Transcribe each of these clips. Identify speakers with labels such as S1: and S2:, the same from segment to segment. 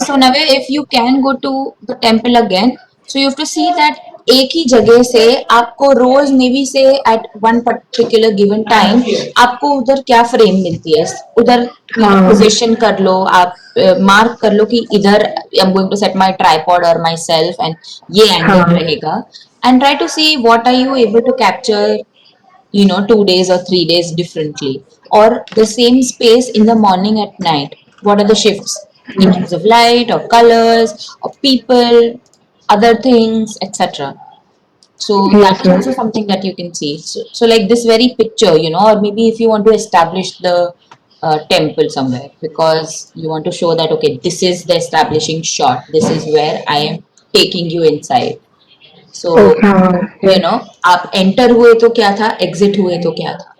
S1: So Nave, if you can go to the temple again, so you have to see that एक ही जगह से आपको रोज maybe से at one particular given time आपको उधर क्या फ्रेम मिलती है, उधर पोजीशन कर लो, आप मार्क कर लो कि इधर I am going to set my tripod और माय सेल्फ एंड ये एंगल रहेगा, and try to see what are you able to capture, you know, 2 days or 3 days differently, or the same space in the morning at night, what are the shifts in terms of light or colors or people, other things, etc. So that
S2: Yes,
S1: is
S2: ma'am.
S1: also something that you can see. So like this very picture, you know, or maybe if you want to establish the temple somewhere because you want to show that okay, this is the establishing shot, this is where I am taking you inside. So
S2: Okay,
S1: you
S2: yes.
S1: know, आप enter हुए तो क्या था, exit हुए तो क्या था.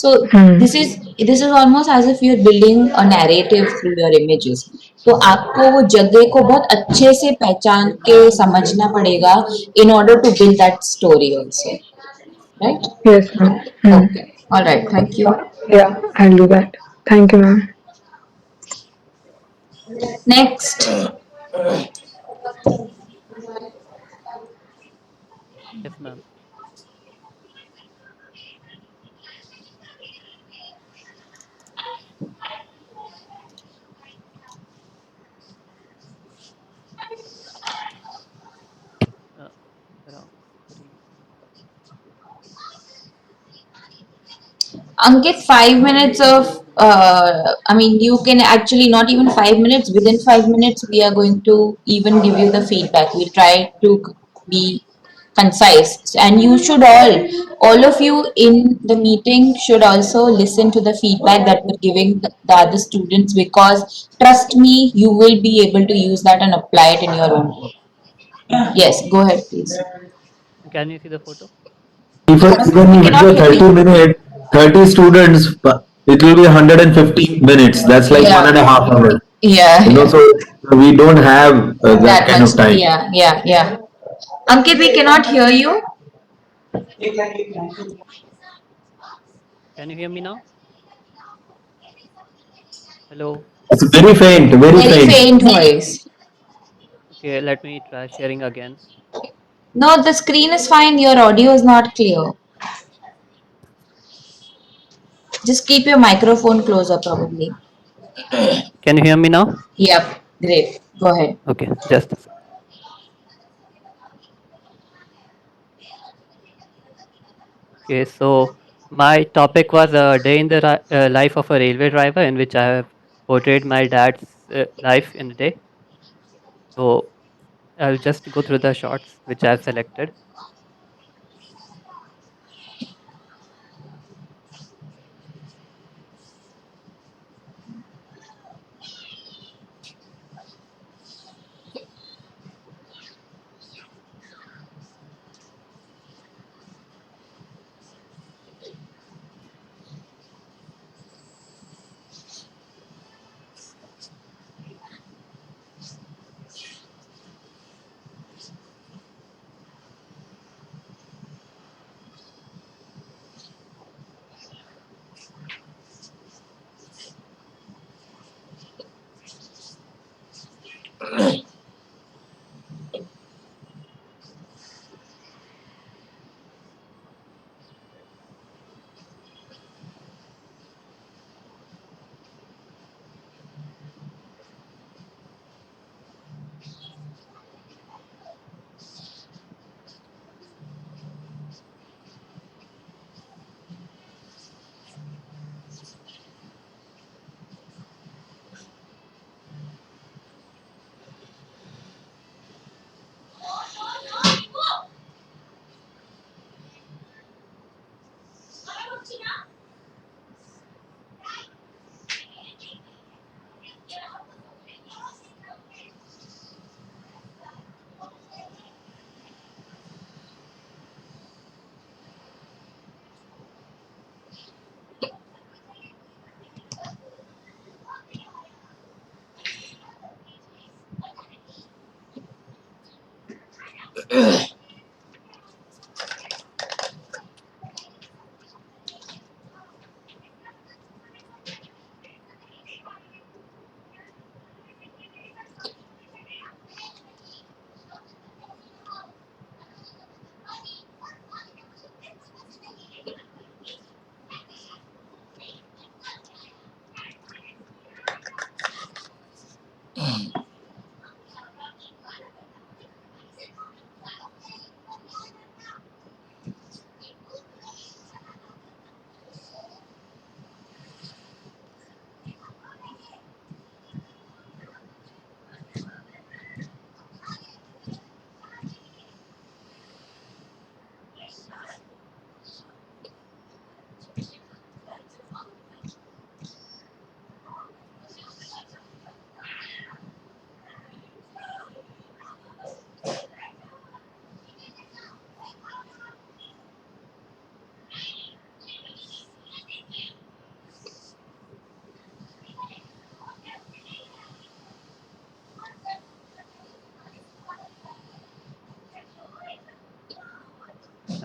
S1: So
S2: Hmm.
S1: this is almost as if you're building a narrative through your images. तो आपको वो जगह को बहुत अच्छे से पहचान के समझना पड़ेगा in order to build that story also, right?
S2: Yes, ma'am. Hmm.
S1: Okay, all right, thank you.
S2: Yeah, I'll do that. Thank you, ma'am.
S1: Next.
S3: Yes, ma'am. Uh, around 3.
S1: Ankit, 5 minutes of, I mean, you can actually not even 5 minutes. Within 5 minutes, we are going to even give you the feedback. We'll try to be concise. And you should all of you in the meeting should also listen to the feedback that we're giving the other students because trust me, you will be able to use that and apply it in your own work. Yes, go ahead, please.
S3: Can you see the photo?
S4: If
S1: We
S4: even with
S1: cannot
S4: the
S1: hear
S4: 30
S1: you.
S4: minute, 30 students, it will be 150 minutes. That's like
S1: Yeah.
S4: 1.5 hours.
S1: Yeah,
S4: You know,
S1: yeah.
S4: so we don't have that
S1: That
S4: kind
S1: much.
S4: of time.
S1: Yeah, yeah, yeah. Ankit, we cannot hear you.
S3: Can you hear me now? Hello.
S4: It's very faint, very
S1: Very
S4: faint.
S1: faint voice.
S3: Okay, let me try sharing again.
S1: No, the screen is fine. Your audio is not clear. Just keep your microphone closer, probably.
S3: Can you hear me now?
S1: Yep, great. Go ahead.
S3: Okay, just a sec. Okay, so my topic was a day in the life of a railway driver, in which I have portrayed my dad's life in a day. So I'll just go through the shots which I've selected.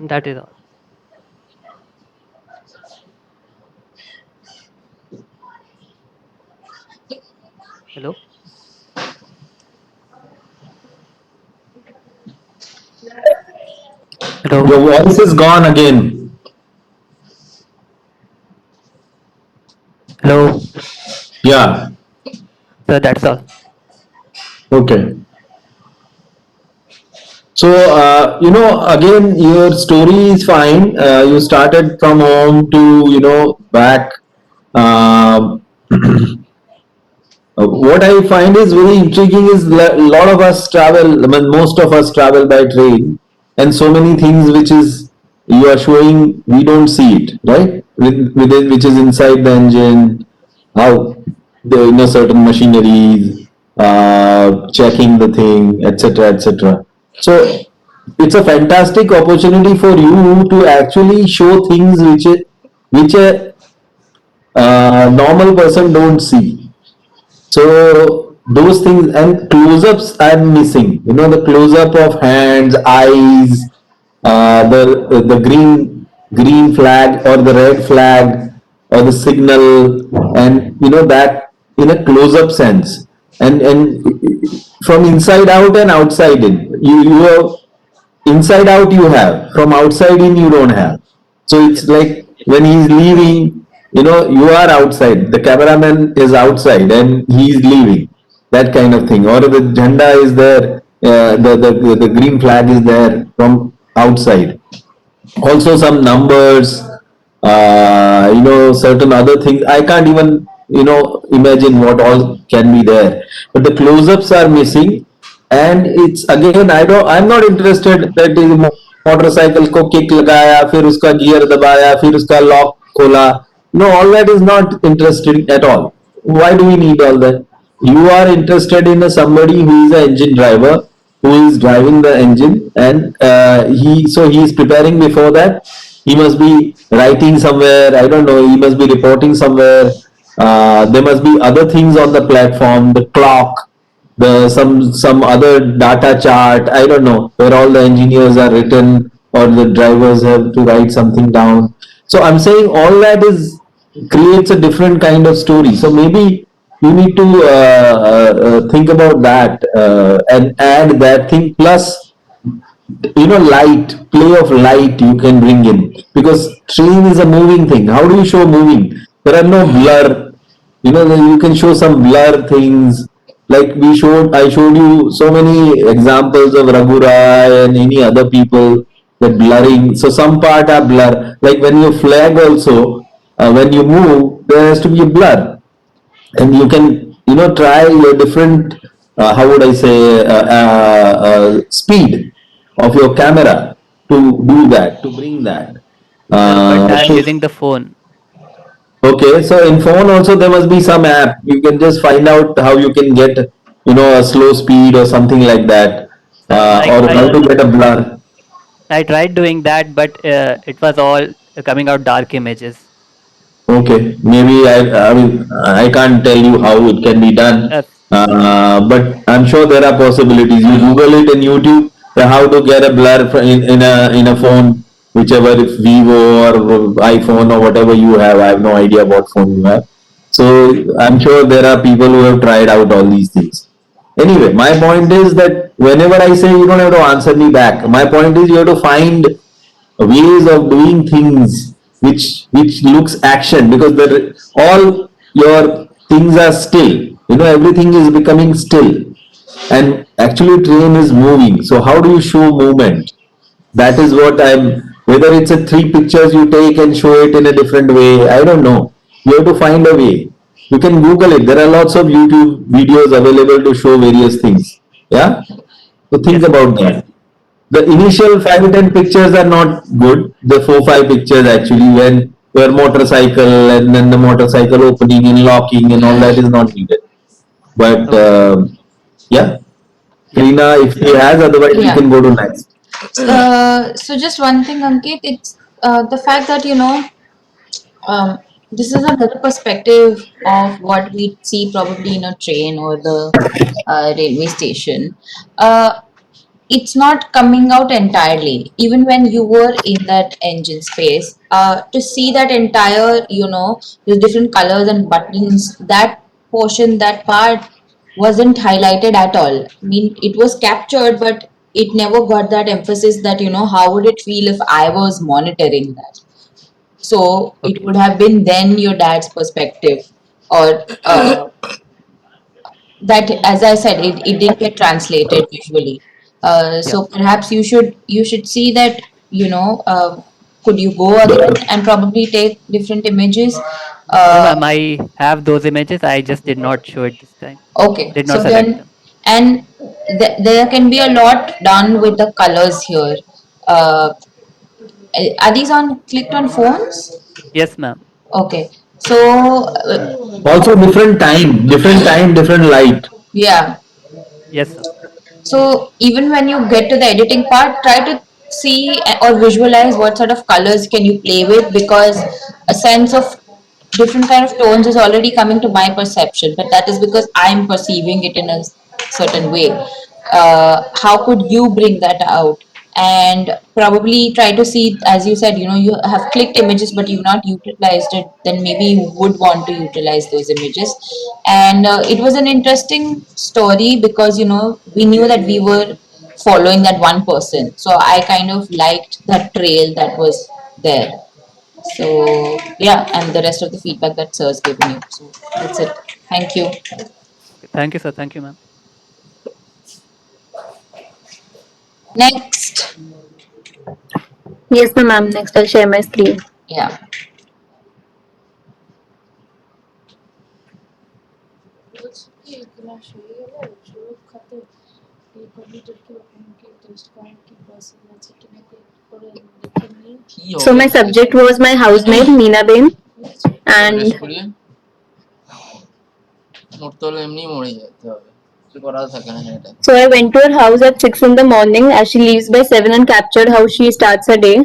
S3: That is all. Hello. Hello.
S4: Your voice is gone again.
S3: Hello.
S4: Yeah.
S3: So that's all.
S4: Okay. So, again, your story is fine. You started from home to, back. Um, what I find is very intriguing is a lot of us travel, I mean, most of us travel by train, and so many things which is you are showing, we don't see it, right? Within which is inside the engine, how the certain machineries, checking the thing, etc., etc. So it's a fantastic opportunity for you to actually show things which a normal person don't see. So those things and close-ups I'm missing. The close-up of hands, eyes, the green flag or the red flag or the signal, and that in a close-up sense, and from inside out and outside in. You have inside out you have, from outside in you don't have. So it's
S3: Yes.
S4: like when he's leaving, you are outside, the cameraman is outside and he's leaving, that kind of thing. Or the jhanda is there, the green flag is there from outside. Also some numbers, certain other things I can't even imagine what all can be there, but the close-ups are missing. And it's again, I'm not interested that motorcycle को kick लगाया, फिर उसका gear दबाया, फिर उसका lock खोला. No, all that is not interesting at all. Why do we need all that? You are interested in somebody who is an engine driver, who is driving the engine, and he is preparing before that. He must be writing somewhere, I don't know, he must be reporting somewhere. There must be other things on the platform, the clock, the some other data chart, I don't know, where all the engineers are written or the drivers have to write something down. So I'm saying all that is creates a different kind of story. So maybe you need to think about that, and add that thing, plus light, play of light you can bring in, because train is a moving thing. How do you show moving? There are no blur. You can show some blur things, like I showed you so many examples of Raghu Rai and any other people, that blurring. So some part are blur, like when you flag also, when you move there has to be a blur, and you can try a different, how would I say, speed of your camera to do that, to bring that.
S3: Sir, but I'm
S4: So
S3: using the phone.
S4: okay, so in phone also there must be some app. You can just find out how you can get a slow speed or something like that,
S3: Sir,
S4: or how to get a blur.
S3: I tried doing that, but it was all coming out dark images.
S4: Okay, maybe I mean, I can't tell you how it can be done,
S3: Uh,
S4: but I'm sure there are possibilities. You Google it in YouTube, how to get a blur in a phone, whichever, if Vivo or iPhone or whatever you have. I have no idea what phone you have. So I'm sure there are people who have tried out all these things. Anyway, my point is that whenever I say, you don't have to answer me back. My point is you have to find ways of doing things which looks action, because all your things are still. Everything is becoming still, and actually train is moving. So how do you show movement? That is what I'm, whether it's a three pictures you take and show it in a different way, I don't know. You have to find a way. You can Google it. There are lots of YouTube videos available to show various things. Yeah, so think
S3: yes, sir.
S4: about that. The initial 5 to 10 pictures are not good. The 4 5 pictures actually, when your motorcycle and then the motorcycle opening and locking and all that is not needed. But
S3: Okay.
S4: yeah,
S3: Yes, sir.
S4: Trina, if he has, otherwise we
S1: Yeah.
S4: can go to next.
S1: So just one thing, Ankit, it's the fact that this is another perspective of what we see probably in a train or the railway station. Uh, it's not coming out entirely. Even when you were in that engine space, to see that entire, the different colors and buttons, that portion, that part wasn't highlighted at all. I mean, it was captured, but it never got that emphasis that, how would it feel if I was monitoring that? So it
S3: Okay.
S1: would have been then your dad's perspective, or that, as I said, it didn't get translated usually.
S3: Yeah.
S1: So perhaps you should see that, could you go again and probably take different images?
S3: No,
S1: Uh,
S3: ma'am. I have those images. I just did not show it this time.
S1: okay,
S3: Did not
S1: so
S3: select
S1: then,
S3: them.
S1: and there can be a lot done with the colors here. Uh, are these on clicked on phones?
S3: Yes, ma'am.
S1: Okay, so
S4: Also different time, different light.
S1: yeah.
S3: Yes, sir.
S1: So even when you get to the editing part, try to see or visualize what sort of colors can you play with, because a sense of different kind of tones is already coming to my perception, but that is because I'm perceiving it in a certain way. How could you bring that out? And probably try to see, as you said, you have clicked images but you've not utilized it, then maybe you would want to utilize those images. And it was an interesting story because we knew that we were following that one person, so I kind of liked that trail that was there. So yeah, and the rest of the feedback that sir's given you. So that's it. Thank you.
S3: Okay. Thank you, sir. Thank you, ma'am.
S1: Next.
S5: Yes, ma'am. Next, I'll share my screen.
S1: Yeah.
S5: So my subject was my housemaid, Meena Bain, and so I went to her house at 6 in the morning as she leaves by 7 and captured how she starts her day.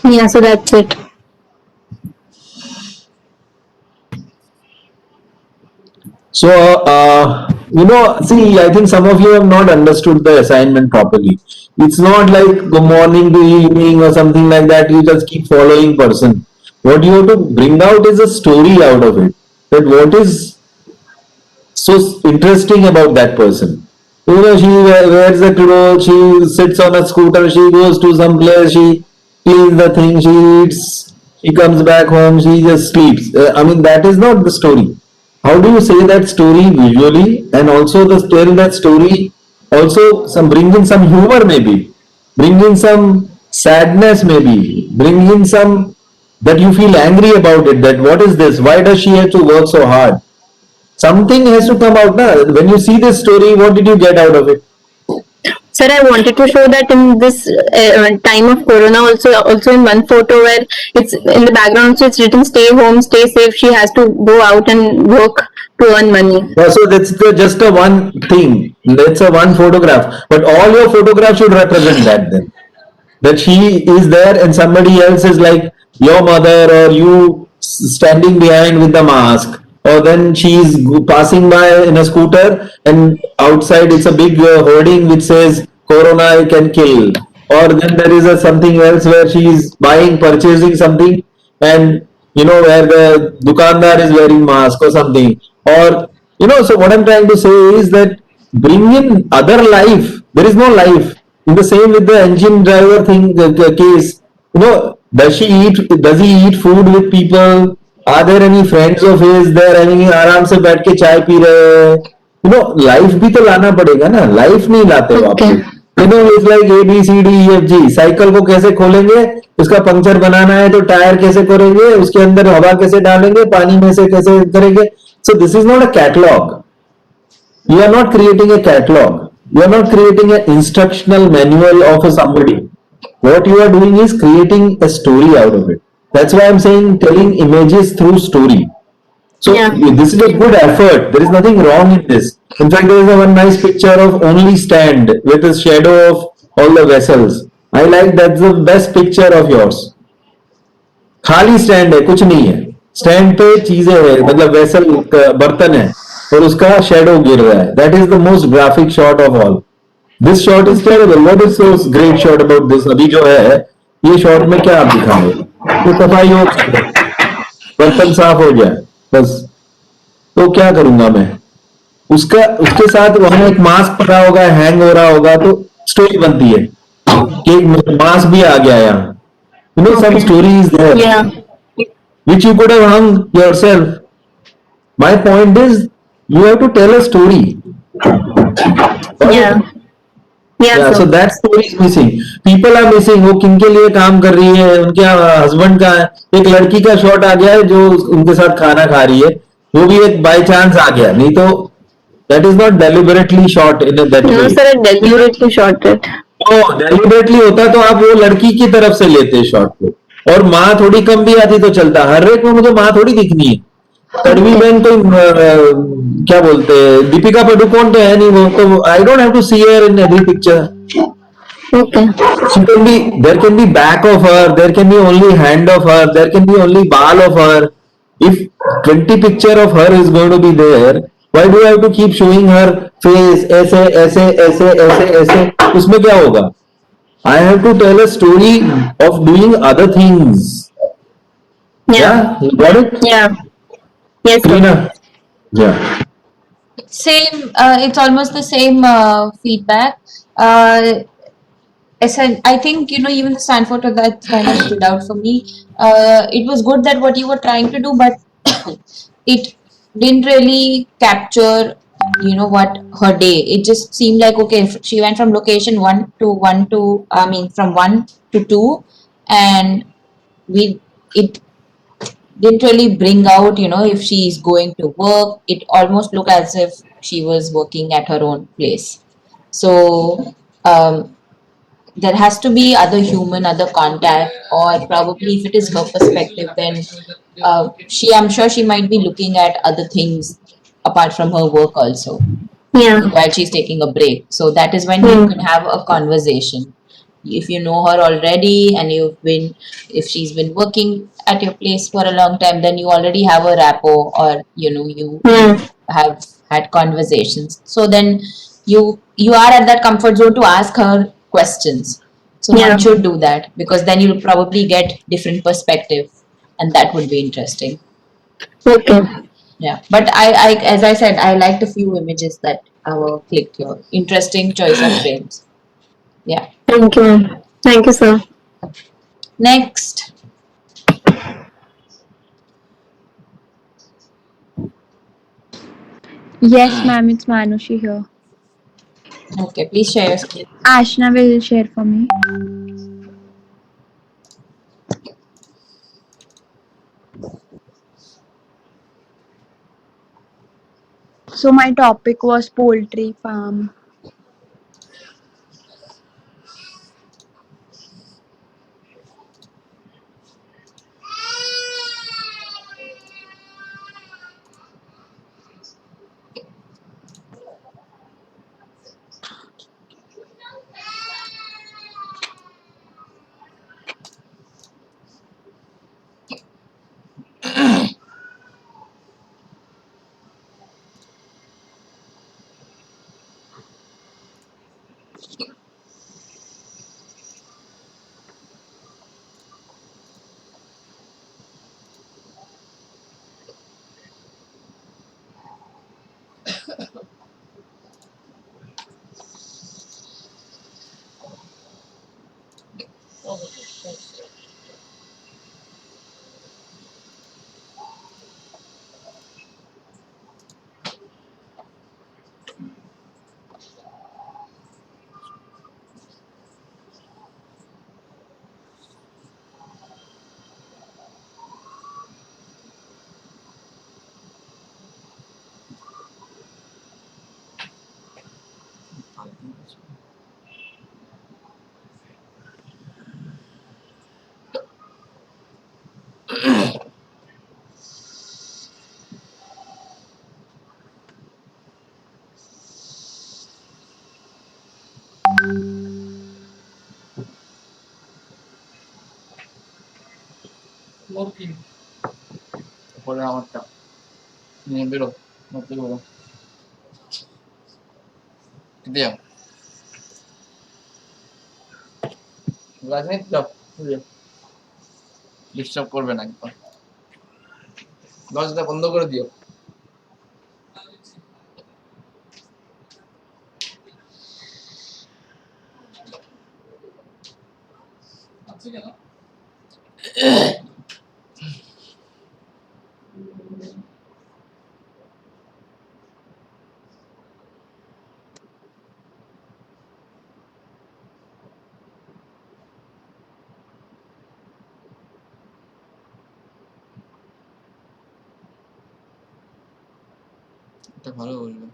S5: Yeah, so that's it.
S4: So, see, I think some of you have not understood the assignment properly. It's not like good morning to evening or something like that. You just keep following person. What you have to bring out is a story out of it. That what is so interesting about that person. She wears the clothes, she sits on a scooter, she goes to some place, she cleans the thing, she eats, she comes back home, she just sleeps. I mean, that is not the story. How do you say that story visually and also tell that story also some bring in some humor maybe, bring in some sadness maybe, bring in some that you feel angry about it, that what is this, why does she have to work so hard? Something has to come out now. When you see this story, what did you get out of it?
S5: Sir, I wanted to show that in this time of Corona, also in one photo where it's in the background, also it's written "Stay home, stay safe." She has to go out and work to earn money.
S4: Yeah, so that's just a one thing. That's a one photograph. But all your photographs should represent that then. That she is there and somebody else is like your mother or you standing behind with the mask. Or then she is passing by in a scooter and outside it's a big hoarding which says Corona can kill. Or then there is a something else where she is purchasing something and where the dukandar is wearing mask or something. Or so what I'm trying to say is that bring in other life. There is no life. In the same with the engine driver thing case, does he eat food with people? Are there any friends of his there having आराम से बैठ के चाय P रहे हैं? Life भी तो लाना पड़ेगा ना, लाइफ नहीं लाते हो आप लोग. It's like ABCDEFG. साइकिल को कैसे खोलेंगे, उसका पंक्चर बनाना है तो टायर कैसे करेंगे, उसके अंदर हवा कैसे डालेंगे, पानी में से कैसे करेंगे. So this is not a catalogue. You are not creating a catalog. You are not creating an instructional manual of somebody. What you are doing is creating a story out of it. That's why I'm saying telling images through story. So this is a good effort. There is nothing wrong in this. In fact, there is a one nice picture of only stand with a shadow of all the vessels. I like that's the best picture of yours. खाली stand है, कुछ नहीं है. Stand पे चीजें है, मतलब vessel बर्तन है और उसका शेडो गिर रहा है. That is the most graphic shot of all. This shot is terrible. What is so great shot about this? अभी जो है ये शॉट में क्या आप दिखाओगे? तो सफाई हो, बर्तन साफ हो गया, बस. तो क्या करूंगा मैं? उसके साथ वहां एक मास्क पड़ा होगा, हैंग हो रहा होगा, तो स्टोरी बनती है कि मास्क भी आ गया यहाँ. Some stories there.
S5: Yeah.
S4: Which you could have hung yourself. My point is, you have to tell a story.
S5: Yeah. Yeah.
S4: So that story is missing. People are missing. वो किनके लिए काम कर रही है, उनके हस्बैंड का. एक लड़की का शॉट आ गया है जो उनके साथ खाना खा रही है, वो भी एक बाय चांस आ गया, नहीं तो that is not deliberately shot in that way.
S5: No, sir, I deliberately shot it.
S4: Deliberately होता तो आप वो लड़की की तरफ से लेते शॉट को. और माँ थोड़ी कम भी आती तो चलता. हर एक में मुझे माँ थोड़ी दिखनी है. तड़वी बहन तो क्या बोलते हैं, दीपिका पादुकोण तो है नहीं. वो तो I don't have to see her in every picture.
S5: Okay.
S4: There can be back of her, there can be only hand of her, there can be only ball of her. If 20 picture of her is going to be there, why do I have to keep showing her face ऐसे ऐसे ऐसे ऐसे ऐसे? उसमें क्या होगा? I have to tell a story of doing other things.
S5: Yeah.
S4: You got it?
S5: Yeah. Yes, sir.
S4: Karina? Yeah.
S1: Same, it's almost the same feedback. I think, even the stand photo that kind of stood out for me. It was good that what you were trying to do, but it didn't really capture, what her day. It just seemed like, okay, she went from location from 1 to 2, and it didn't really bring out, if she is going to work. It almost looked as if she was working at her own place. So, there has to be other contact, or probably if it is her perspective, then I'm sure she might be looking at other things apart from her work also,
S5: Yeah.
S1: while she's taking a break. So that is when you can have a conversation. If you know her already and if she's been working at your place for a long time, then you already have a rapport, or you have had conversations. So then you are at that comfort zone to ask her questions. So one should do that, because then you'll probably get different perspective, and that would be interesting.
S5: Okay.
S1: Yeah, but I as I said, I liked a few images that clicked here. Interesting choice of frames. Yeah.
S5: Thank you, ma'am. Thank you, sir.
S1: Next.
S6: Yes, ma'am, it's Manushi here.
S1: Okay, please share your screen.
S6: Ashna will share for me. So my topic was poultry farm.
S7: পরে আমারটা নিয়ে বেরো মতো বেরো দিয়া রাজনীতি যাও disturb করবে না একদম দরজাটা বন্ধ করে দিও এটা ভালো বলবে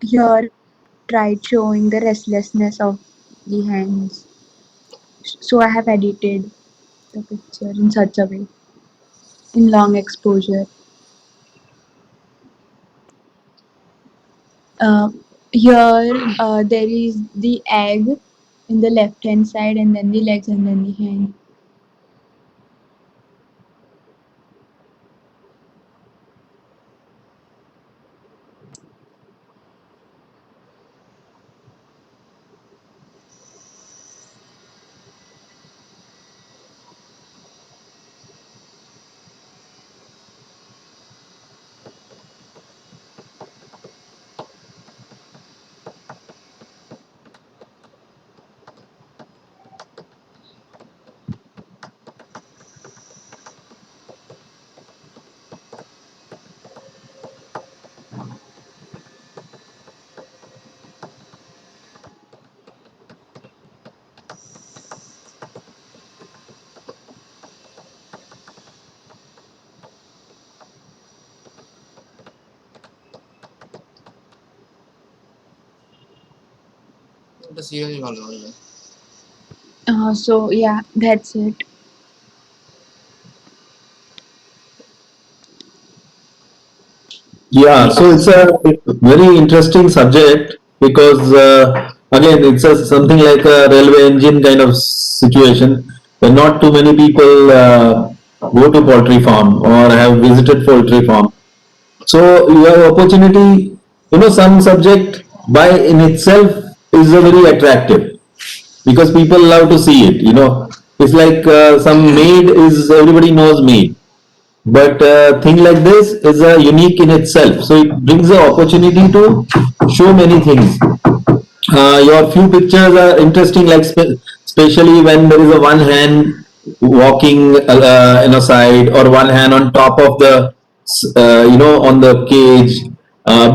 S6: Here tried showing the restlessness of the hands. So I have edited the picture in such a way, in long exposure. Uh, Here there is the egg in the left hand side, and then the legs, and then the hand.
S7: এটা seriously ভালো বলবে
S6: So yeah, that's it.
S4: Yeah, so it's a very interesting subject because again, it's something like a railway engine kind of situation where not too many people go to poultry farm or have visited poultry farm. So you have opportunity, some subject by in itself is a very attractive because people love to see it. It's like some maid is, everybody knows maid. But thing like this is unique in itself. So it brings the opportunity to show many things. Your few pictures are interesting, like especially when there is a one hand walking in a side or one hand on top of the, on the cage.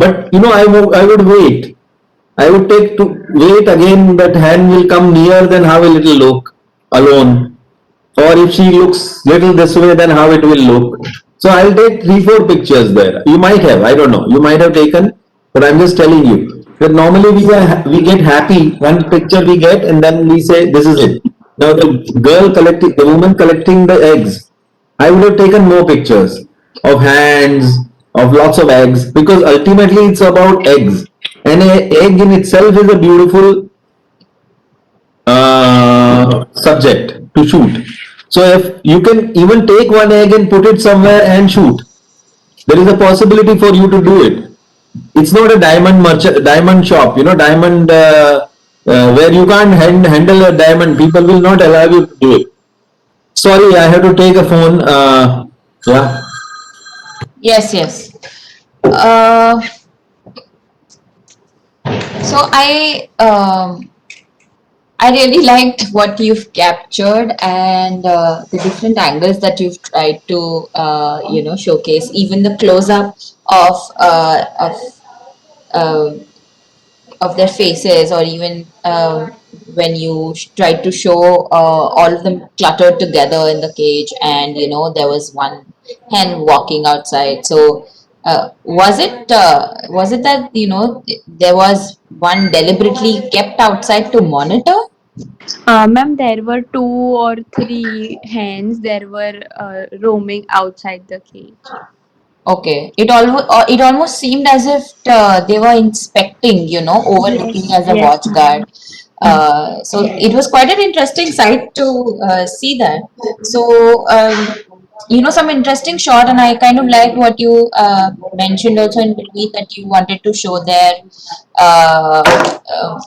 S4: But I would wait. I would take to wait again. That hand will come near, then how will it look alone? Or if she looks little this way, then how it will look. So I'll take 3-4 pictures there. You might have, I don't know, you might have taken, but I'm just telling you that normally we get happy one picture we get, and then we say this is it. Now the woman collecting the eggs, I would have taken more pictures of hands, of lots of eggs, because ultimately it's about eggs, and an egg in itself is a beautiful subject to shoot. So if you can even take one egg and put it somewhere and shoot, There is a possibility for you to do it. It's not a diamond merchant, diamond shop, diamond where you can't handle a diamond. People will not allow you to do it. Sorry, I have to take a phone. Yeah.
S1: Yes, yes. Uh, so I really liked what you've captured and the different angles that you've tried to showcase. Even the close up uh, of their faces, or even when you tried to show all of them cluttered together in the cage, and there was one hen walking outside. So was it that there was one deliberately kept outside to monitor?
S6: Ma'am, there were 2 or 3 hens. There were roaming outside the cage.
S1: Okay, it almost seemed as if they were inspecting, overlooking
S6: Yes,
S1: as a
S6: yes,
S1: watch guard.
S6: ma'am.
S1: So it was quite an interesting sight to see that. So some interesting shot, and I kind of liked what you mentioned also in between, that you wanted to show their uh, uh,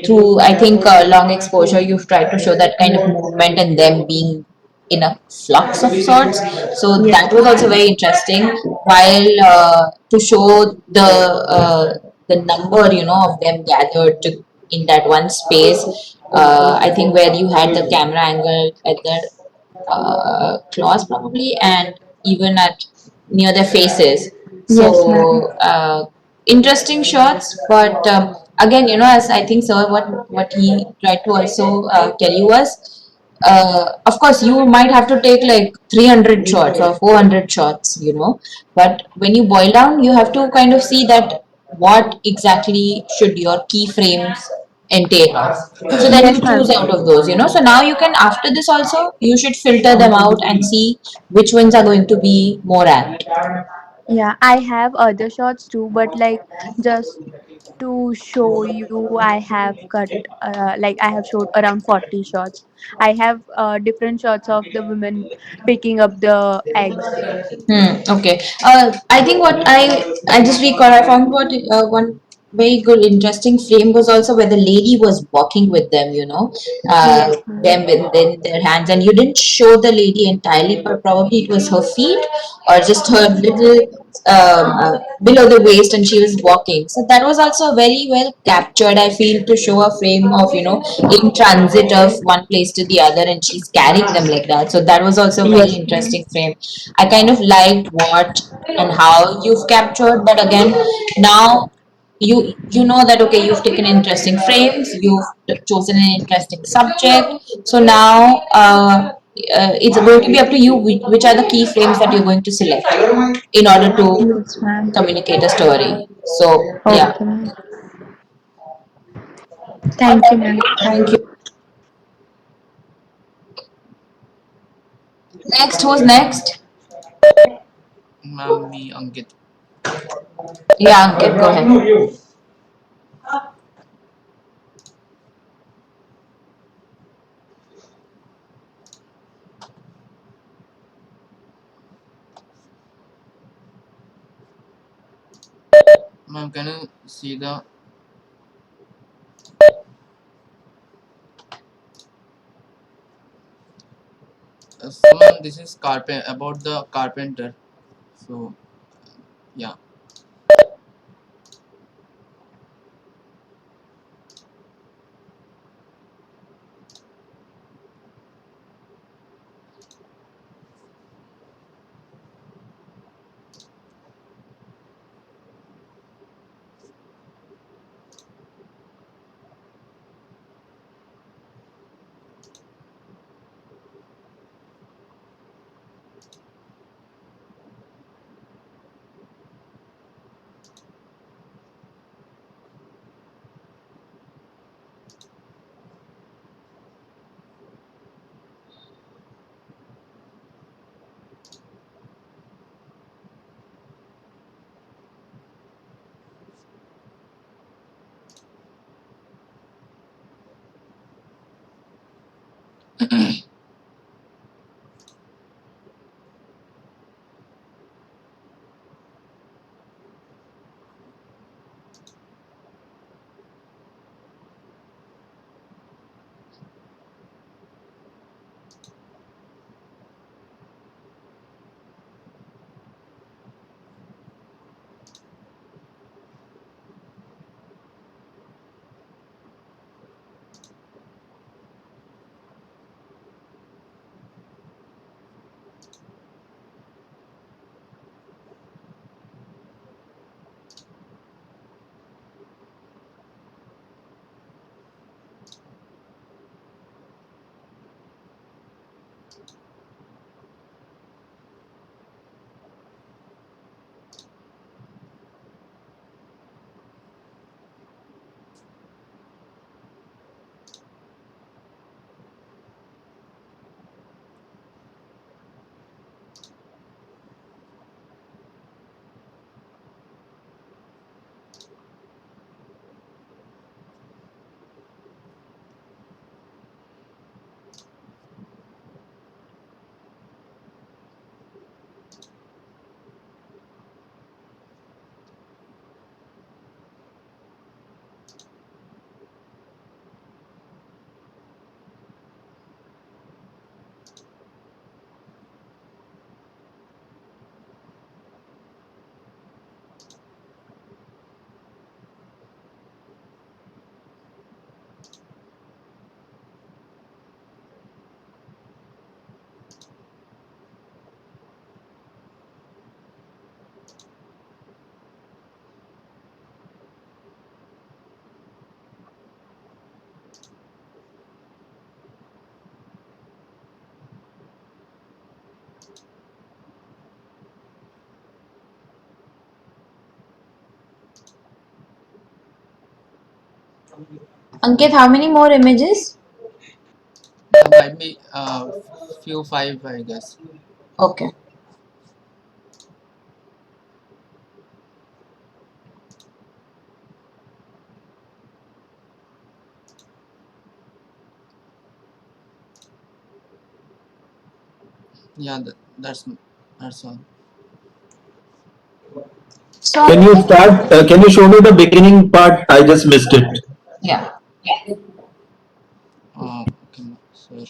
S1: through, I think, long exposure, you've tried to show that kind of movement and them being in a flux of sorts. So
S6: Yes,
S1: that was also very interesting. While to show the number, of them gathered in that one space. I think where you had the camera angle at their claws probably, and even at near their faces.
S6: yes, ma'am.
S1: So interesting shots, but again, as I think sir, what he tried to also tell you was, of course you might have to take like 300 shots or 400 shots, but when you boil down, you have to kind of see that what exactly should your keyframes entail of. So then you
S6: Yes,
S1: choose
S6: ma'am.
S1: out of those, So now you can, after this also, you should filter them out and see which ones are going to be more apt.
S6: Yeah, I have other shots too, but like just to show you, I have cut like I have showed around 40 shots. I have different shots of the women picking up the eggs.
S1: Okay. I think what I just recall, I found what one very good interesting frame was also where the lady was walking with them,
S6: Yes, ma'am.
S1: them within their hands, and you didn't show the lady entirely, but probably it was her feet or just her little below the waist, and she was walking. So that was also very well captured, I feel, to show a frame of in transit of one place to the other, and she's carrying them like that. So that was also a very
S6: Yes, ma'am.
S1: interesting frame. I kind of liked what and how you've captured, but again, now you know that okay, you've taken interesting frames, you've chosen an interesting subject. So now it's going to be up to you which are the key frames that you're going to select in order to
S6: Yes, ma'am.
S1: communicate a story. So yeah.
S6: Okay, ma'am. Thank you, ma'am.
S1: Thank you. Next, who's next?
S7: Ma'am, me, Ankit.
S1: Yeah, Ankit, go ahead.
S7: Ma'am, can you see the so ma'am, this is carpet about the carpenter. So yeah.
S1: Ankit, how many more images?
S7: Might be few 5, I guess.
S1: Okay.
S7: Yeah, that's all.
S1: So
S4: Can you start? Can you show me the beginning part? I just missed it.
S1: yeah.
S7: Okay, sir.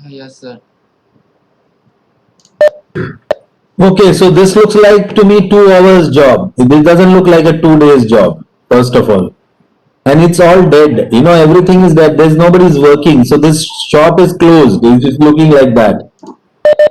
S7: Yes, sir.
S4: Okay, so this looks like to me 2 hours job. This doesn't look like a 2 days job, first of all. And it's all dead. You know, everything is dead. There's nobody's working. So this shop is closed. It's just looking like that.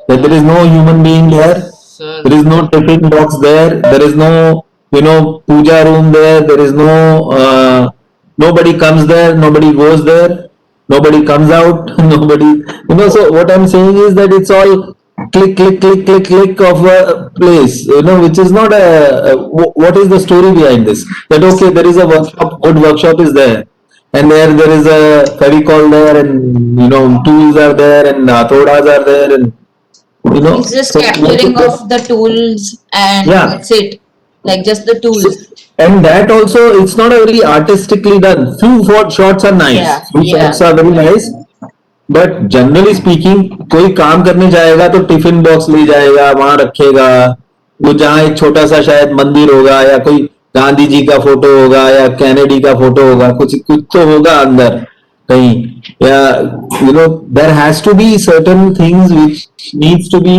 S4: That there is no human being there.
S7: Sir,
S4: There is no tiffin box there. There is no, puja room there. There is no, nobody comes there. Nobody goes there. Nobody comes out. Nobody, so what I'm saying is that it's all click, click, click, click, click of a place, which is not what is the story behind this? That okay, there is a workshop, good workshop is there. And there is a Fevicol there, and tools are there, and thodas are there, and
S1: It's just
S4: so
S1: capturing of the tools and
S4: yeah.
S1: that's it. Like just the
S4: So,
S1: tools.
S4: and that also, it's not a very artistically done. Few shots are nice.
S1: Yeah,
S4: Few
S1: yeah.
S4: shots are very nice. But generally speaking कोई काम करने जाएगा तो tiffin box ले जाएगा, वहां रखेगा, वो जहाँ एक छोटा सा शायद मंदिर होगा, या कोई गांधी जी का फोटो होगा, या कैनेडी का फोटो होगा, कुछ कुछ तो होगा अंदर कहीं, या there has to be certain things which needs to be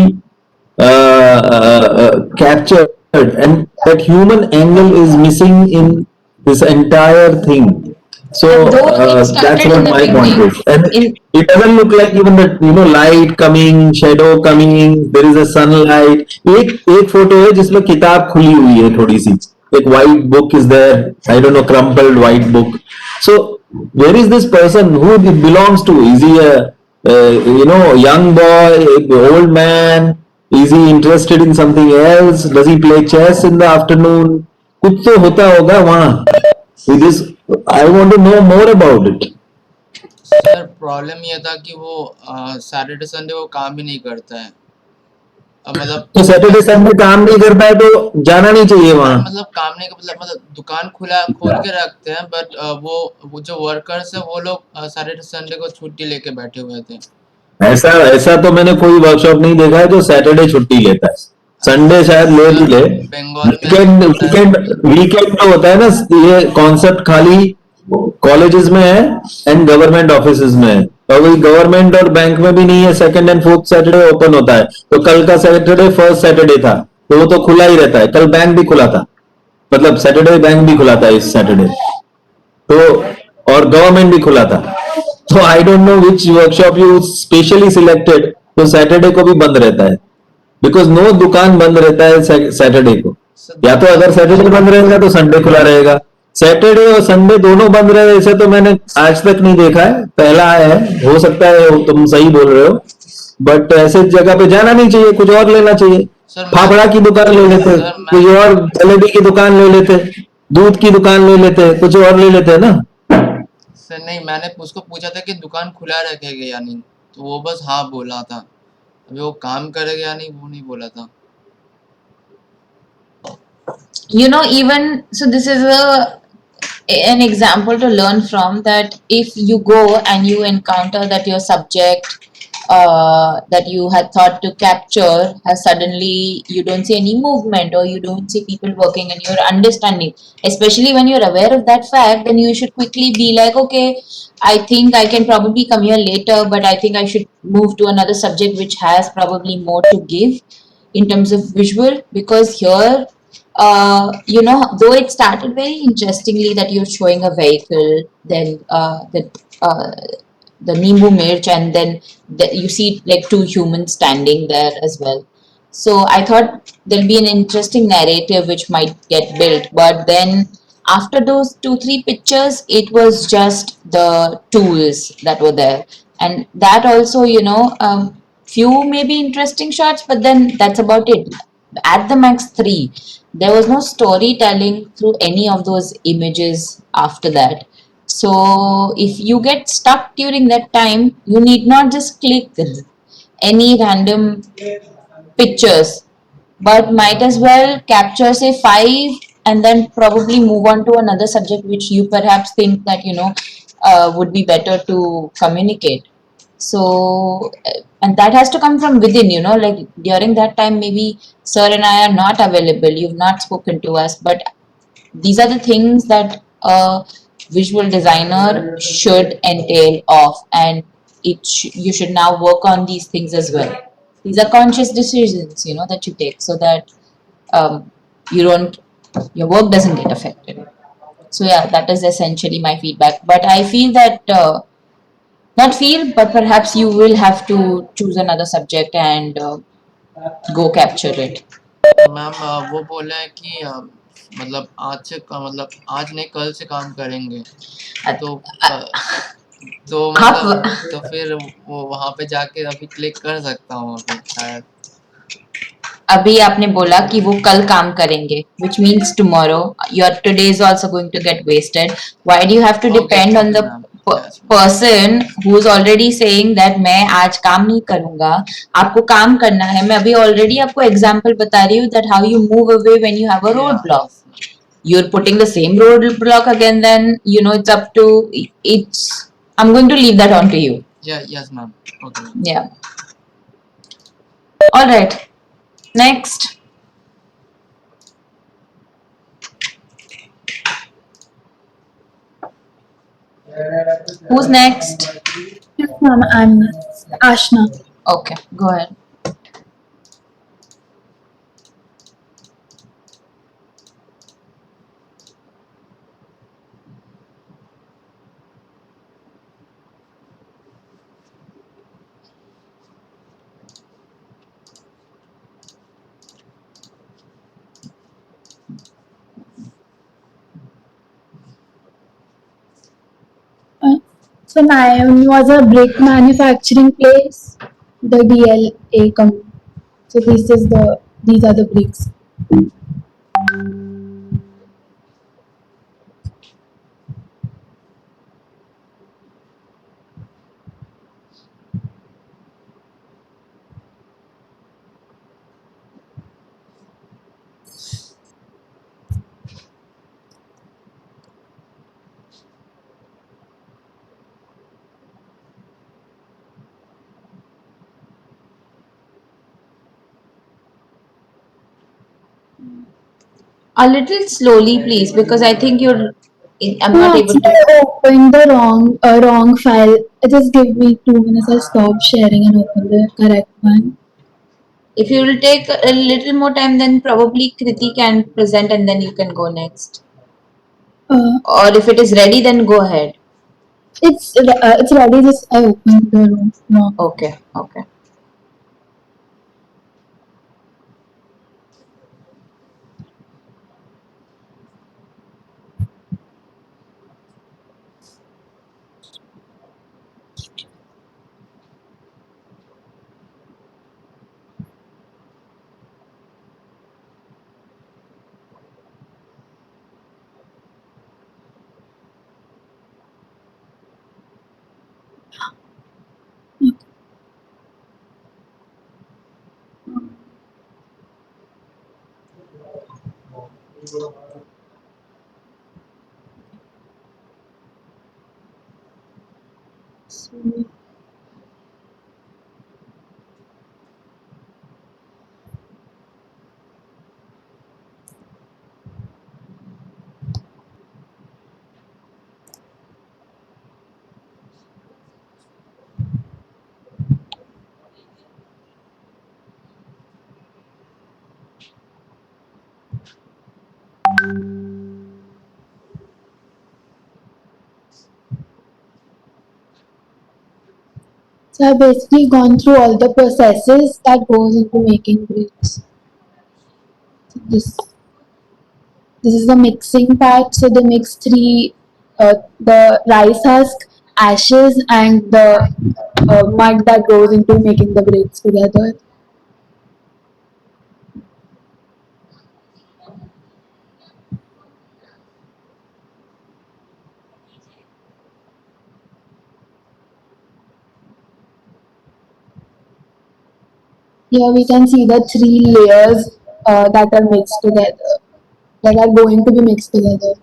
S4: captured, and that human angle is missing in this entire thing. So
S1: And though it
S4: that's
S1: started
S4: what
S1: in the
S4: my point
S1: beginning,
S4: is. And
S1: in
S4: it doesn't look like even that, light coming, shadow coming, there is a sunlight. एक photo है जिसमें किताब खुली हुई है थोड़ी सी, एक white book is there, I don't know, crumpled white book. So where is this person? Who it belongs to? Is he a young boy, old man? Is he interested in something else? Does he play chess in the afternoon? कुछ तो होता होगा वहाँ. With this, I want to know more about it.
S7: Sir problem ये था कि वो Saturday Sunday वो काम ही नहीं करता है। मतलब
S4: तो सैटरडे संडे काम नहीं करता है तो जाना नहीं चाहिए वहां।
S7: मतलब काम नहीं मतलब दुकान खोल के रखते हैं, बट वो जो वर्कर्स है वो लोग सैटरडे संडे को छुट्टी लेके बैठे हुए थे।
S4: ऐसा ऐसा तो मैंने कोई वर्कशॉप नहीं देखा है जो सैटरडे छुट्टी लेता है। संडे शायद ले भी ले।
S7: बंगाल में
S4: वीकेंड
S7: होता है।
S4: वीकेंड वीकेंड तो होता है ना, ये कॉन्सेप्ट खाली कॉलेजेस में है एंड गवर्नमेंट ऑफिसेज में है, और वही गवर्नमेंट और बैंक में भी नहीं है। Second and fourth Saturday open होता है, तो कल का सैटरडे फर्स्ट सैटरडे था तो वो तो खुला ही रहता है। कल बैंक भी खुला था, मतलब सैटरडे बैंक भी खुला था इस सैटरडे तो, और गवर्नमेंट भी खुला था। तो I don't know which workshop you specially selected, तो सैटरडे को भी बंद रहता है, बिकॉज नो दुकान बंद रहता है सैटरडे को। या तो अगर सैटरडे बंद रहेगा तो संडे खुला रहेगा। सैटरडे और संडे दोनों बंद रहे ऐसे तो मैंने आज तक नहीं देखा है, पहला है। हो सकता है तुम सही बोल रहे हो, बट ऐसे जगह पे जाना नहीं चाहिए, कुछ और लेना चाहिए।
S7: सर
S4: फाफड़ा की दुकान ले लेते,
S7: सर, मैं-
S4: कोई और जलेबी की दुकान ले लेते, दूध की दुकान ले लेते, कुछ और ले लेते ना।
S7: सर नहीं, मैंने उसको पूछा था कि दुकान खुला रखेगा या नहीं, तो वो बस हाँ बोला था। अभी वो काम करेगा या नहीं वो नहीं बोला था।
S1: You know, even so, this is an example to learn from, that if you go and you encounter that your subject that you had thought to capture has suddenly, you don't see any movement or you don't see people working and you're understanding, especially when you're aware of that fact, then you should quickly be like, okay, I think I can probably come here later, but I think I should move to another subject which has probably more to give in terms of visual, because here you know, though it started very interestingly that you're showing a vehicle, then the Nimbu Mirch, and then you see like two humans standing there as well. So I thought there'll be an interesting narrative which might get built, but then after those 2 3 pictures, it was just the tools that were there, and that also, you know, few maybe interesting shots, but then that's about it. At the max 3, there was no storytelling through any of those images after that. So if you get stuck during that time, you need not just click any random pictures, but might as well capture say 5 and then probably move on to another subject which you perhaps think that, you know, would be better to communicate. So and that has to come from within, you know, like during that time maybe sir and I are not available, you've not spoken to us, but these are the things that a visual designer should entail of, and you should now work on these things as well. These are conscious decisions, you know, that you take so that you don't, your work doesn't get affected. So yeah, that is essentially my feedback, but I feel that not feel, but perhaps you will have to choose another subject and go capture it.
S7: Ma'am वो बोले हैं कि मतलब आज से मतलब आज नहीं कल से काम करेंगे, तो तो मतलब तो फिर वो वहाँ पे जाके अभी क्लिक कर सकता हूँ अभी शायद।
S1: अभी आपने बोला कि वो कल काम करेंगे, which means tomorrow. Your today is also going to get wasted. Why do you have to depend on the person who is already saying that मैं आज काम नहीं करूँगा, आपको काम करना है. मैं अभी already आपको example बता रही हूँ that how you move away when you have a roadblock. You're putting the same roadblock again, then you know it's up to it's. I'm going to leave that on to you.
S7: Yeah, yes ma'am. Okay.
S1: Yeah. All right. Next. Who's next?
S6: Yes, ma'am. I'm Ashna.
S1: Okay, go ahead.
S6: So mine was a brick manufacturing place, the DLA company. So these are the bricks.
S1: A little slowly, please, because I think I'm
S8: No,
S1: not able
S8: actually,
S1: to.
S8: I opened the wrong file. Just give me 2 minutes. I'll stop sharing and open the correct one.
S1: If you will take a little more time, then probably Kriti can present and then you can go next.
S8: Uh,
S1: Or if it is ready, then go ahead.
S8: it's ready. Just I opened the wrong.
S1: Okay, okay.
S8: So, so I've basically gone through all the processes that goes into making grapes. So this is the mixing part. So they mix the rice husk, ashes, and the mud that goes into making the grapes together. Here we can see the 3 layers that are mixed together, that are going to be mixed together.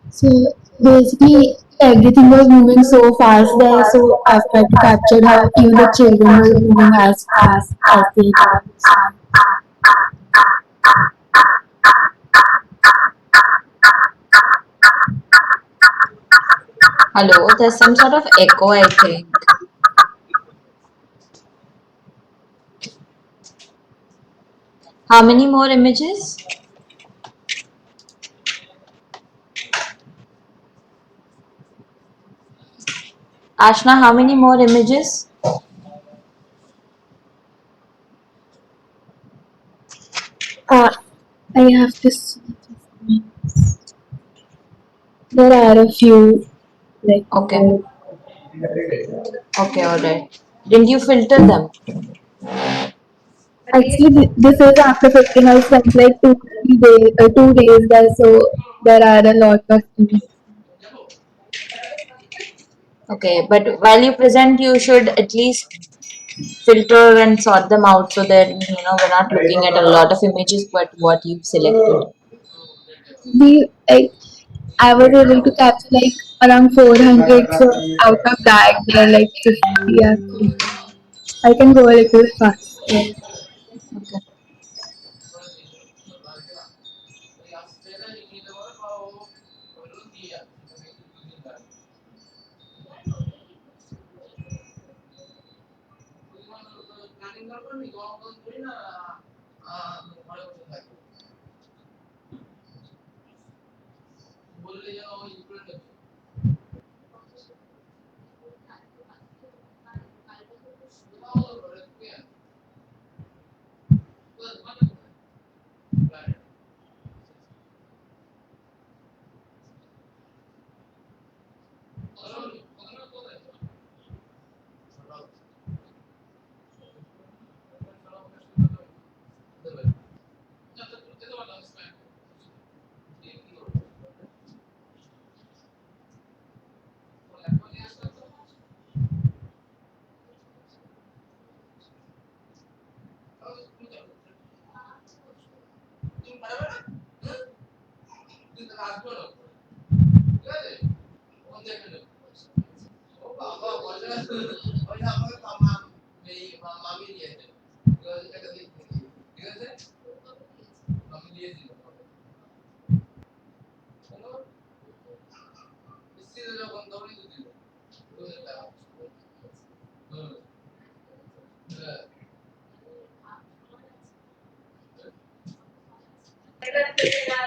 S8: So basically, everything was moving so fast there. So I've tried to capture how even the children were moving as fast as they can.
S1: Hello, there's some sort of echo, I think. How many more images? Ashna, how many more images?
S8: Uh, I have to see. There are a few like
S1: Okay, okay, alright. Didn't you filter them?
S8: actually this is after 15. I spent like 2 3 days 2 days there, so there are a lot of things.
S1: Okay, but while you present, you should at least filter and sort them out so that we're not looking at a lot of images, but what you've selected.
S8: We like I was able to capture like around 400. So out of that, there are like 50 actually. I can go a little faster.
S1: Okay.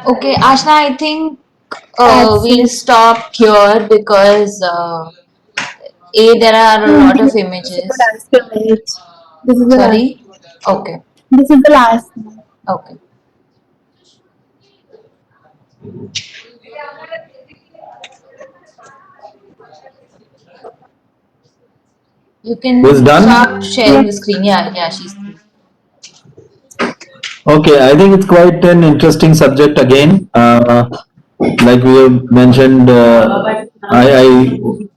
S1: Okay, Ashna, I think we'll stop here because there are a lot of
S8: This is
S1: images.
S8: the last image. This is the last.
S1: Sorry. Okay.
S8: This is the last one.
S1: Okay. You can
S4: This done?
S1: stop sharing the screen. Yeah, she's.
S4: Okay, I think it's quite an interesting subject again. Like we have mentioned, I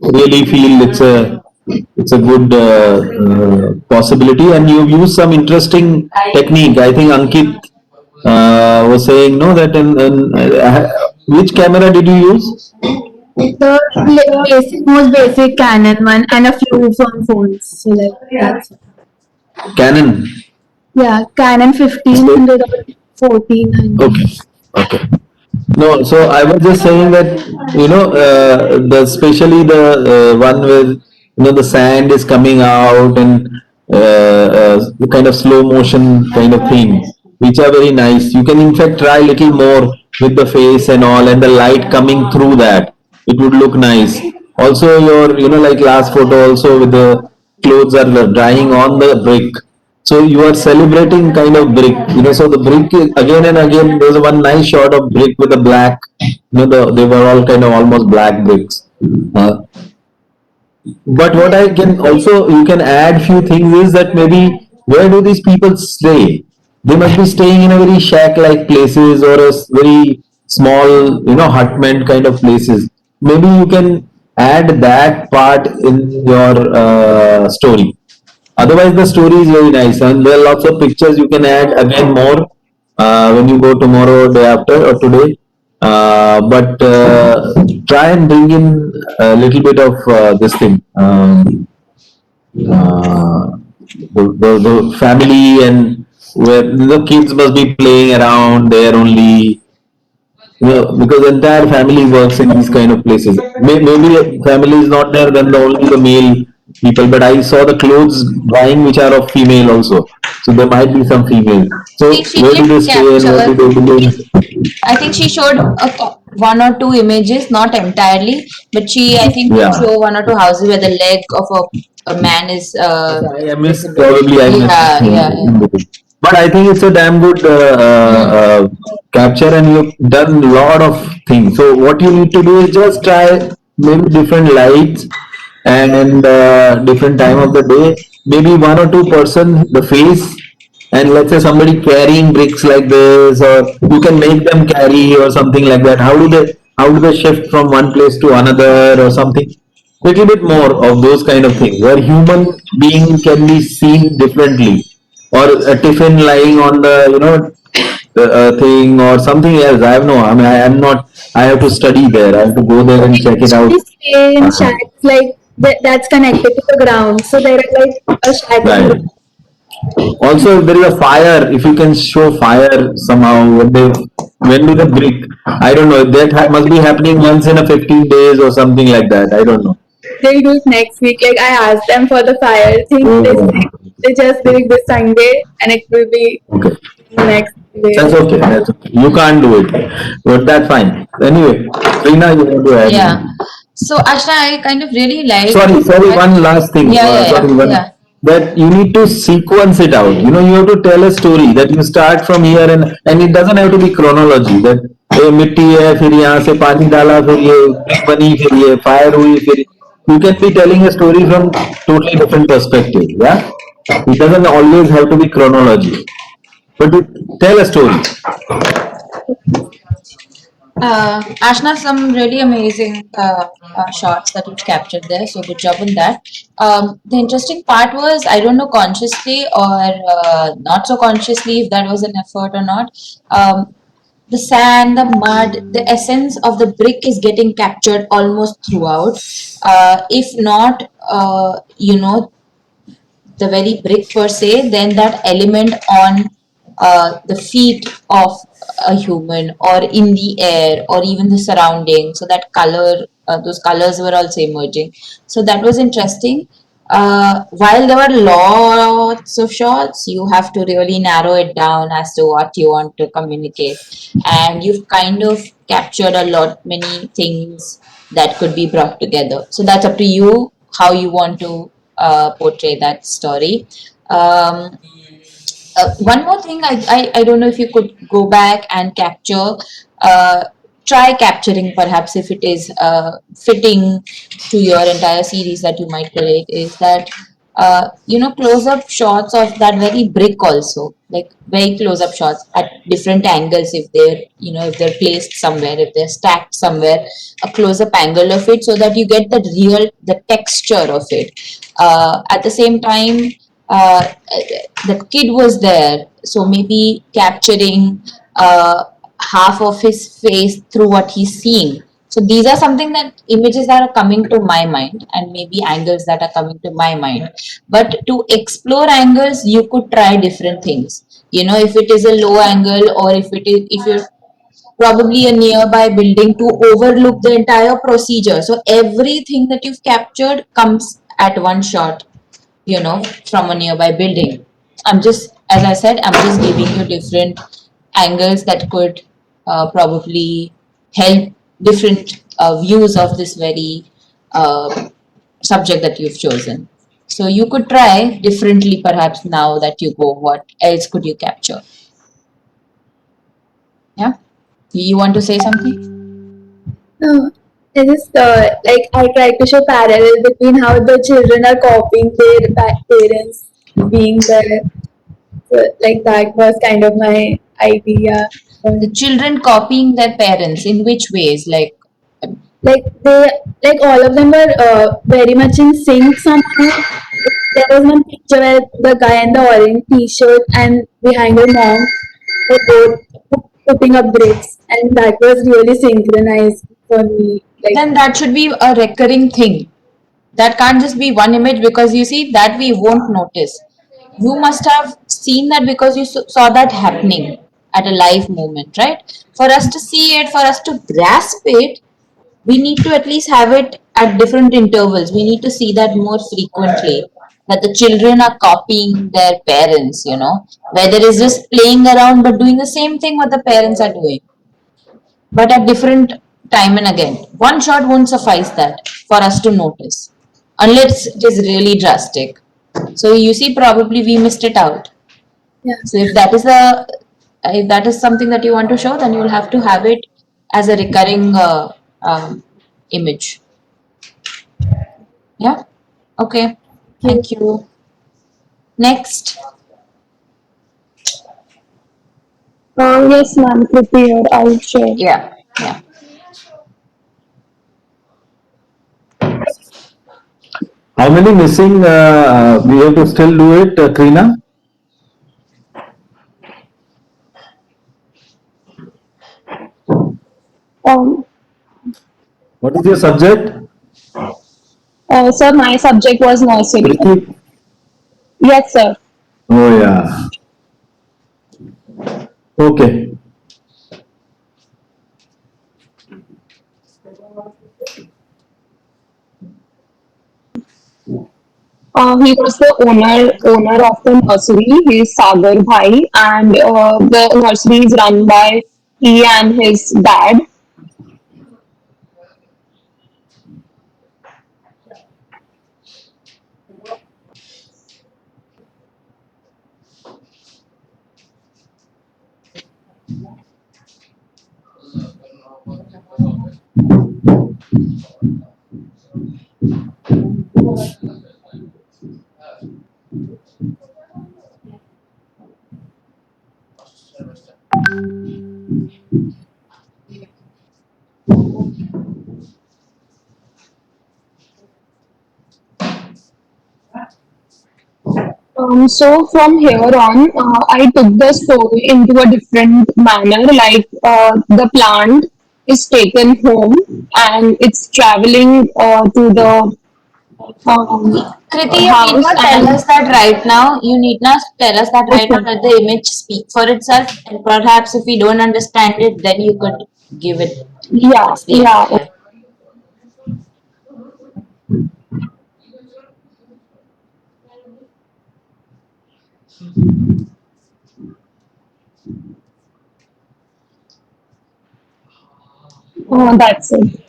S4: really feel it's a good possibility, and you've used some interesting technique. I think Ankit was saying no that in which camera did you use?
S8: The basic, most basic Canon one, and a few from phones. So like that's it.
S4: Canon.
S8: Yeah, Canon 1500 or 1400.
S4: Okay. Okay. No, so I was just saying that especially the one where the sand is coming out and the kind of slow motion kind of thing, which are very nice. You can in fact try little more with the face and all, and the light coming through that. It would look nice. Also, your like last photo also with the clothes are drying on the brick. So you are celebrating kind of brick, so the brick again and again, there's one nice shot of brick with a black, they were all kind of almost black bricks. But what I can also, you can add few things is that maybe where do these people stay? They must be staying in a very shack-like places or a very small, hutment kind of places. Maybe you can add that part in your story. Otherwise, the story is very nice, and there are lots of pictures you can add again more when you go tomorrow, day after, or today. But try and bring in a little bit of this thing, the family, and where the kids must be playing around there only. Because the entire family works in these kind of places. Maybe a family is not there, then only the male people. But I saw the clothes drying which are of female also. So there might be some female. So
S1: She
S4: where do
S1: did
S4: they stay and what do they do?
S1: I think she showed one or two images, not entirely, but I think did
S4: Yeah.
S1: show one or two houses where the leg of a man is
S4: I missed,
S1: visible.
S4: probably I missed.
S1: Yeah.
S4: But I think it's a damn good capture, and you've done a lot of things. So what you need to do is just try maybe different lights and different time of the day. Maybe one or two person, the face, and let's say somebody carrying bricks like this, or you can make them carry or something like that. How do they shift from one place to another or something? little bit more of those kind of things where human being can be seen differently, or a tiffin lying on the thing or something else. I have no. I mean, I am not. I have to study there. I have to go there and
S8: We
S4: check it out.
S8: usually stay in
S4: Uh,
S8: shacks like that's connected to the ground. So there are like a shack in
S4: right. Also, if there is a fire, if you can show fire somehow, when do the brick? I don't know. That must be happening once in a 15 days or something like that. I don't know.
S8: they'll do it next week. Like I asked them for the fire thing. They
S4: Oh,
S8: say they just did it this Sunday and it will be
S4: okay.
S8: next day.
S4: That's okay. That's okay. You can't do it, but that's fine. Anyway, Reena, you want to add?
S1: Yeah. So Ashna, I kind of really like.
S4: Sorry. One last thing.
S1: Yeah.
S4: That you need to sequence it out. You have to tell a story that you start from here, and it doesn't have to be chronology. That ये मिट्टी है, फिर यहाँ से पानी डाला, फिर ये brick बनी, फिर ये fire हुई, फिर you can be telling a story from totally different perspective. Yeah, it doesn't always have to be chronology, but tell a story.
S1: Ashna, some really amazing shots that you've captured there. So good job on that. The interesting part was, I don't know consciously or not so consciously if that was an effort or not. The sand, the mud, the essence of the brick is getting captured almost throughout. If not, the very brick per se, then that element on the feet of a human or in the air or even the surrounding. So that color, those colors were also emerging. So that was interesting. While there were lots of shots, you have to really narrow it down as to what you want to communicate. And you've kind of captured many things that could be brought together. So that's up to you how you want to portray that story. One more thing, I don't know if you could go back and capture, try capturing perhaps if it is fitting to your entire series that you might create, is that, close up shots of that very brick also, like very close up shots at different angles if they're placed somewhere, if they're stacked somewhere, a close up angle of it so that you get the texture of it. At the same time, the kid was there, so maybe capturing half of his face through what he's seeing. So these are something that images that are coming to my mind, and maybe angles that are coming to my mind. But to explore angles, you could try different things. If it is a low angle, or if you're probably a nearby building, to overlook the entire procedure. So everything that you've captured comes at one shot, from a nearby building. As I said, I'm just giving you different angles that could probably help different views of this very subject that you've chosen. So you could try differently perhaps now that you go, what else could you capture? Yeah? You want to say something?
S8: No, I just like I tried to show parallel between how the children are copying their parents being there. So, like that was kind of my idea.
S1: The children copying their parents, in which ways? Like
S8: All of them were very much in sync somehow. There was one picture where the guy in the orange t-shirt and behind her mom were both putting up bricks, and that was really synchronized for me.
S1: then that should be a recurring thing. That can't just be one image, because you see that we won't notice. You must have seen that because you saw that happening at a live moment, right? For us to see it, for us to grasp it, we need to at least have it at different intervals. We need to see that more frequently. That the children are copying their parents, whether it's just playing around but doing the same thing what the parents are doing, but at different time and again. One shot won't suffice that for us to notice, unless it is really drastic. So you see, probably we missed it out.
S8: Yeah.
S1: So if that is something that you want to show, then you will have to have it as a recurring image. Yeah. Okay. Thank you. Next.
S5: Yes, ma'am, prepared. I'll share.
S1: Yeah. Yeah.
S4: How many missing? We have to still do it, Krina?
S5: Um,
S4: What is your subject?
S5: sir, my subject was nursery.
S4: Priti?
S5: Yes, sir.
S4: Oh, yeah. Okay.
S5: He was the owner of the nursery. He is Sagar Bhai, and the nursery is run by he and his dad. So from here on, I took the story into a different manner. Like the plant is taken home and it's traveling to the
S1: Kriti, you need
S5: house
S1: not tell
S5: and
S1: us that right now. You need not tell us that right now.
S5: okay.
S1: Let the image speak for itself. And perhaps if we don't understand it, then you could give it,
S5: Yeah,
S1: explain it.
S5: yeah.
S1: Yeah.
S5: That's it.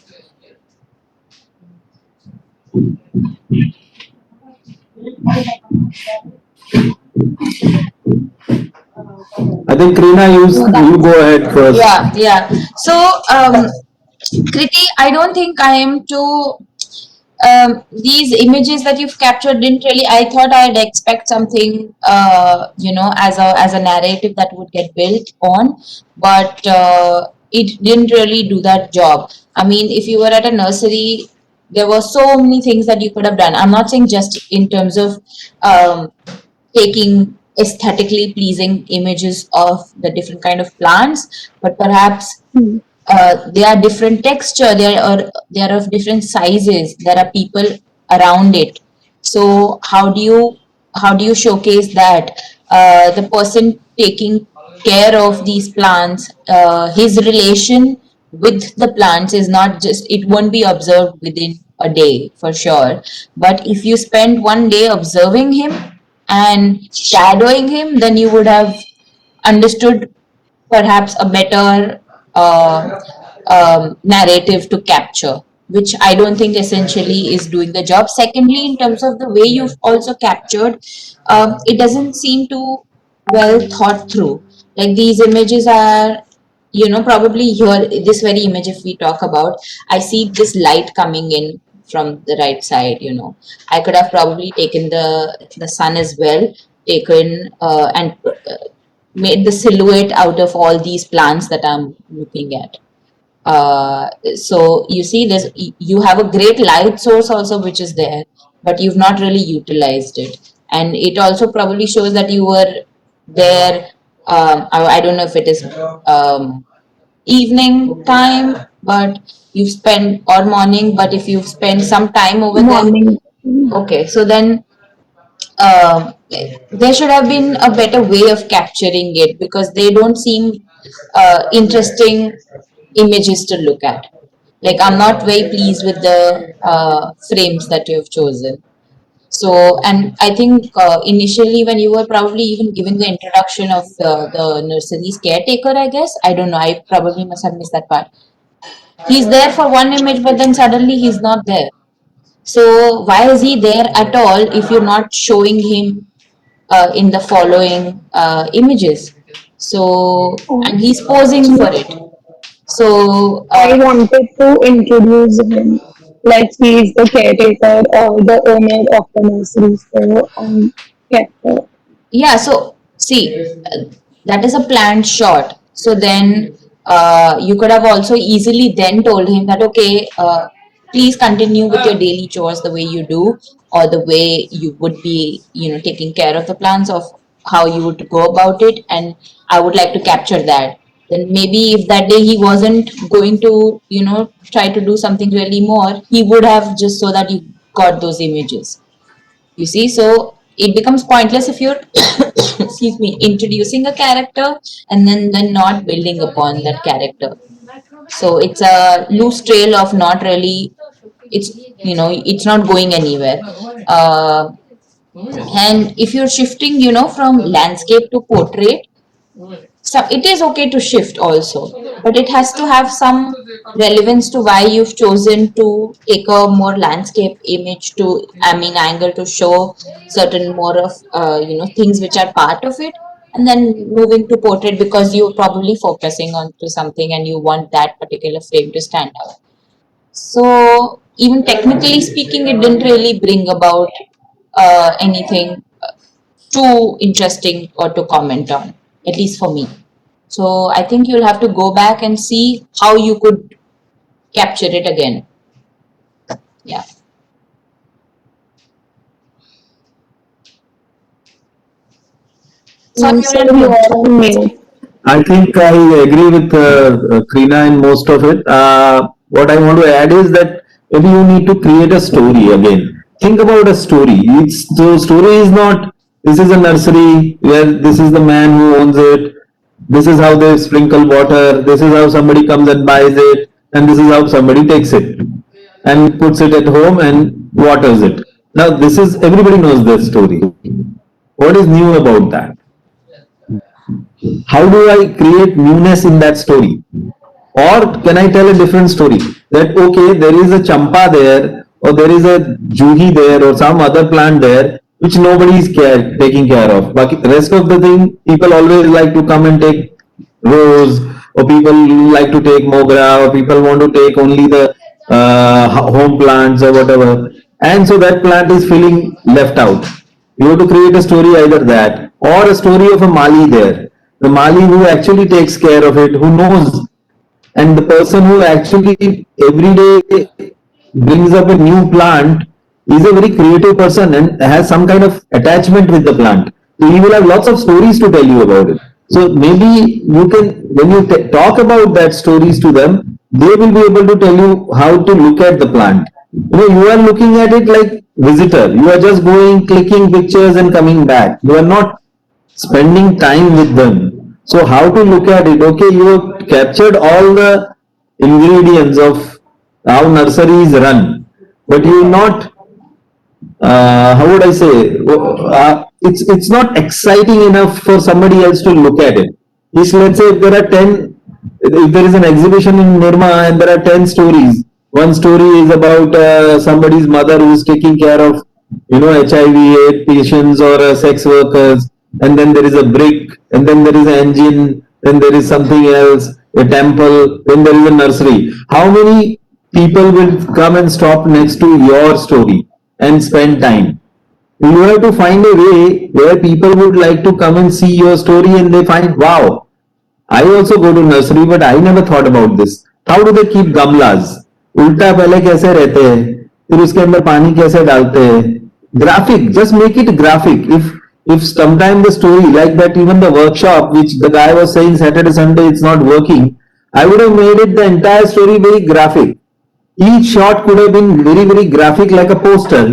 S4: I think Krina, you go ahead first.
S1: Yeah, yeah. So, Kriti, I don't think I am too. These images that you've captured didn't really. I thought I'd expect something, as a narrative that would get built on, but it didn't really do that job. I mean, if you were at a nursery, there were so many things that you could have done. I'm not saying just in terms of um, taking aesthetically pleasing images of the different kind of plants, but perhaps they are different texture, they are of different sizes, there are people around it. So how do you showcase that the person taking care of these plants, his relation with the plants is not just, it won't be observed within a day for sure, but if you spend one day observing him and shadowing him, then you would have understood perhaps a better narrative to capture, which I don't think essentially is doing the job. Secondly, in terms of the way you've also captured, it doesn't seem too well thought through. Like these images are, probably here, this very image, if we talk about, I see this light coming in from the right side, I could have probably taken the sun as well, taken and made the silhouette out of all these plants that I'm looking at. So you see, you have a great light source also, which is there, but you've not really utilized it, and it also probably shows that you were there. I don't know if it is evening time, but you've spent or morning. But if you've spent some time over there,
S5: Morning.
S1: okay, so then there should have been a better way of capturing it because they don't seem interesting images to look at. Like, I'm not very pleased with the frames that you have chosen. So, and I think initially when you were probably even giving the introduction of the nursery's caretaker, I guess, I don't know, I probably must have missed that part. He's there for one image, but then suddenly he's not there. So why is he there at all if you're not showing him in the following images? So, and he's posing for it. So,
S5: I wanted to introduce him, like he is the caretaker or the owner of the nursery. So, yeah.
S1: yeah, so see, that is a planned shot. So then you could have also easily then told him that, okay, please continue with your daily chores the way you do. or the way you would be, taking care of the plants, of how you would go about it, and I would like to capture that. Then maybe if that day he wasn't going to, try to do something really more, he would have, just so that you got those images. You see, so it becomes pointless if you're, excuse me, introducing a character and then not building upon that character. So it's a loose trail of not really, it's not going anywhere. And if you're shifting, from landscape to portrait, so it is okay to shift also, but it has to have some relevance to why you've chosen to take a more landscape image to, angle to show certain more of, things which are part of it, and then moving to portrait because you're probably focusing on to something and you want that particular frame to stand out. So even technically speaking, it didn't really bring about anything too interesting or to comment on, at least for me. So I think you'll have to go back and see how you could capture it again. Yeah. Sorry,
S5: So you are on mute.
S4: I think I agree with Krina in most of it. What I want to add is that maybe you need to create a story again. Think about a story. So story is not, this is a nursery where this is the man who owns it. This is how they sprinkle water. This is how somebody comes and buys it. And this is how somebody takes it and puts it at home and waters it. Now this is, everybody knows this story. What is new about that? How do I create newness in that story? Or can I tell a different story? That, okay, there is a champa there, or there is a juhi there, or some other plant there, which nobody is taking care of. But the rest of the thing, people always like to come and take rose, or people like to take mogra, or people want to take only the home plants or whatever. And so that plant is feeling left out. You have to create a story, either that, or a story of a Mali there. The Mali who actually takes care of it, who knows, and the person who actually every day brings up a new plant is a very creative person and has some kind of attachment with the plant. So he will have lots of stories to tell you about it. So maybe you can, when you talk about that stories to them, they will be able to tell you how to look at the plant. You are looking at it like visitor. You are just going, clicking pictures and coming back. You are not spending time with them. So how to look at it? Okay, you have captured all the ingredients of how nurseries run, but you not, how would I say, it's not exciting enough for somebody else to look at it. Let's say if there are 10, if there is an exhibition in Nirma and there are 10 stories, one story is about somebody's mother who is taking care of, HIV/AIDS patients or sex workers, and then there is a brick, and then there is an engine, then there is something else, a temple, then there is a nursery. How many people will come and stop next to your story and spend time? You have to find a way where people would like to come and see your story and they find, wow, I also go to nursery, but I never thought about this. How do they keep gamlas? उल्टा पहले कैसे रहते हैं, फिर उसके अंदर पानी कैसे डालते हैं? Graphic, just make it graphic. If sometime the story like that, even the workshop which the guy was saying Saturday Sunday it's not working, I would have made it the entire story very graphic. Each shot could have been very, very graphic, like a poster.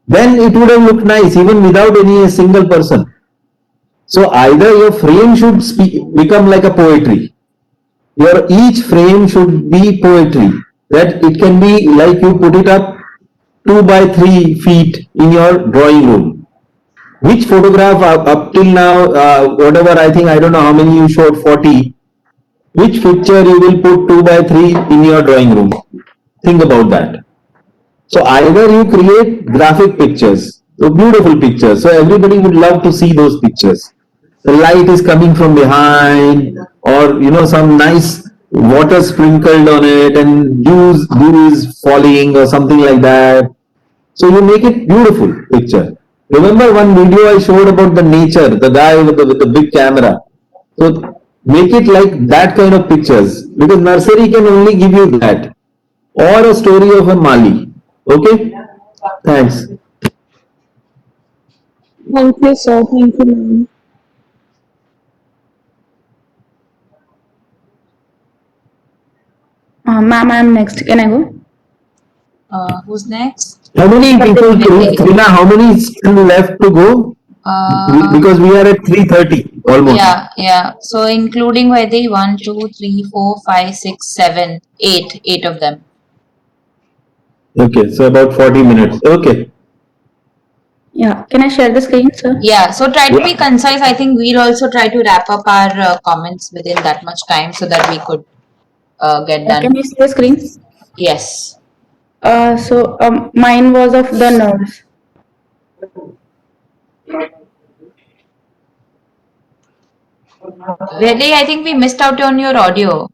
S4: Then it would have looked nice even without any single person. So either your frame should become like a poetry. Each frame should be poetry. That it can be like you put it up 2 by 3 feet in your drawing room. Which photograph up till now, whatever, I think, I don't know how many you showed, 40. Which picture you will put 2 by 3 in your drawing room? Think about that. So either you create graphic pictures, so beautiful pictures, so everybody would love to see those pictures. The light is coming from behind, or some nice water sprinkled on it and dew is falling or something like that. So you make it beautiful picture. Remember one video I showed about the nature, the guy with the big camera. So make it like that kind of pictures, because nursery can only give you that, or a story of a Mali. Okay. Thanks.
S5: Thank you, sir. Thank you, ma'am.
S9: Ma'am, I'm next. Can I go?
S1: Who's next?
S4: How many people, Trina, how many is still left to go? Because we are at 3:30 almost.
S1: Yeah. So including Vaidehi, 1, 2, 3, 4, 5, 6, 7, 8. 8 of them.
S4: Okay, so about 40 minutes. Okay.
S9: Yeah. Can I share the screen, sir?
S1: Yeah. So try to be concise. I think we'll also try to wrap up our comments within that much time so that we could get done.
S9: Can you see the screen?
S1: Yes.
S9: Mine was of the nerves.
S1: Vaidehi, I think we missed out on your audio.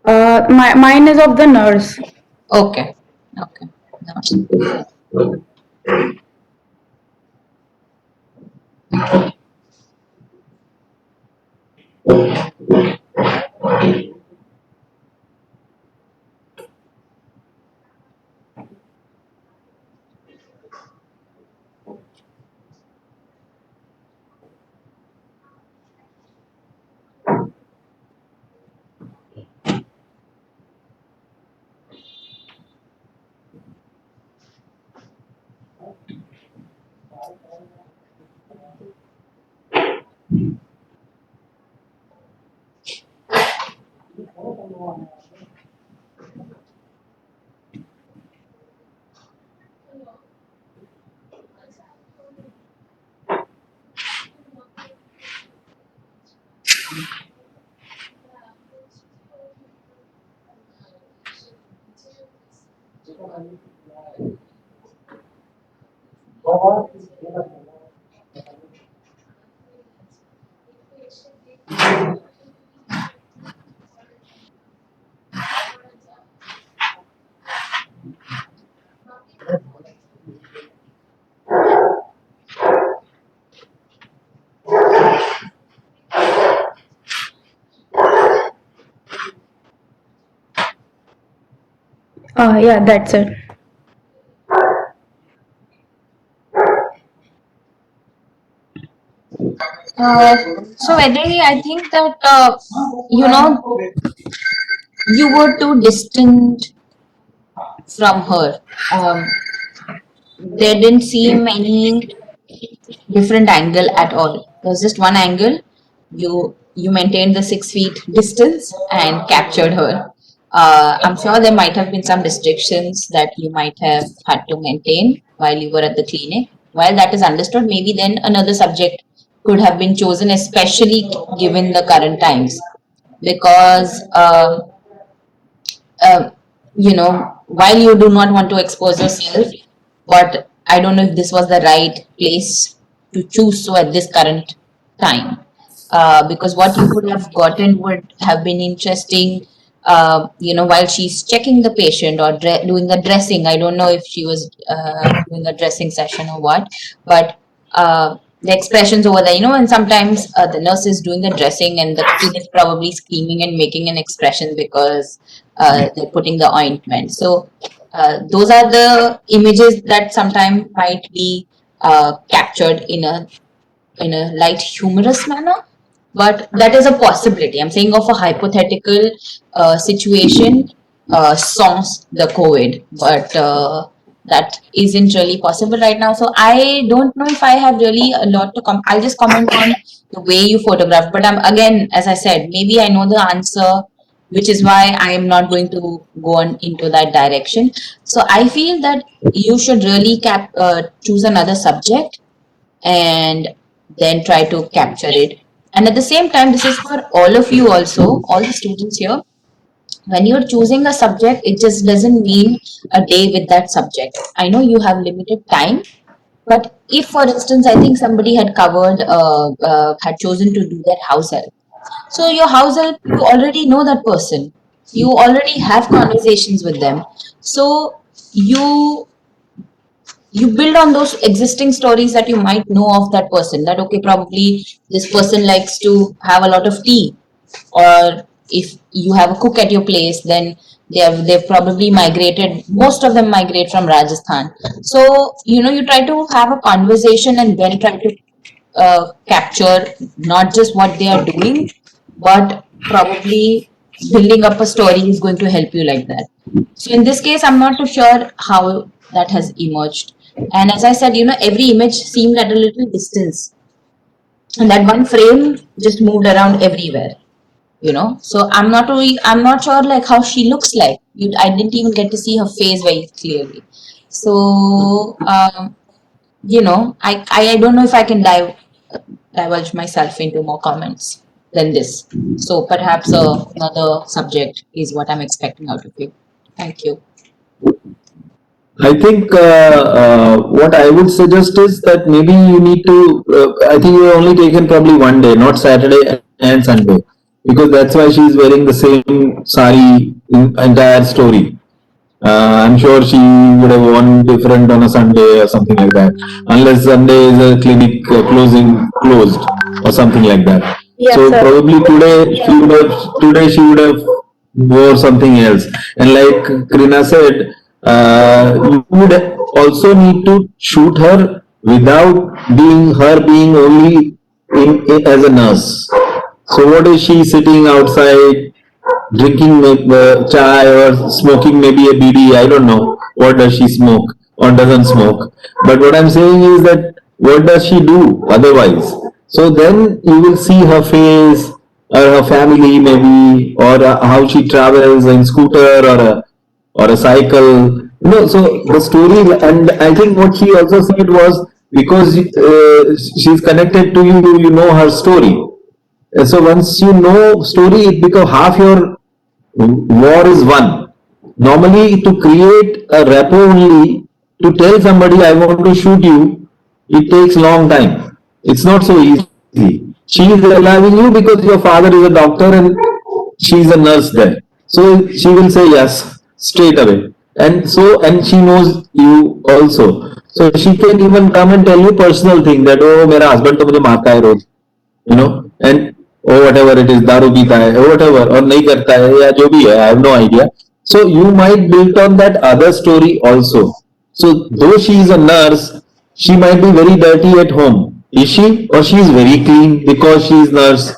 S9: Mine is of the nerves.
S1: Okay.
S9: Yeah, that's it.
S1: So Vaidehi, I think that you were too distant from her. There didn't seem any different angle at all. There was just one angle. You maintained the 6 feet distance and captured her. I'm sure there might have been some restrictions that you might have had to maintain while you were at the clinic. While that is understood, maybe then another subject could have been chosen, especially given the current times, because while you do not want to expose yourself, but I don't know if this was the right place to choose so at this current time. Because what you could have gotten would have been interesting, while she's checking the patient or doing the dressing. I don't know if she was doing a dressing session or what, but the expressions over there, and sometimes the nurse is doing the dressing and the kid is probably screaming and making an expression because they're putting the ointment. So those are the images that sometimes might be captured in a light humorous manner, but that is a possibility. I'm saying of a hypothetical situation sans the COVID, but that isn't really possible right now. So I don't know if I have really a lot to I'll just comment on the way you photograph. But again, as I said, maybe I know the answer, which is why I am not going to go on into that direction. So I feel that you should really choose another subject and then try to capture it. And at the same time, this is for all of you also, all the students here. When you're choosing a subject, it just doesn't mean a day with that subject. I know you have limited time, but if, for instance, I think somebody had had chosen to do that house help. So your house help, you already know that person. You already have conversations with them. So you build on those existing stories that you might know of that person, that okay, probably this person likes to have a lot of tea, or if you have a cook at your place, then they've probably migrated. Most of them migrate from Rajasthan. So you try to have a conversation and then try to capture not just what they are doing, but probably building up a story is going to help you like that. So in this case, I'm not too sure how that has emerged. And as I said, every image seemed at a little distance, and that one frame just moved around everywhere. So I'm not sure like how she looks like. I didn't even get to see her face very clearly. So I don't know if I can divulge myself into more comments than this. So perhaps another subject is what I'm expecting out of you. Thank you.
S4: I think what I would suggest is that maybe you need to. I think you have only taken probably one day, not Saturday and Sunday, because that's why she's wearing the same sari in entire story. I'm sure she would have worn different on a Sunday or something like that, unless Sunday is a clinic closed or something like that.
S9: Yes,
S4: So
S9: sir.
S4: probably today she would have wore something else. And like Krina said, you would also need to shoot her without being only as a nurse. So what is she sitting outside drinking chai or smoking maybe a BD? I don't know what does she smoke or doesn't smoke. But what I'm saying is that what does she do otherwise? So then you will see her face or her family maybe, or how she travels in scooter or a cycle. So the story, and I think what she also said was because she's connected to you, you know her story. So once you know story, it becomes half your war is won. Normally, to create a rapport only, to tell somebody I want to shoot you, it takes long time. It's not so easy. She is allowing you because your father is a doctor and she is a nurse there. So she will say yes straight away. And she knows you also. So she can even come and tell you personal thing that, oh, मेरा husband तो मुझे मारता है रोज, and or whatever it is, दारू पीता है or whatever, और नहीं करता है या जो भी है, I have no idea. So you might build on that other story also. So though she is a nurse, she might be very dirty at home. Is she? Or she is very clean because she is nurse.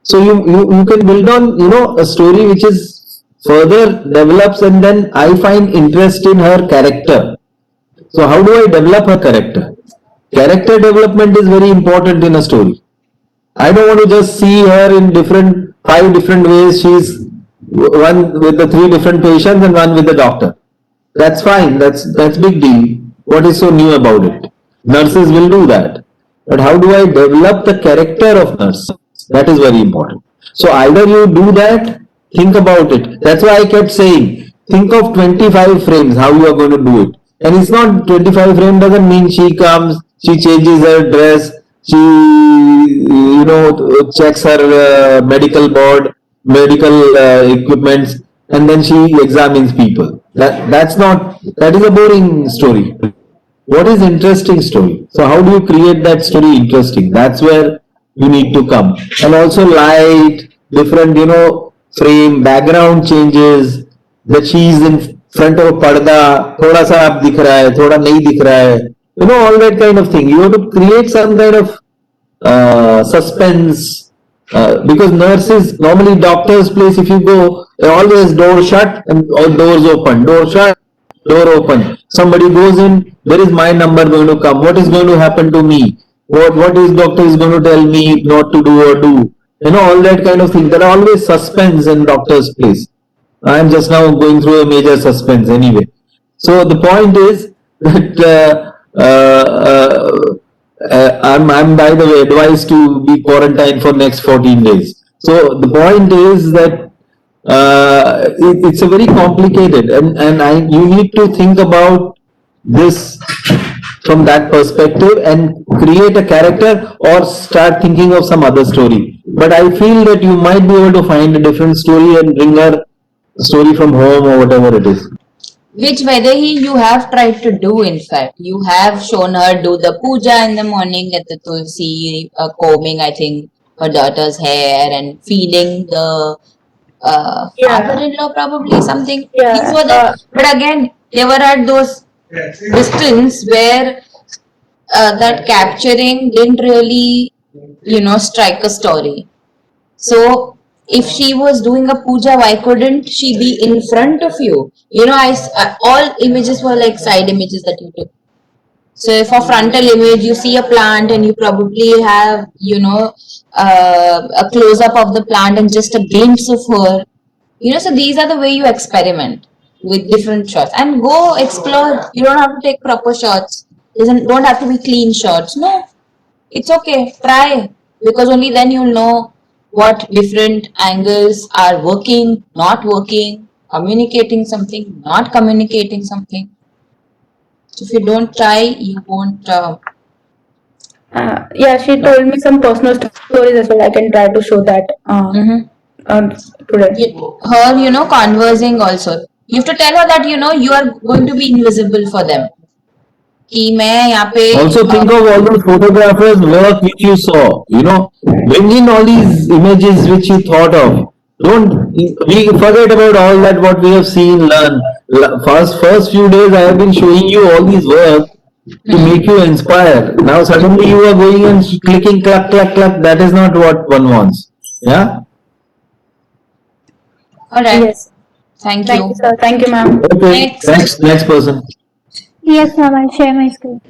S4: So you can build on a story which is further develops, and then I find interest in her character. So how do I develop her character? Character development is very important in a story. I don't want to just see her in five different ways. She's one with the 3 different patients and one with the doctor. That's fine. That's big deal. What is so new about it? Nurses will do that. But how do I develop the character of nurse? That is very important. So either you do that, think about it. That's why I kept saying, think of 25 frames, how you are going to do it. And it's not 25 frame doesn't mean she comes, she changes her dress, she checks her medical equipments, and then she examines people. That is a boring story. What is interesting story? So how do you create that story interesting? That's where you need to come. And also light, different, frame, background changes, that she is in front of parda, thoda sa aap dikh raha hai, thoda nahi dikh raha hai. All that kind of thing. You have to create some kind of suspense, because nurses, normally doctor's place, if you go, always door shut and all doors open, door shut, door open. Somebody goes in, there is my number going to come. What is going to happen to me? What is doctor is going to tell me not to do or do? All that kind of thing. There are always suspense in doctor's place. I am just now going through a major suspense anyway. So the point is that I'm by the way advised to be quarantined for next 14 days. So the point is that it's a very complicated, and you need to think about this from that perspective and create a character or start thinking of some other story. But I feel that you might be able to find a different story and bring her story from home or whatever it is.
S1: Which Vaidehi you have tried to do, in fact. You have shown her do the puja in the morning at the Tulsi, combing, I think, her daughter's hair and feeling the
S9: Yeah.
S1: father-in-law, probably something.
S9: Yeah.
S1: These were the, but again, they were at those distance where that capturing didn't really, strike a story. So if she was doing a puja, why couldn't she be in front of you? All images were like side images that you took. So if a frontal image, you see a plant and you probably have, a close up of the plant and just a glimpse of her. So these are the way you experiment with different shots and go explore. You don't have to take proper shots. Don't have to be clean shots. No, it's okay. Try, because only then you'll know what different angles are working, not working, communicating something, not communicating something. So if you don't try, you won't.
S9: Yeah, she told me some personal stories as well. I can try to show that today.
S1: Her, conversing also. You have to tell her that you are going to be invisible for them. कि मैं यहाँ पे
S4: Also think of all those photographers' work which you saw. Bring in all these images which you thought of. Don't we forget about all that what we have seen, learn. First few days I have been showing you all these work to make you inspire. Now suddenly you are going and clicking clap clap clap. That is not what one wants. Yeah.
S1: All right.
S9: Yes.
S1: Thank
S9: Thank
S1: you.
S9: you, sir. Thank you, ma'am.
S4: Okay.
S1: Next.
S4: Next person.
S10: Yes, ma'am, I'll share my screen.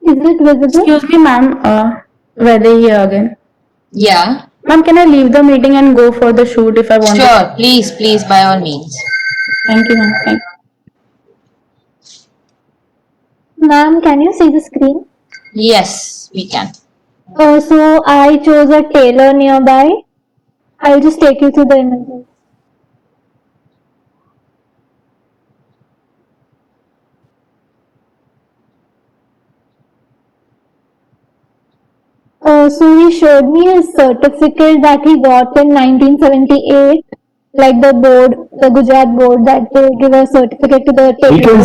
S10: Is it visible?
S9: Excuse me, ma'am. Were they here again?
S1: Yeah.
S9: Ma'am, can I leave the meeting and go for the shoot if I want?
S1: Sure. Please, by all means.
S9: Thank you, ma'am. Thank you.
S10: Ma'am, can you see the screen?
S1: Yes, we can.
S10: So I chose a tailor nearby. I'll just take you through the images. So he showed me his certificate that he got in 1978, like the Gujarat board, that they give a certificate to the
S4: We can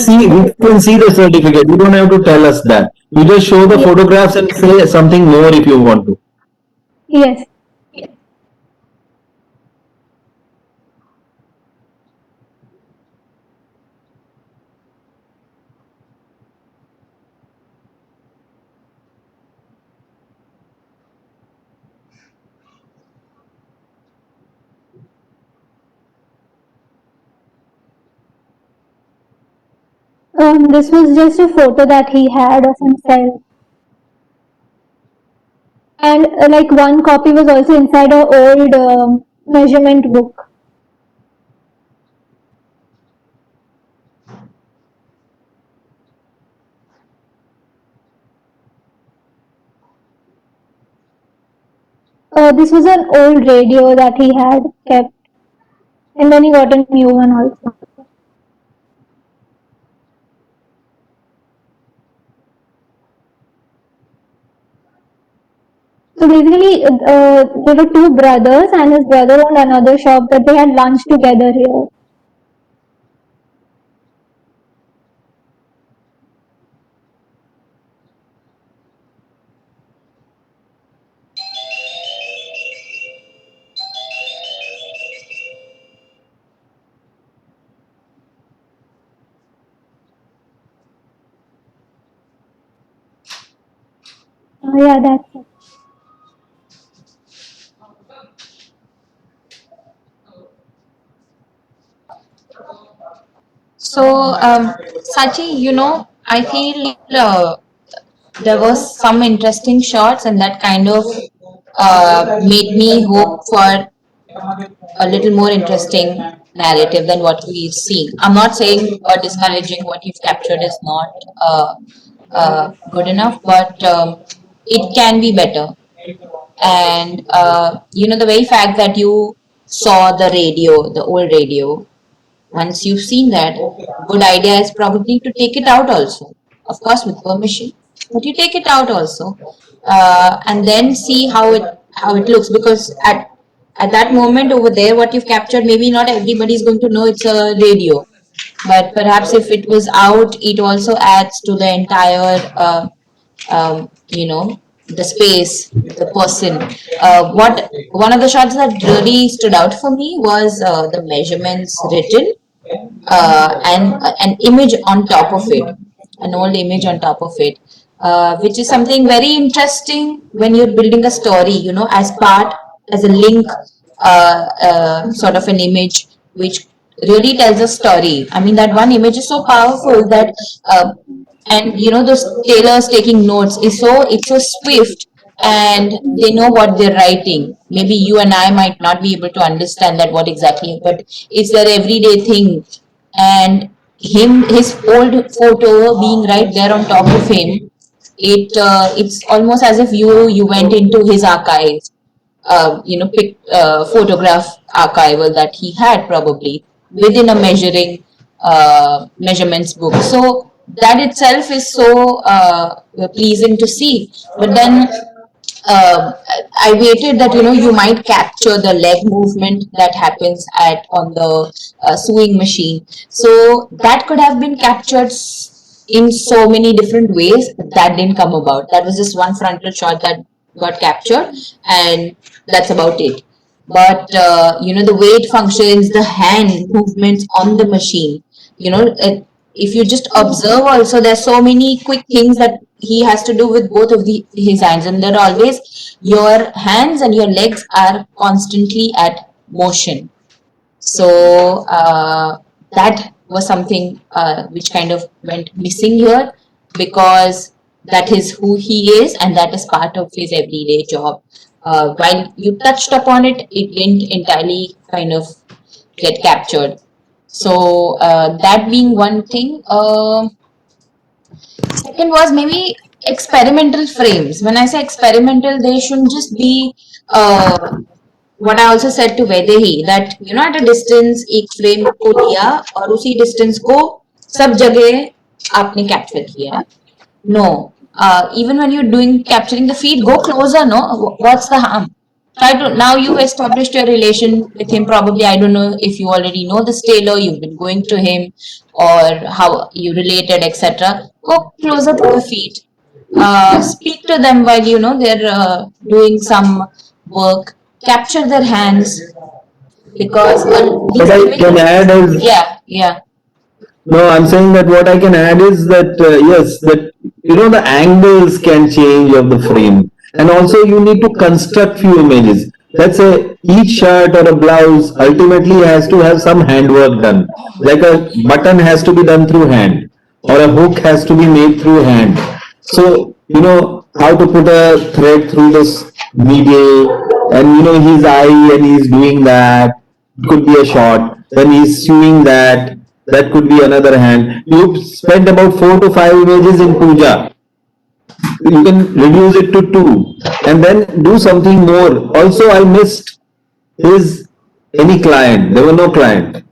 S4: see the certificate. You don't have to tell us that. You just show the photographs and say something more if you want to.
S10: Yes. This was just a photo that he had of himself. And like one copy was also inside an old measurement book. This was an old radio that he had kept, and then he got a new one also. So basically, there were two brothers, and his brother owned another shop that they had lunch together here. Yeah, that's it.
S1: So, Sachi, I feel there was some interesting shots, and that kind of made me hope for a little more interesting narrative than what we've seen. I'm not saying or discouraging what you've captured is not good enough, but it can be better. And the very fact that you saw the radio, the old radio, once you've seen that, good idea is probably to take it out also, of course with permission, but you take it out also, and then see how it looks, because at that moment over there, what you've captured, maybe not everybody is going to know it's a radio. but perhaps if it was out, it also adds to the entire, the space, the person. What One of the shots that really stood out for me was the measurements written, and an image on top of it, an old image on top of it, which is something very interesting when you're building a story, as a link, sort of an image which really tells a story. I mean, that one image is so powerful that, and those tailors taking notes it's so swift, and they know what they're writing. Maybe you and I might not be able to understand that what exactly, but it's their everyday thing. And his old photo being right there on top of him, it's almost as if you went into his archives, photograph archival that he had probably within a measurements book. So that itself is so pleasing to see. But then I waited that you might capture the leg movement that happens on the sewing machine. So that could have been captured in so many different ways. That didn't come about. That was just one frontal shot that got captured, and that's about it. But the way it functions, the hand movements on the machine, if you just observe also, there's so many quick things that he has to do with both of his hands, and they're always, your hands and your legs are constantly at motion. So that was something which kind of went missing here, because that is who he is and that is part of his everyday job. While you touched upon it, it didn't entirely kind of get captured. So that being one thing. Second was maybe experimental frames. When I say experimental, they shouldn't just be what I also said to Vaidehi, that at a distance एक frame को लिया और उसी distance को सब जगह आपने capture किया. No, even when you're capturing the feed, go closer. No, what's the harm? Try to, now you've established your relation with him. Probably, I don't know if you already know this tailor, you've been going to him, or how you related, etc. Go closer to the feet. Speak to them while they're doing some work. Capture their hands, because
S4: What I can add is,
S1: yeah.
S4: no, I'm saying that what I can add is that yes, that the angles can change of the frame, and also you need to construct few images. Let's say each shirt or a blouse ultimately has to have some handwork done, like a button has to be done through hand, or a hook has to be made through hand. So how to put a thread through this medial, and his eye, and he's doing that, could be a shot. Then he's sewing that could be another hand. You spend about 4 to 5 images in puja. You can reduce it to 2 and then do something more. Also, I missed any client. There were no client.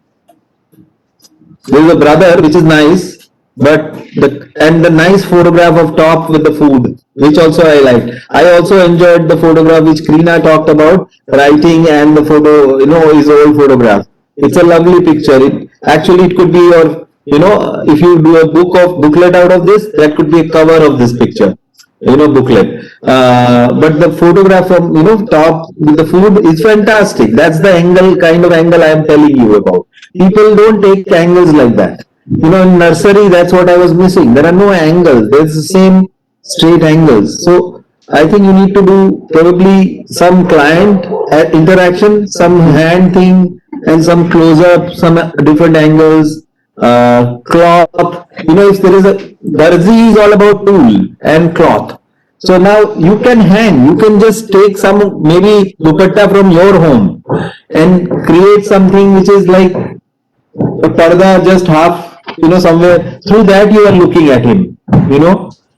S4: There is a brother, which is nice, but the nice photograph of top with the food, which also I liked. I also enjoyed the photograph which Krina talked about, writing, and the photo, his old photograph. It's a lovely picture. It could be your, if you do a booklet out of this, that could be a cover of this picture, booklet. But the photograph from, top with the food is fantastic. That's the kind of angle I am telling you about. People don't take angles like that. In nursery, that's what I was missing. There are no angles. There's the same straight angles. So I think you need to do probably some client interaction, some hand thing, and some close-up, some different angles, cloth. If there is Darzi is all about tool and cloth. So now you can just take some maybe dupatta from your home and create something which is like a parda just half, somewhere. Through that you are looking at him,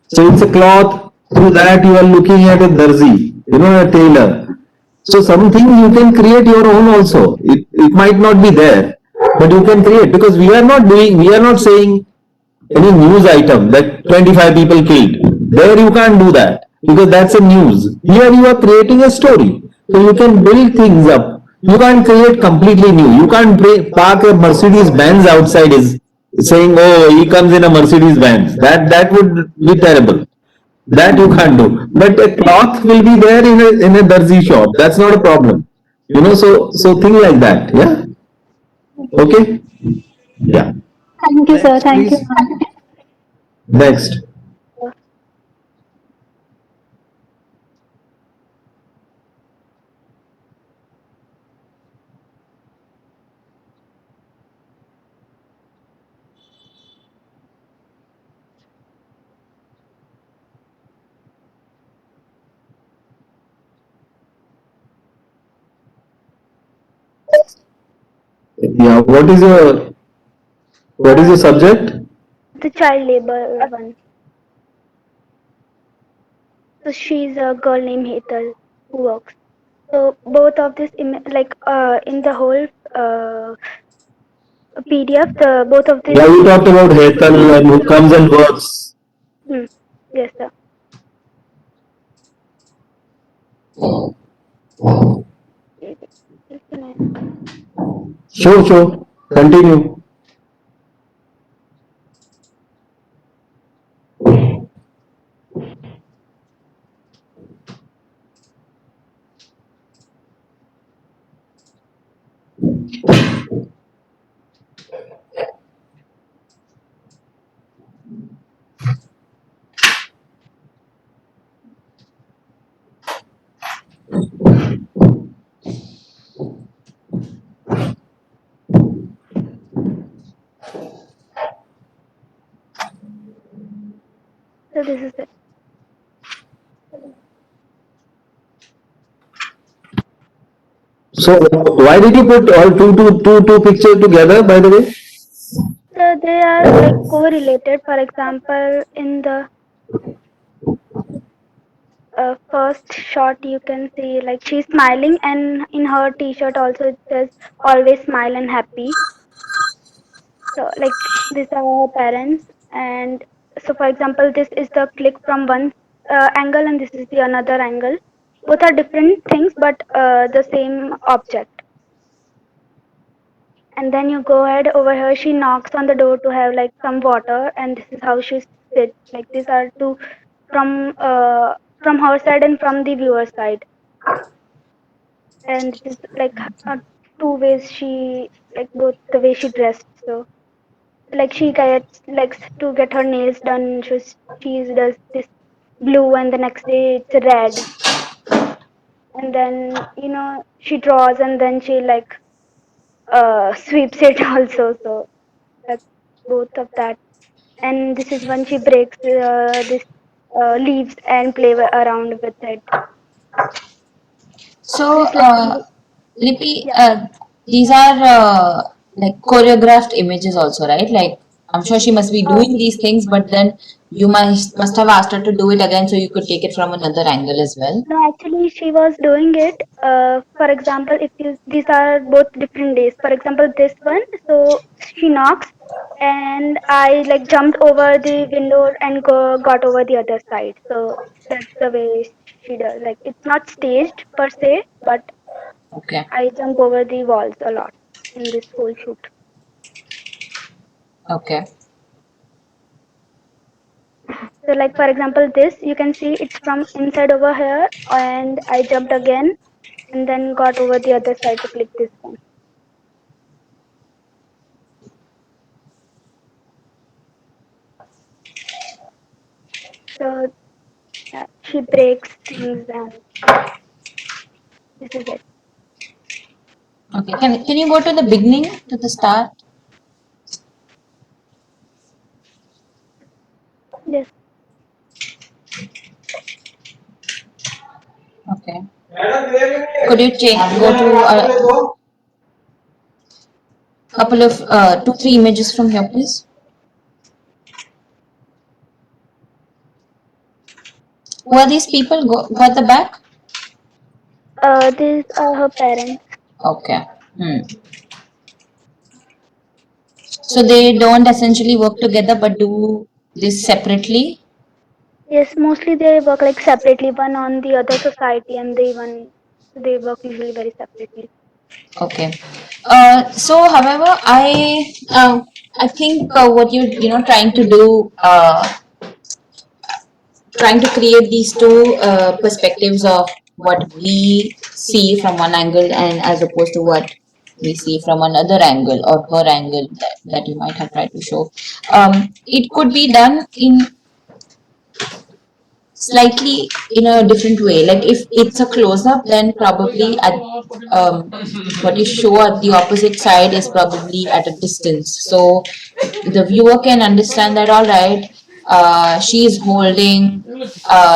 S4: So it's a cloth. Through that you are looking at a Darzi, a tailor. So something you can create your own also. It might not be there, but you can create, because we are not saying any news item that 25 people killed. There you can't do that, because that's a news. Here you are creating a story. So you can build things up. You can't create completely new. You can't park a Mercedes Benz outside his saying, "Oh, he comes in a Mercedes Benz." That would be terrible. That you can't do. But a cloth will be there in a darzi shop. That's not a problem. So thing like that. Yeah. Okay. Yeah.
S10: Thank you, sir.
S4: Next,
S10: Thank you,
S4: please.
S10: ma'am.
S4: Next. Yeah. What is your subject?
S11: The child labor one. So she's a girl named Hetal who works. So both of this, in the whole PDF, the both of this.
S4: Yeah, you talked about Hetal and who comes and works.
S11: Yes, sir.
S4: Sure. Continue.
S11: So this is it.
S4: So why did you put all two pictures together, by the way?
S11: So they are like correlated. For example, in the first shot, you can see like she's smiling, and in her T-shirt also it says "always smile and happy." So like these are her parents, and so for example, this is the click from one angle, and this is the another angle. Both are different things, but the same object. And then you go ahead over here. She knocks on the door to have like some water, and this is how she sits. Like these are two from her side and from the viewer side, and this is like two ways she like both the way she dressed. So like she gets like to get her nails done. She does this blue, and the next day it's red, and then she draws, and then she like sweeps it also. So that's both of that. And this is when she breaks this leaves and play around with it.
S1: So,
S11: This like
S1: Lipi,
S11: yeah.
S1: these are like choreographed images also, right? Like I'm sure she must be doing these things, but then you must have asked her to do it again so you could take it from another angle as well.
S11: No, actually, she was doing it. For example, if these are both different days. For example, this one, so she knocks, and I like jumped over the window and got over the other side. So that's the way she does. Like it's not staged per se, but
S1: Okay.
S11: I jump over the walls a lot in this whole shoot.
S1: Okay.
S11: So like for example, this you can see it's from inside over here, and I jumped again, and then got over the other side to click this one. So she breaks things, and this is it.
S1: Okay. Can you go to the beginning, to the start?
S11: Yes.
S1: Okay. Could you go to a couple of 2-3 images from here, please? Who are these people? Go at the back.
S11: These are her parents.
S1: Okay. So they don't essentially work together, but do this separately.
S11: Yes, mostly they work like separately, one on the other society, and they work usually very separately.
S1: Okay. So, however, I think what you trying to do, trying to create these two perspectives of what we see from one angle and as opposed to what we see from another angle or her angle that you might have tried to show. It could be done in slightly in a different way. Like if it's a close up, then probably at what you show at the opposite side is probably at a distance. So the viewer can understand that all right, she is holding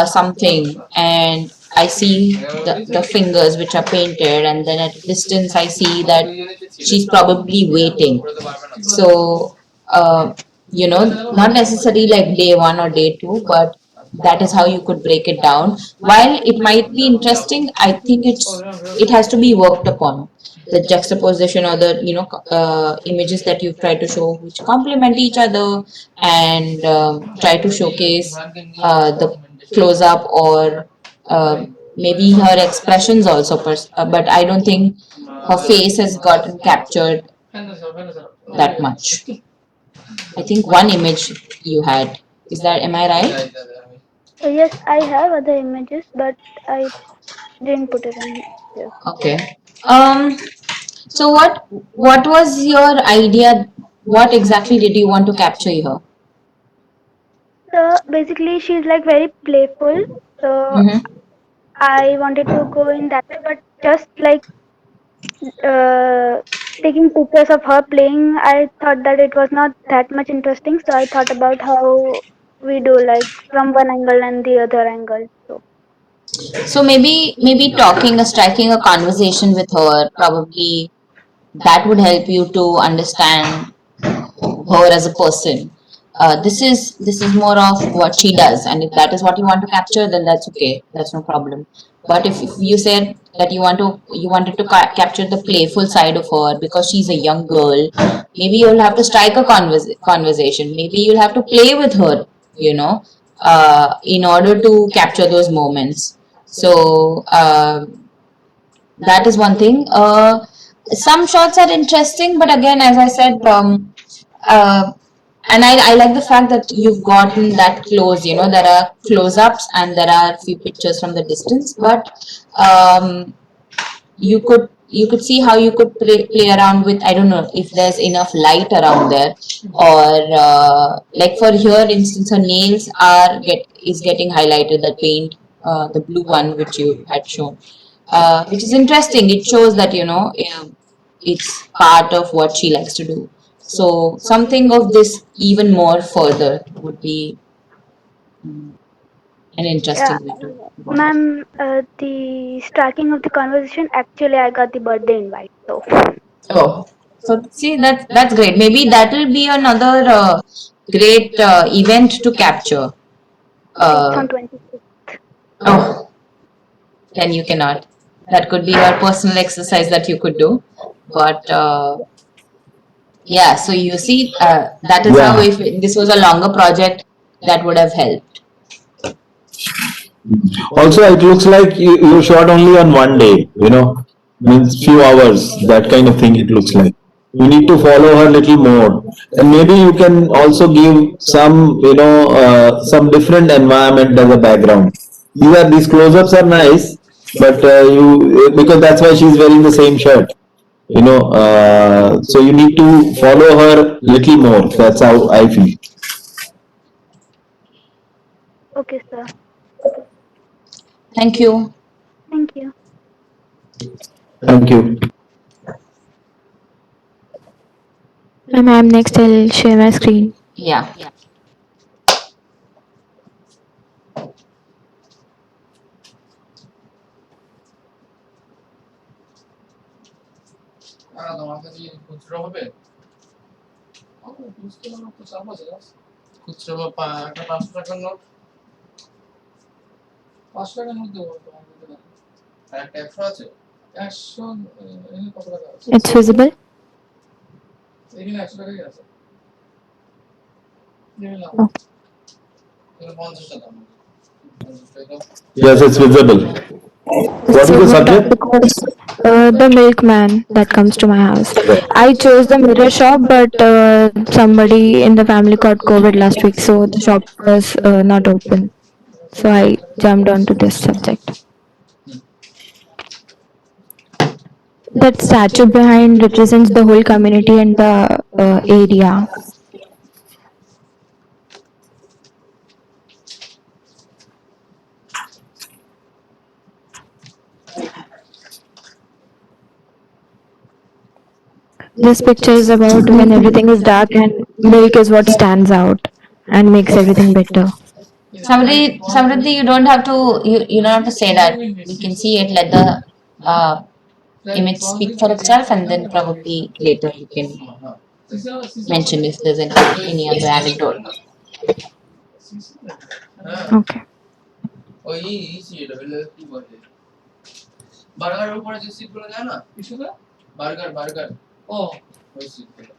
S1: something, and I see the fingers which are painted, and then at a distance I see that she's probably waiting. So not necessarily like day one or day two, but that is how you could break it down. While it might be interesting, I think it has to be worked upon. The juxtaposition or the images that you've tried to show, which complement each other, and try to showcase the close up or maybe her expressions also. But I don't think her face has gotten captured that much. I think one image you had. Is that, am I right?
S11: Yes, I have other images, but I didn't put it in here.
S1: Okay. Um. So what was your idea? What exactly did you want to capture here?
S11: So basically, she's like very playful. So
S1: Mm-hmm.
S11: I wanted to go in that way, but just like uh, taking pictures of her playing, I thought that it was not that much interesting. So I thought about how we do like from one angle and the other angle. So
S1: So maybe talking or striking a conversation with her, probably that would help you to understand her as a person. This is more of what she does, and if that is what you want to capture, then that's okay. That's no problem. But if you said that you wanted to capture the playful side of her because she's a young girl, maybe you'll have to strike a conversation. Maybe you'll have to play with her, in order to capture those moments. So that is one thing. Some shots are interesting, but again, as I said, uh, and I like the fact that you've gotten that close. There are close-ups and there are few pictures from the distance, but you could see how you could play around with. I don't know if there's enough light around there, or like for here instance, her nails is getting highlighted. The paint, the blue one which you had shown, which is interesting. It shows that it's part of what she likes to do. So something of this even more further would be an
S11: yeah,
S1: interesting way to go ahead.
S11: ma'am, the striking of the conversation. Actually, I got the birthday invite. So
S1: Oh, so see that's great. Maybe that will be another great event to capture.
S11: it's
S1: Uh,
S11: on 26th.
S1: oh, then you cannot. That could be your personal exercise that you could do. But yeah, so you see, that is how
S4: Yeah.
S1: if this was a longer project, that would have helped.
S4: Also, it looks like you shot only on one day, means few hours, that kind of thing it looks like. You need to follow her little more. And maybe you can also give some, some different environment as a background. These close-ups are nice, but because that's why she's wearing the same shirt, so you need to follow her little more. That's how I feel.
S11: Okay, sir.
S1: Thank you.
S11: Thank you.
S4: Thank you.
S10: Ma'am, next I'll share my screen.
S1: Yeah.
S7: তোমার কাছে খুচরো হবে? খুচরো বা একটা 500 টাকার note, 500 টাকার note দেবো তোমার দিতে পারি। আর একটা 100 আছে, 100 এখানে কত টাকা আছে?
S10: It's visible.
S7: এখানে 100 টাকাই আছে। নিয়ে নাও।
S10: Oh.
S7: এখানে 50 টাকা। 50 টাকা।
S4: Yes, it's visible. What
S10: So
S4: is the
S10: the
S4: subject?
S10: topic was the milkman that comes to my house. I chose the mirror shop, but somebody in the family got COVID last week, so the shop was not open. So I jumped onto this subject. That statue behind represents the whole community and the area. This picture is about when everything is dark and milk is what stands out and makes everything better.
S1: Samriddhi, you don't have to say that. We can see it. Let the image speak for itself, and then probably later you can mention if there's any other anecdote.
S10: Okay.
S7: Burger উপরে যে সিটগুলো যায় না burger burger ও ওই সিটগুলো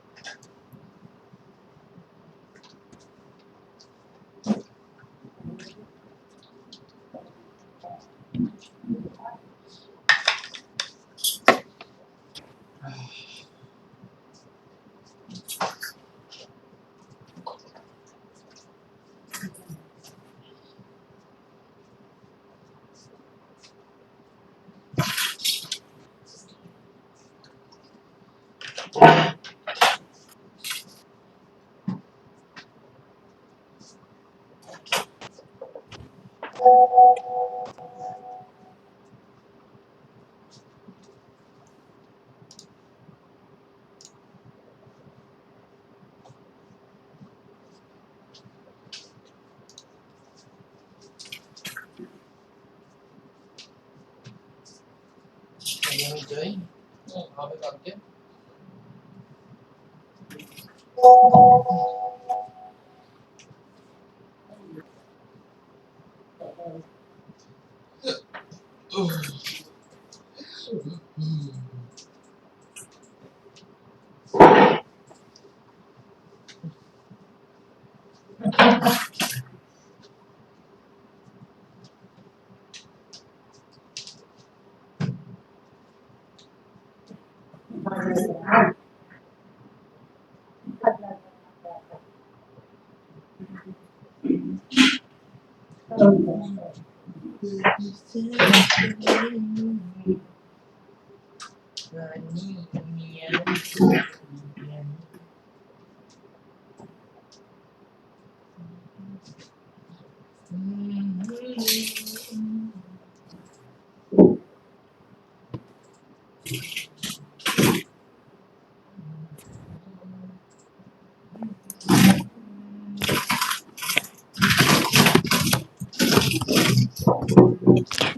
S7: যাই হবে কালকে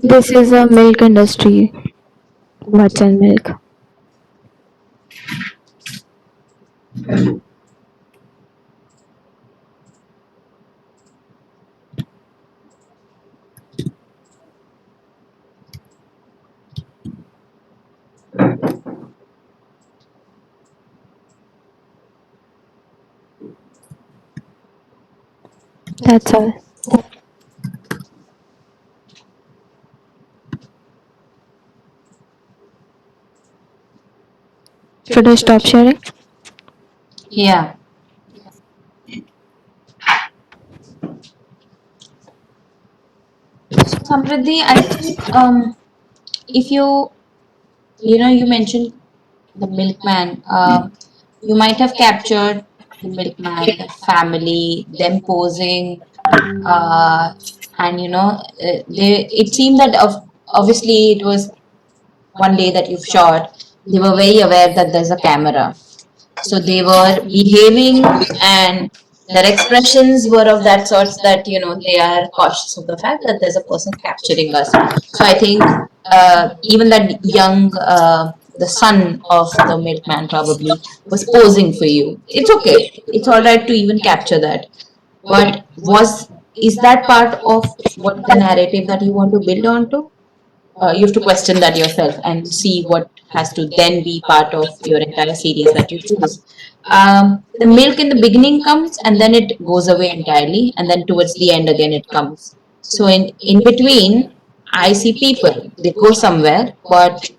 S10: This is a milk industry, Vachan milk. That's all. Should I stop sharing?
S1: Yeah. Samriddhi, I think if you mentioned the milkman, you might have captured the milkman, the family, them posing, and it seemed that obviously it was one day that you've shot. They were very aware that there's a camera. So they were behaving and their expressions were of that sort that, they are cautious of the fact that there's a person capturing us. So I think even that young, the son of the milkman probably was posing for you. It's okay. It's all right to even capture that. But is that part of what the narrative that you want to build onto? You have to question that yourself and see what has to then be part of your entire series that you choose. The milk in the beginning comes and then it goes away entirely, and then towards the end again it comes. So in between, I see people, they go somewhere, but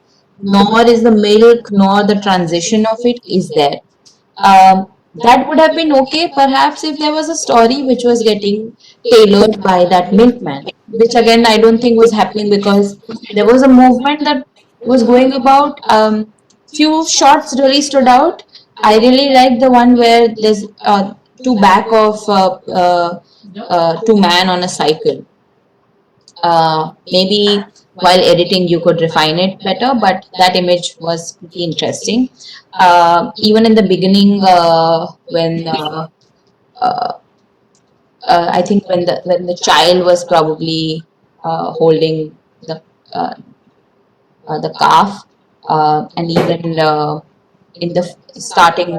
S1: nor is the milk nor the transition of it is there. That would have been okay perhaps if there was a story which was getting tailored by that milkman, which again I don't think was happening because there was a movement that was going about. Few shots really stood out. I really like the one where there's two back of two man on a cycle. Maybe while editing you could refine it better, but that image was pretty interesting. Even in the beginning, when uh, I think when the child was probably holding the uh, the calf, and even in the starting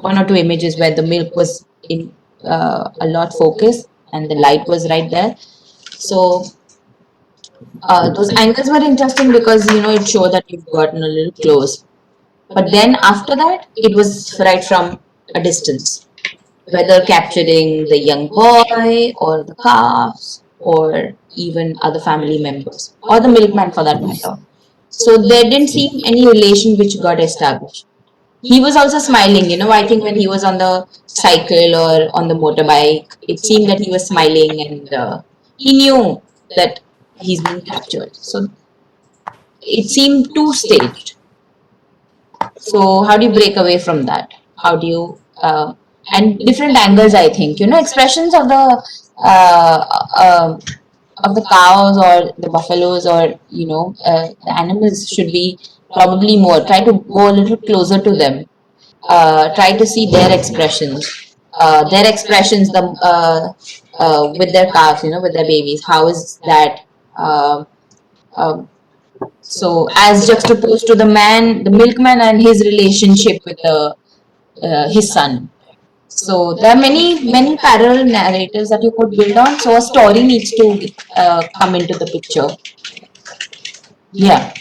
S1: one or two images where the milk was in a lot focus and the light was right there. So those angles were interesting because it showed that you've gotten a little close. But then after that, it was right from a distance, whether capturing the young boy or the calves or even other family members or the milkman for that matter. So there didn't seem any relation which got established. He was also smiling, I think when he was on the cycle or on the motorbike, it seemed that he was smiling and he knew that he's being captured. So it seemed too staged. So how do you break away from that? How do you and different angles? I think expressions uh, uh, of the cows or the buffaloes or the animals should be probably more. Try to go a little closer to them. Try to see their expressions. Their expressions, with their calves, with their babies. How is that? Uh, um, so as juxtaposed to the milkman and his relationship with his son. So there are many parallel narratives that you could build on. So a story needs to come into the picture. Yeah,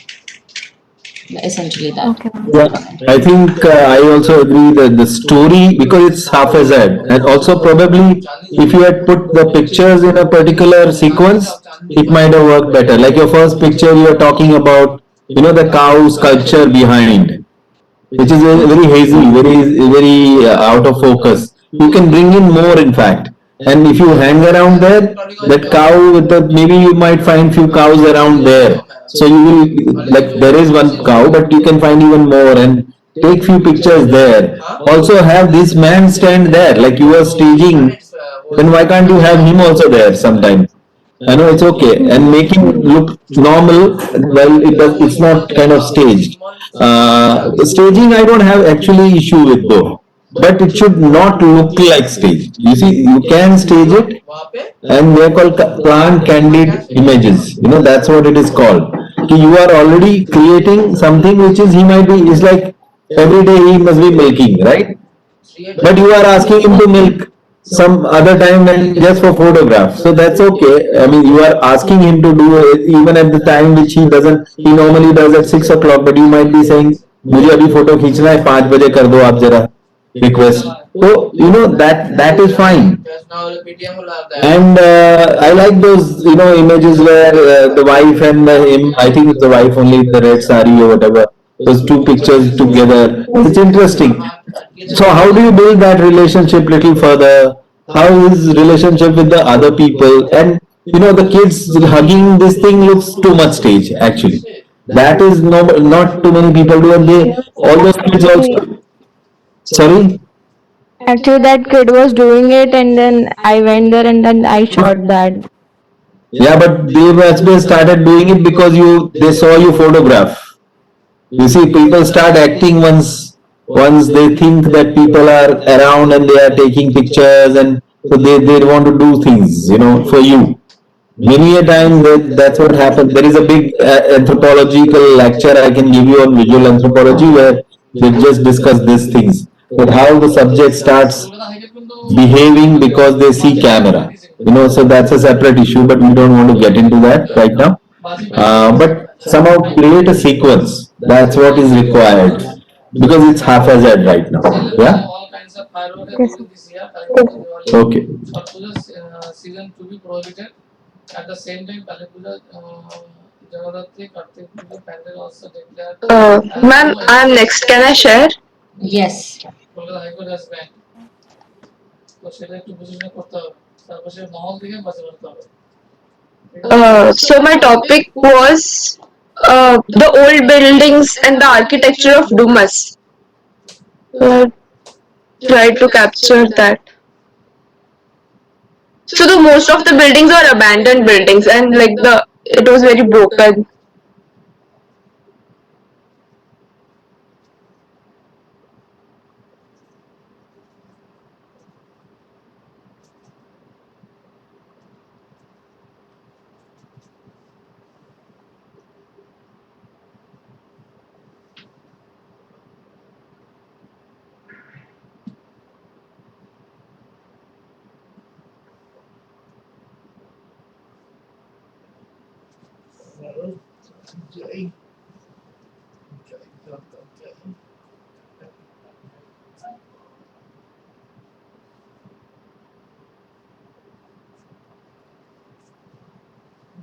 S1: essentially that.
S10: Okay, ma'am.
S4: Yeah, I think I also agree that the story, because it's haphazard, and also probably if you had put the pictures in a particular sequence, it might have worked better. Like your first picture, you are talking about, the cow sculpture behind, which is very hazy, very out of focus. You can bring in more, in fact. And if you hang around there, that cow with the, maybe you might find few cows around there. So you will, like, there is one cow, but you can find even more and take few pictures there. Also have this man stand there, like you are staging, then why can't you have him also there sometimes? I know it's okay, and make him look normal. Well, it's not kind of staged. The staging I don't have actually issue with though, but it should not look like staged. You see, you can stage it, and they're called plant candid images. That's what it is called. You are already creating something which is he might be. It's like every day he must be milking, right? But you are asking him to milk some other time and just for photograph. So that's okay. I mean, you are asking him to do it even at the time which he doesn't, he normally does at 6 o'clock, but you might be saying, मुझे अभी photo खींचना है 5 बजे कर दो आप जरा request. So, that is fine. And I like those, images where the wife and him, I think it's the wife only, the red sari or whatever, those two pictures together. It's interesting. So how do you build that relationship little further? How is relationship with the other people? And the kids hugging this thing looks too much stage actually. That is not too many people do, and they all those kids also. Sorry.
S10: Actually, that kid was doing it, and then I went there and then I shot that.
S4: Yeah, but they must be started doing it because they saw you photograph. You see, people start acting once they think that people are around and they are taking pictures, and so they want to do things, for you. Many a time that's what happens. There is a big anthropological lecture I can give you on visual anthropology where they just discuss these things. But how the subject starts behaving because they see camera. So that's a separate issue, but we don't want to get into that right now. But somehow create a sequence. That's what is required because it's haphazard right now. Yeah. Okay.
S7: season to be prohibited. At the same time, Kali Puja
S9: Ma'am, I'm next. Can I share?
S1: Yes.
S9: So my topic was the old buildings and the architecture of Dumas. Try to capture that. So the most of the buildings are abandoned buildings, and like it was very broken.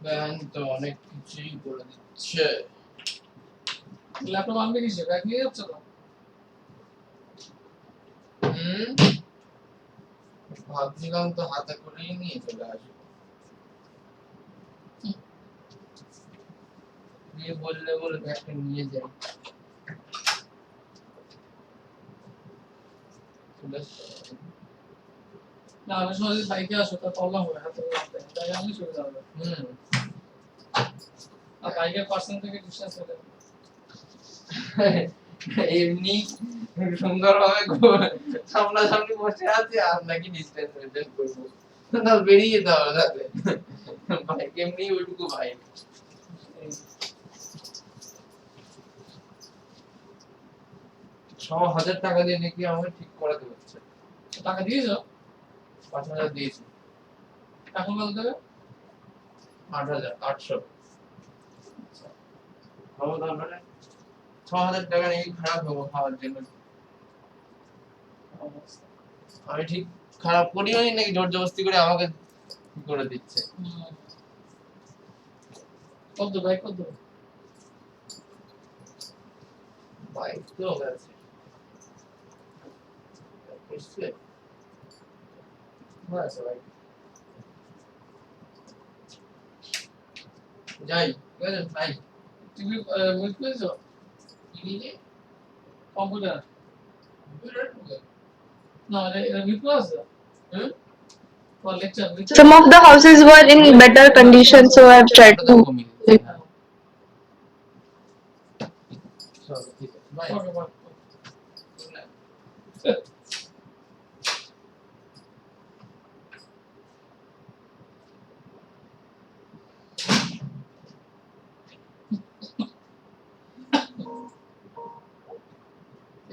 S7: ব্যান তো অনেক কিছুই করে দিচ্ছে। Laptop আনবে কিসে? Bag নিয়ে যাচ্ছে তো? ভাবছিলাম তো হাতে করেই নিয়ে চলে আসবো। দিয়ে বললে বলে ব্যাগটা নিয়ে যাই। না আমি যদি বাইকে আসো তো প্রবলেম হবে হাতে রাখতে। তাই আমি চলে যাব। আর বাইকের পার্সেন্ট থেকে ডিসটেন্স হয়ে এমনি সুন্দরভাবে সামনাসামনি বসে আছে আর নাকি ডিসটেন্স মেনটেন করবো না বেরিয়ে যেতে হবে তাতে বাইক এমনি ওইটুকু বাইক ৬,০০০ টাকা দিয়ে নাকি আমাকে ঠিক করাতে হচ্ছে। টাকা দিয়েছো? ৫,০০০ দিয়েছি। এখন কত দেবে? ৮,৮০০। ভালো তাহলে ৬,০০০ টাকা নিয়ে খারাপ হবো খাওয়ার জন্য। আমি ঠিক খারাপ করিও নাকি জোর জবরদস্তি করে আমাকে করে দিচ্ছে। কত ভাই কত? বাইক তো আছে। বুঝলে? বাস ভাই। যাই, গেলেন ভাই। তুমি বুঝ করেছো? কি নিয়ে? কম্পিউটার। কম্পিউটার? না, এটা বিপ্লব আছে। হুম?
S9: Some of the houses were in better condition, so I've tried to.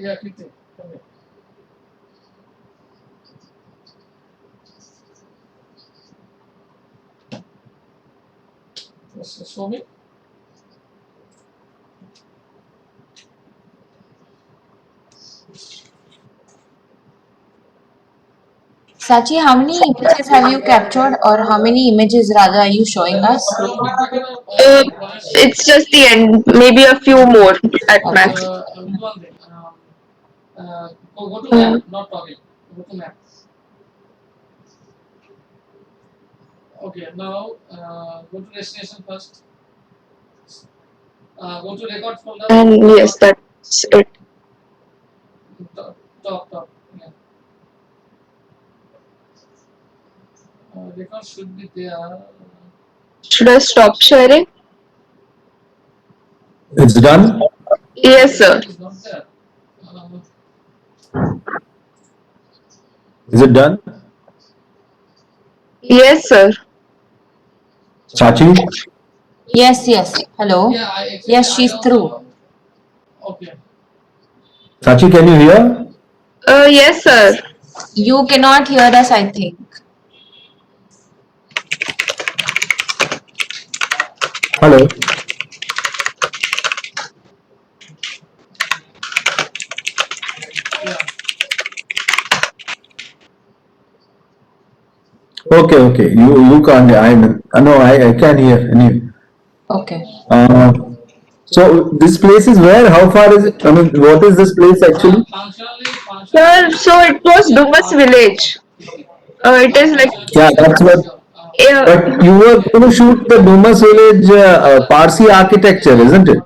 S7: Yeah, Kirti, come here. Show me.
S1: Sachi, how many images have you captured, or how many images rather are you showing us?
S9: It's just the end. Maybe a few more at max.
S7: Go to map, not talking. Go to map. Okay, now go to destination first. Go to record folder.
S9: And yes, that's it.
S7: Top. Yeah. Record should be there.
S9: Should I stop sharing?
S4: It's done?
S9: Yes, sir.
S7: It's not there.
S4: Is it done?
S9: Yes, sir.
S4: Sachi?
S1: Yes. Hello.
S7: Yeah,
S1: Yes, she's through.
S7: Okay.
S4: Sachi, can you hear?
S9: Yes, sir.
S1: You cannot hear us, I think.
S4: Hello? Okay. You can't. I can hear.
S1: Okay.
S4: So this place is where? How far is it? I mean, what is this place actually?
S9: Sir, so it was Dumas village. It is like
S4: Yeah, that's what. But you were going to shoot the Dumas village Parsi architecture, isn't it?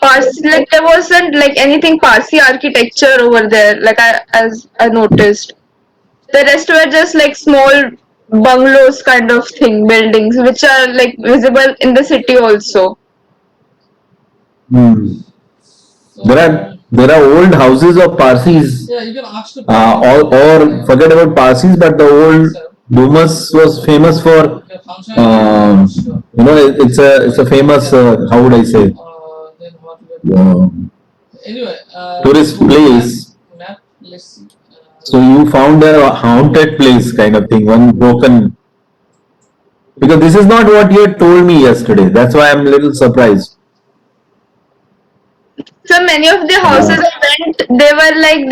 S9: Parsi, like there wasn't like anything Parsi architecture over there. Like as I noticed, the rest were just like small bungalows kind of thing, buildings which are like visible in the city also.
S4: Hmm. There are old houses of Parsis, or forget about Parsis, but the old Dumas was famous for, it's a famous, how would I say, tourist place. So you found a haunted place kind of thing, one broken. Because this is not what you had told me yesterday. That's why I'm a little surprised.
S9: So many of the houses I went, they were like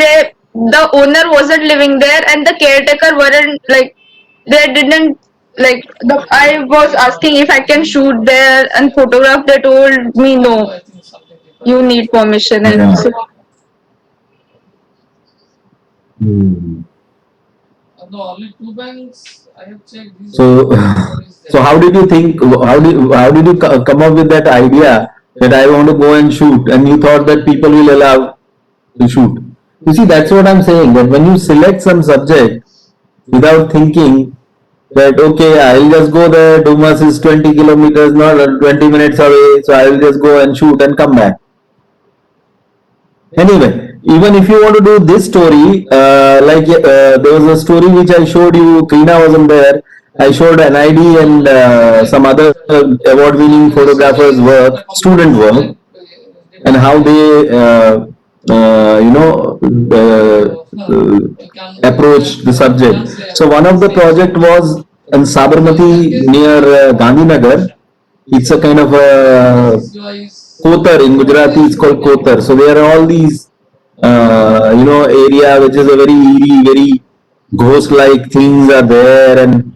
S9: the owner wasn't living there and the caretaker weren't like they didn't like I was asking if I can shoot there and photograph. They told me no, you need permission and
S4: Yeah.
S9: so
S4: Hmm. So, so how did you think? How did you come up with that idea that I want to go and shoot, and you thought that people will allow to shoot? You see, that's what I'm saying. That when you select some subject without thinking that okay, I'll just go there. Dumas is 20 kilometers, not 20 minutes away, so I'll just go and shoot and come back. Anyway, even if you want to do this story, there was a story which I showed you, Krina wasn't there. I showed NID and some other award-winning photographers' work, student work, and how they, approach the subject. So one of the project was in Sabarmati near Gandhinagar. It's a kind of a Kotar in Gujarati. It's called Kotar. So there are all these, area which is a very eerie, very ghost-like things are there, and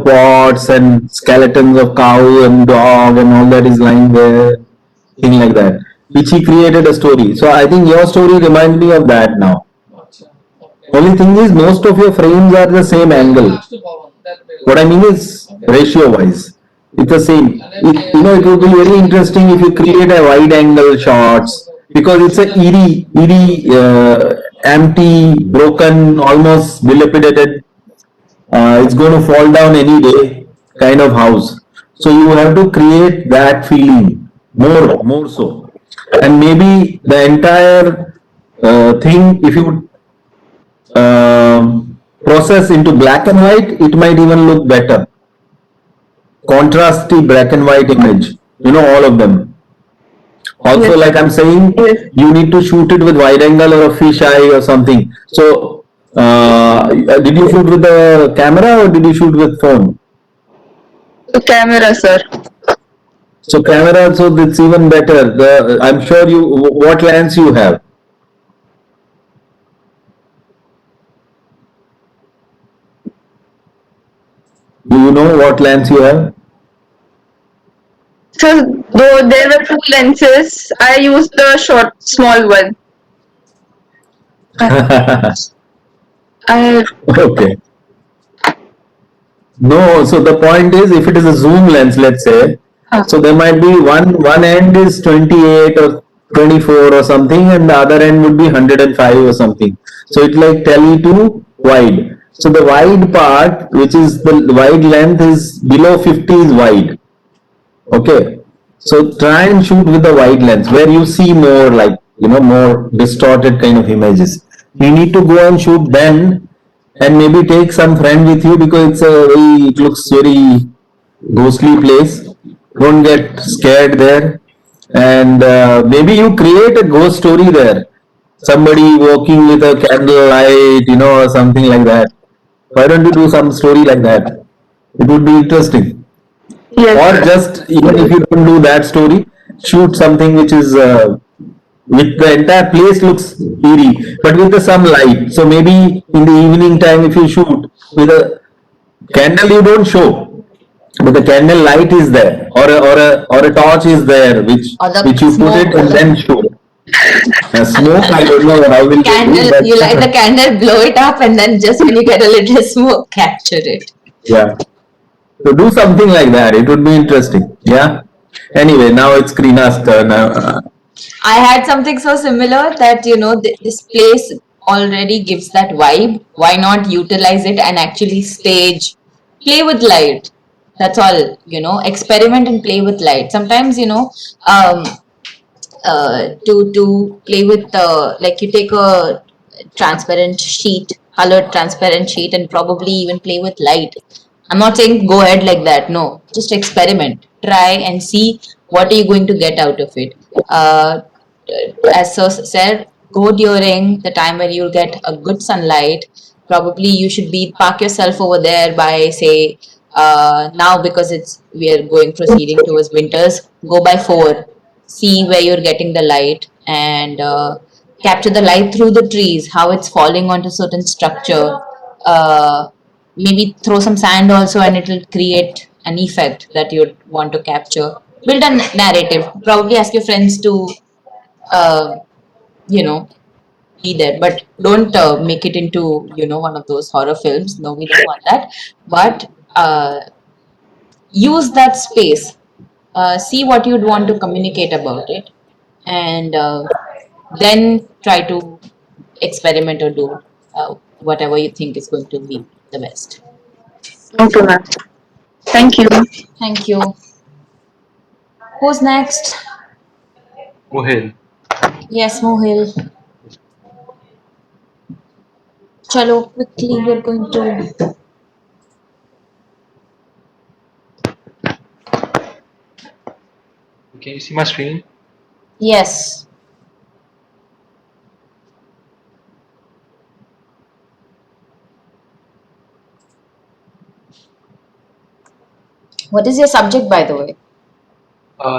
S4: pots and skeletons of cow and dog and all that is lying there, thing like that. Which he created a story. So I think your story reminds me of that now. Only thing is, most of your frames are the same angle. What I mean is ratio wise, it's the same. It would be very interesting if you create a wide angle shots, because it's a eerie, empty, broken, almost dilapidated. It's going to fall down any day kind of house. So you have to create that feeling more so, and maybe the entire thing, if you process into black and white, it might even look better. Contrasty black and white image, all of them. Also, like I'm saying, you need to shoot it with wide angle or a fisheye or something. So, did you shoot with the camera or did you shoot with phone?
S9: the camera, sir.
S4: So camera, so it's even better. I'm sure what lens you have? Do you know what lens you have?
S9: So though there were two lenses, I used the small one.
S4: Okay. No, so the point is, if it is a zoom lens, let's say, so there might be one end is 28 or 24 or something, and the other end would be 105 or something. So it's like tele to wide. So the wide part, which is the wide length, is below 50 is wide. Okay. So try and shoot with the wide lens where you see more like, more distorted kind of images. You need to go and shoot then, and maybe take some friend with you, because it looks very ghostly place. Don't get scared there, and maybe you create a ghost story there. Somebody walking with a candlelight, or something like that. Why don't you do some story like that? It would be interesting.
S9: Yes.
S4: Or just, even if you don't do that story, shoot something which is with the entire place looks eerie, but with some light. So maybe in the evening time, if you shoot with Candle you don't show, but the candle light is there, or a torch is there,
S1: Or the
S4: which you put it and
S1: smoke.
S4: then show. Smoke, I don't know how will they do,
S1: Candle,
S4: but
S1: you light the candle, blow it up, and then just when you get a little smoke, capture it.
S4: yeah. So do something like that. It would be interesting. Yeah. Anyway, now it's Kreena's turn.
S1: I had something so similar that, you know, this place already gives that vibe. Why not utilize it and actually stage, play with light? That's all, you know, experiment and play with light. Sometimes, you know, to play with like you take a transparent sheet, colored transparent sheet, and probably even play with light. I'm not saying go ahead like that. No, just experiment, try and see what are you going to get out of it. As Sir said, go during the time when you'll get a good sunlight. Probably you should be park yourself over there by say now because it's we are going proceeding towards winters. Go by 4, see where you're getting the light and capture the light through the trees, how it's falling onto certain structure. Maybe throw some sand also and it'll create an effect that you'd want to capture. Build a narrative. Probably ask your friends to, you know, be there, but don't make it into, you know, one of those horror films. No, we don't want that. But use that space. See what you'd want to communicate about it, and then try to experiment or do whatever you think is going to be the best.
S9: Okay, ma'am. Thank you.
S1: Thank you. Who's next?
S12: Mohil.
S1: Yes, Mohil. Chalo, quickly, we're going to.
S12: Can you see my screen?
S1: Yes. What is your subject, by the way?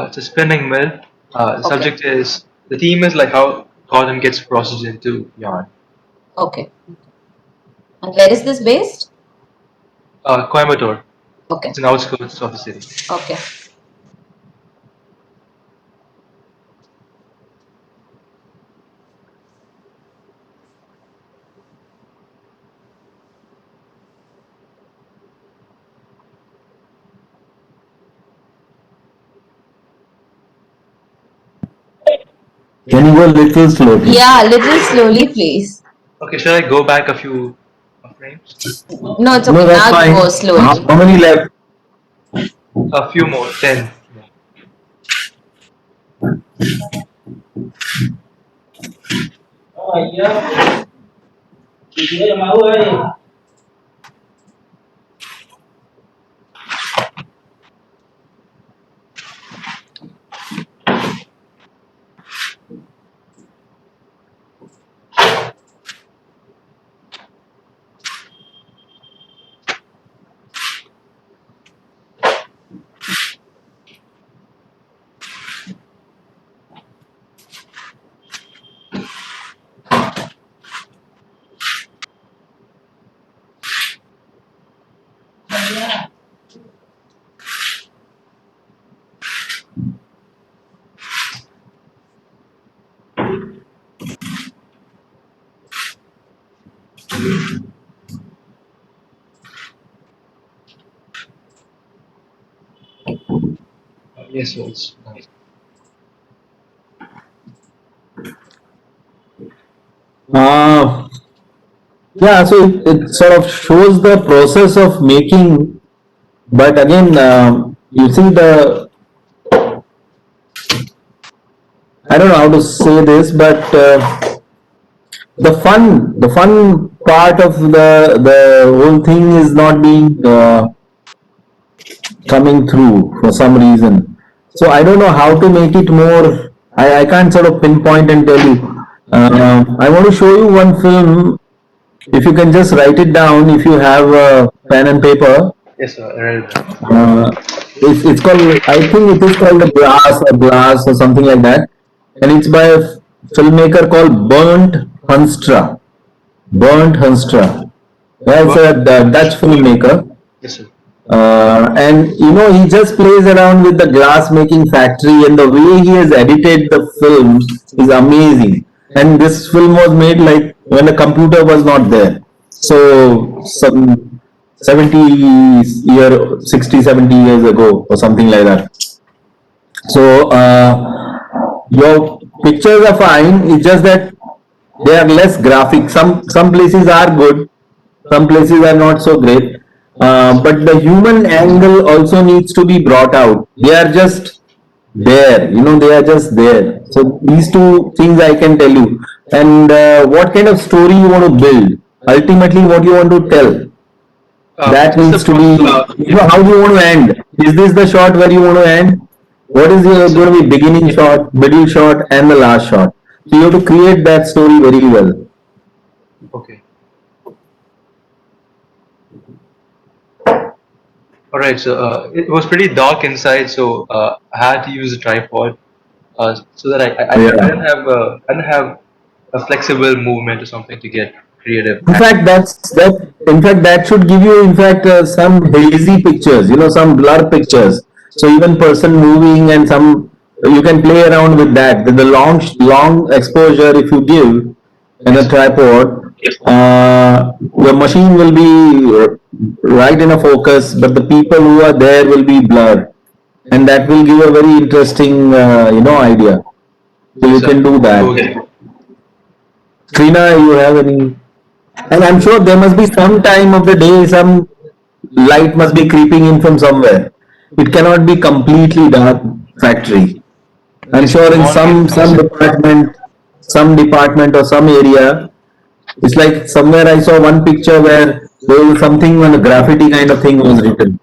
S12: It's a spinning mill. The
S1: Okay.
S12: subject is, the theme is like how cotton gets processed into yarn.
S1: Okay. And where is this based?
S12: Coimbatore.
S1: Okay.
S12: It's an outskirts of the city.
S1: Okay.
S4: Can you go a little slowly?
S1: Yeah, a little slowly, please.
S12: Okay, should I go back a few frames?
S1: No, it's okay.
S4: No, that's
S1: Now
S4: fine.
S1: go slowly.
S4: How many left?
S12: A few more, 10. Yes, yes.
S4: Yeah, so it sort of shows the process of making, but again, you see I don't know how to say this, but the fun part of the whole thing is not being coming through for some reason. So I don't know how to make it more. I can't sort of pinpoint and tell you. I want to show you one film. If you can just write it down, if you have a pen and paper.
S12: Yes, sir. I read that.
S4: It's called, I think it is called The Glass or something like that. And it's by a filmmaker called Bernd Hunstra. Bernd Hunstra. Yeah, it's a Dutch filmmaker.
S12: Yes, sir.
S4: And he just plays around with the glass making factory, and the way he has edited the film is amazing. And this film was made like when the computer was not there. So some 60, 70 years ago or something like that. So your pictures are fine. It's just that they are less graphic. Some places are good, some places are not so great. But the human angle also needs to be brought out. They are just there, they are just there. So these two things I can tell you. And what kind of story you want to build? Ultimately, what you want to tell? That needs to be, how do you want to end? Is this the shot where you want to end? What is going to be beginning shot, middle shot, and the last shot? So you have to create that story very well.
S12: Okay. All right. So it was pretty dark inside, so I had to use a tripod so that I didn't have a flexible movement or something to get creative.
S4: In fact, that should give you, some hazy pictures, some blur pictures. So even person moving and some, you can play around with that. The long exposure, if you give in a tripod, the machine will be right in a focus, but the people who are there will be blurred, and that will give a very interesting, idea. So you can do that. Trina, you have any? And I'm sure there must be some time of the day, some light must be creeping in from somewhere. It cannot be completely dark factory. I'm sure in some department or some area, it's like somewhere I saw one picture where there was something on a graffiti kind of thing was written.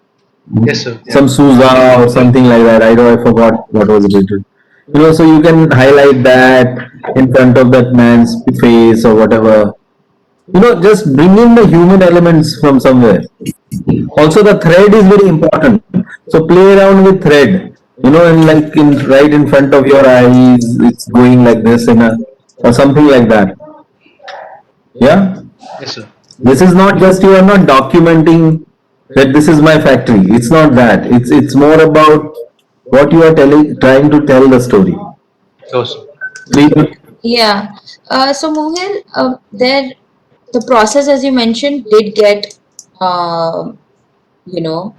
S12: Yes, sir. Yeah.
S4: Some Sousa or something like that. I forgot what was written. So you can highlight that in front of that man's face or whatever. Just bring in the human elements from somewhere. Also, the thread is very important. So play around with thread. And like right in front of your eyes, it's going like this or something like that. Yeah.
S12: Yes, sir.
S4: This is not just, you are not documenting that this is my factory. It's not that. It's more about what you are trying to tell the story.
S12: Awesome.
S1: Yeah. So Mohel, the process, as you mentioned, did get,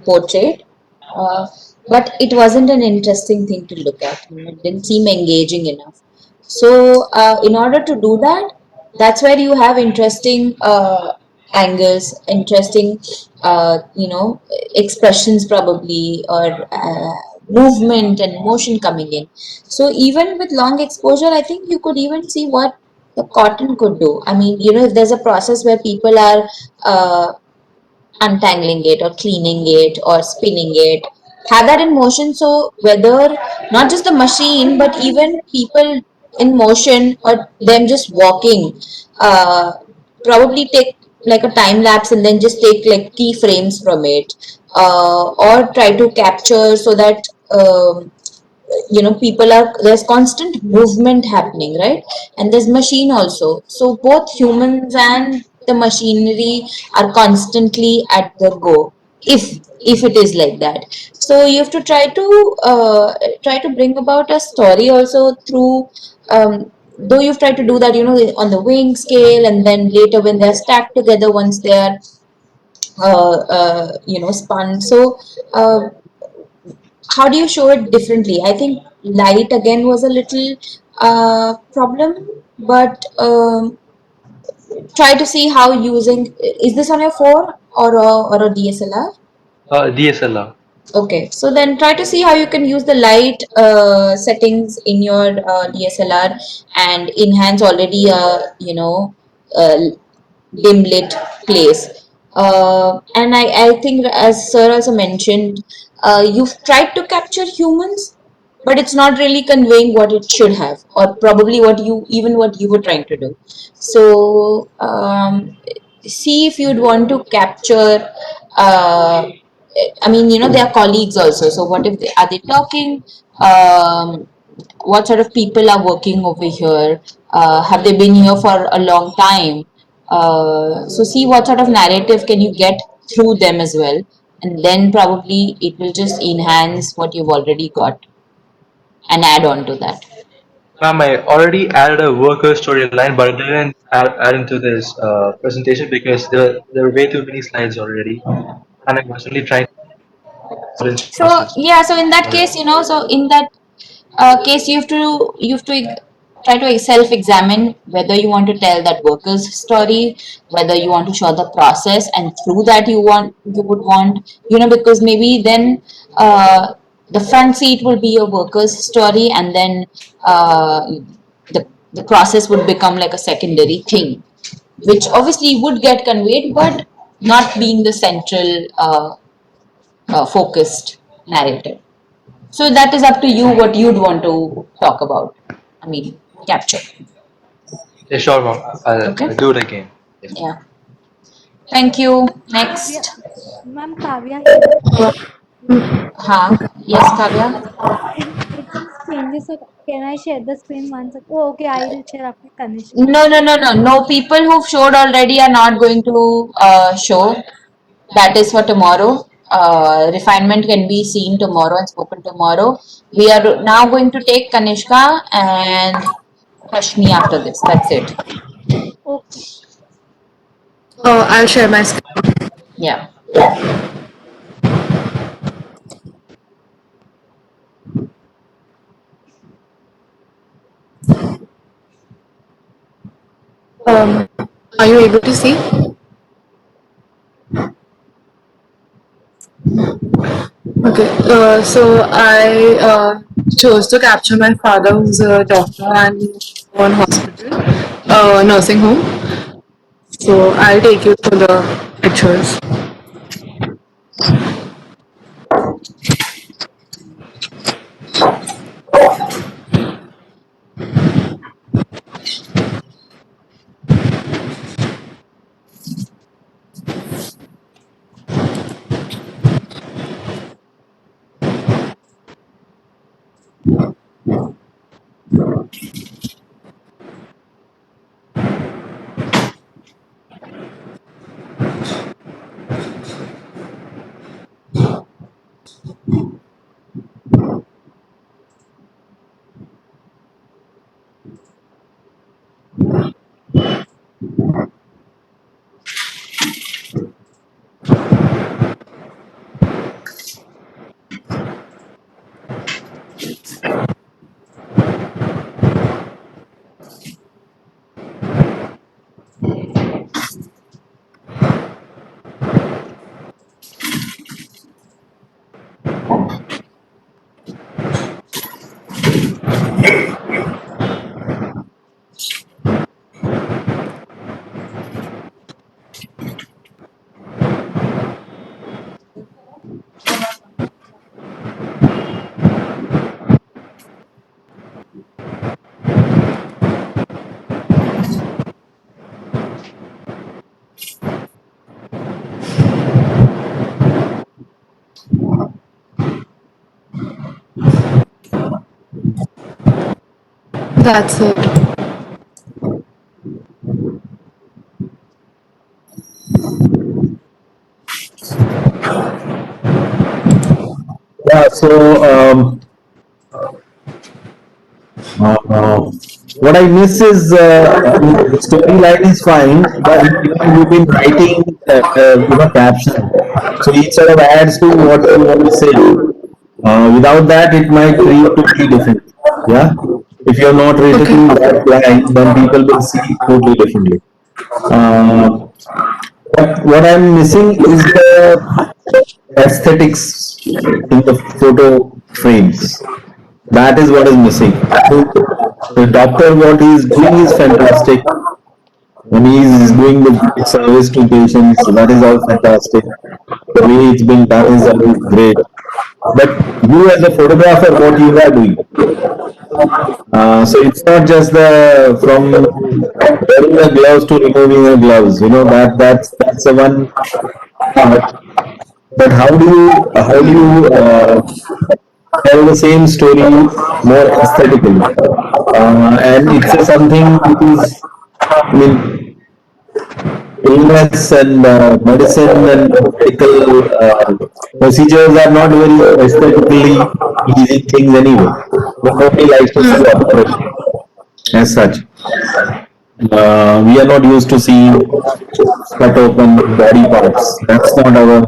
S1: portrayed, but it wasn't an interesting thing to look at. It didn't seem engaging enough. So, in order to do that, that's where you have interesting angles, interesting, expressions probably, or movement and motion coming in. So even with long exposure, I think you could even see what the cotton could do. I mean, if there's a process where people are untangling it or cleaning it or spinning it, have that in motion. So whether not just the machine, but even people in motion or them just walking, probably take like a time lapse and then just take like key frames from it, or try to capture so that there's constant movement happening, right? And there's machine also, so both humans and the machinery are constantly at the go, if it is like that. So you have to try to bring about a story also through, though you've tried to do that on the wing scale, and then later when they're stacked together, once they're spun. So how do you show it differently? I think light again was a little problem, but try to see how using. Is this on your phone or a DSLR?
S12: DSLR.
S1: Okay, so then try to see how you can use the light settings in your DSLR and enhance already a dim lit place. And I think, as sir also mentioned, you've tried to capture humans, but it's not really conveying what it should have, or probably what you were trying to do. So see if you'd want to capture. I mean, they are colleagues also. So what if are they talking? What sort of people are working over here? Have they been here for a long time? So see what sort of narrative can you get through them as well. and then probably it will just enhance what you've already got and add on to that.
S12: Ma'am, I already added a worker storyline, but I didn't add into this presentation because there were way too many slides already, and I'm constantly trying to
S1: So yeah, so in that case, so in that case, you have to try to self-examine whether you want to tell that worker's story, whether you want to show the process, and through that you would want, because maybe then the front seat will be your worker's story, and then the process would become like a secondary thing, which obviously would get conveyed, but not being the central focused narrative. So that is up to you what you'd want to talk about. I mean, capture.
S12: Yeah, sure, ma'am. I'll do it again.
S1: Yeah. Thank you. Next.
S6: Ma'am, Kavya here.
S1: Yes, Kavya.
S6: It just changes. So can I share the screen once? Oh, okay. I will share after Kanishka.
S1: No. People who've showed already are not going to show. That is for tomorrow. Refinement can be seen tomorrow and spoken tomorrow. We are now going to take Kanishka and Kashmi after this. That's it.
S6: Okay.
S2: I'll share my screen.
S1: Yeah.
S2: Are you able to see? Okay, so I chose to capture my father, who's a doctor and one hospital, nursing home. So I'll take you through the pictures. That's it.
S4: Yeah, so what I miss is the storyline is fine, but you've been writing caption, so it sort of adds to what you want to say. Without that, it might read totally different. Yeah, if you're not written that line, then people will see it totally differently. What I'm missing is the aesthetics in the photo frames. That is what is missing. The doctor, what he is doing is fantastic. When he is doing the great service to patients, that is all fantastic. The way it's been done is always great. But you as a photographer, what you are doing. So it's not just the from wearing the gloves to removing the gloves. That's the one part. But how do you tell the same story more aesthetically? And it's something which is, I mean, illness and medicine and medical procedures are not very aesthetically easy things anyway. But nobody likes to see operation as such. We are not used to see cut open body parts. That's not our.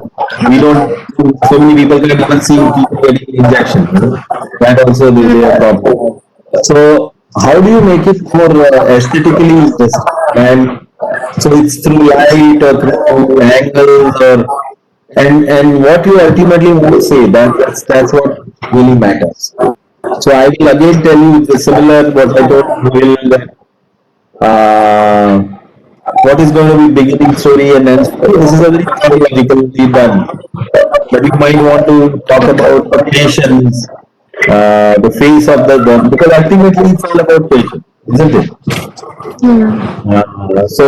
S4: We don't. So many people can even see people getting injection. That also will be a problem. So how do you make it more aesthetically interesting? And so it's through light or through angles or and what you ultimately want to say. That's what really matters. So I will again tell you the similar what I told Will that uh, what is going to be beginning story and end story. This is a very chronologically done. But you might want to talk about the patients, the face of the them, because ultimately it's all about patient, isn't it? So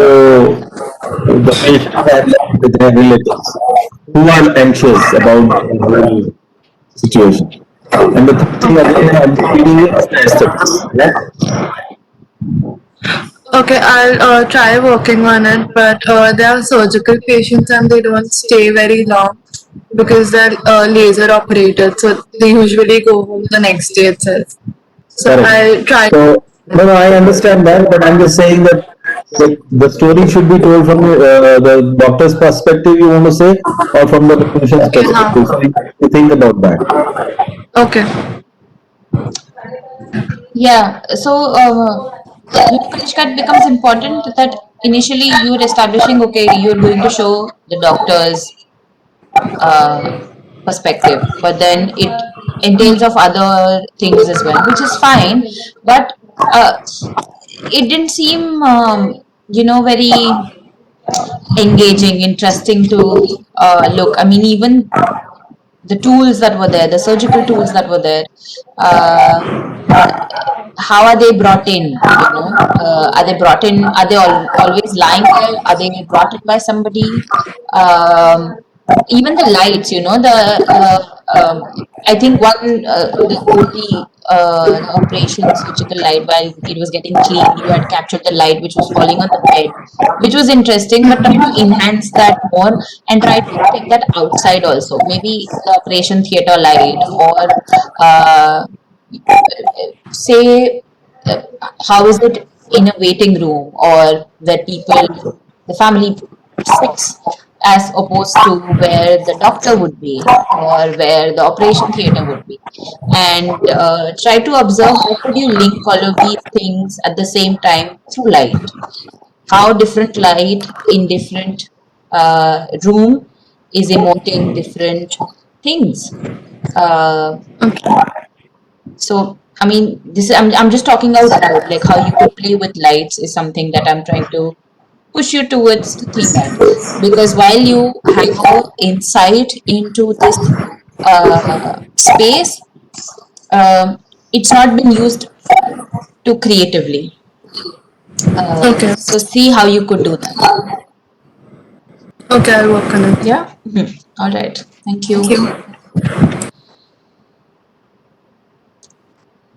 S4: the patient and their relatives who are anxious about the whole situation. And the third thing again, I'm repeating it, is the aesthetics. Yeah?
S2: Okay, I'll try working on it, but they are surgical patients and they don't stay very long because they're laser operated, so they usually go home the next day itself. So
S4: Correct.
S2: I'll try.
S4: So, no, I understand that, but I'm just saying that the story should be told from the doctor's perspective, you want to say, or from the patient's perspective. So you think about that.
S2: Okay.
S1: Yeah, so Kanishka, it becomes important that initially you're establishing, okay, you're going to show the doctor's perspective, but then it entails of other things as well, which is fine, but it didn't seem, very engaging, interesting to look. I mean, even the tools that were there, the surgical tools that were there, uh, how are they brought in? Are they brought in? Are they always lying there? Are they brought in by somebody? Even the lights, I think the OT, the operation surgical light, while it was getting cleaned, you had captured the light which was falling on the bed, which was interesting, but try to enhance that more and try to take that outside also. Maybe the operation theater light or say how is it in a waiting room or where the family sits as opposed to where the doctor would be or where the operation theater would be, and try to observe how could you link all of these things at the same time through light, how different light in different room is emoting different things. uh, so, I mean, I'm just talking out loud, like how you could play with lights is something that I'm trying to push you towards to think at. Because while you have insight into this space, it's not been used too creatively.
S2: Okay.
S1: So see how you could do that.
S2: Okay, I'll work on it.
S1: Yeah. All right. Thank you.
S2: Thank you.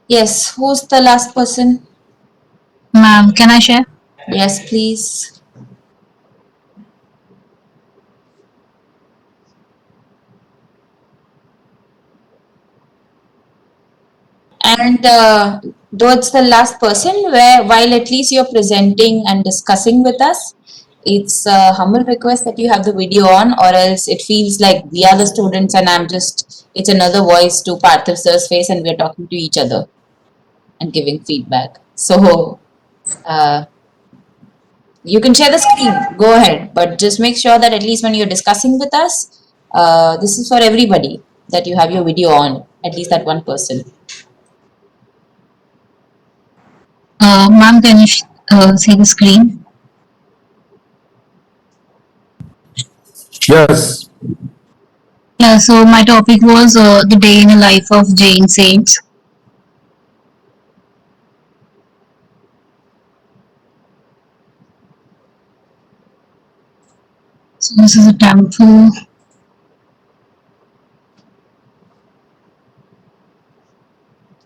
S1: Yes. Who's the last person?
S13: Ma'am, can I share?
S1: Yes, please. And though it's the last person, where while at least you're presenting and discussing with us, it's a humble request that you have the video on, or else it feels like we are the students and it's another voice to Parthiv sir's face and we're talking to each other and giving feedback. So you can share the screen, go ahead, but just make sure that at least when you're discussing with us, this is for everybody, that you have your video on, at least that one person.
S13: Ma'am, can you see the screen?
S4: Yes.
S13: Yeah, so my topic was the day in the life of Jain saints. So this is a temple.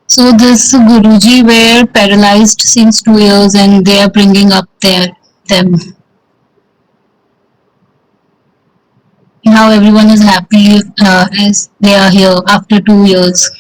S13: So this Guruji were paralyzed since 2 years and they are bringing up them. Now everyone is happy as they are here after 2 years.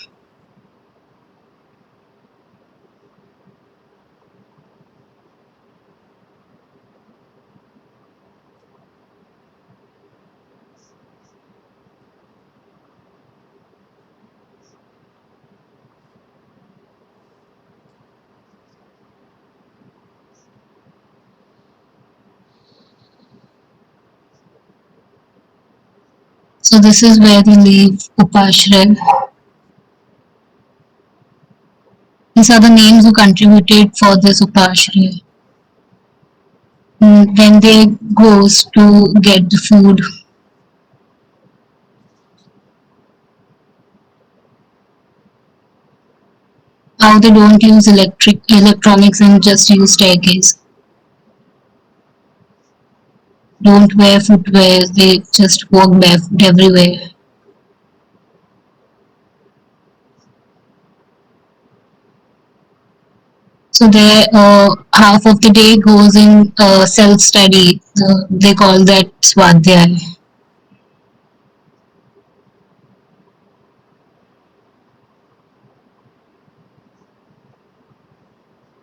S13: So this is where we leave Upashray. These are the names who contributed for this Upashray. When they goes to get the food, how they don't use electronics and just use staircase. Don't wear footwear, they just walk barefoot everywhere. So there, half of the day goes in self-study. They call that Swadhyay.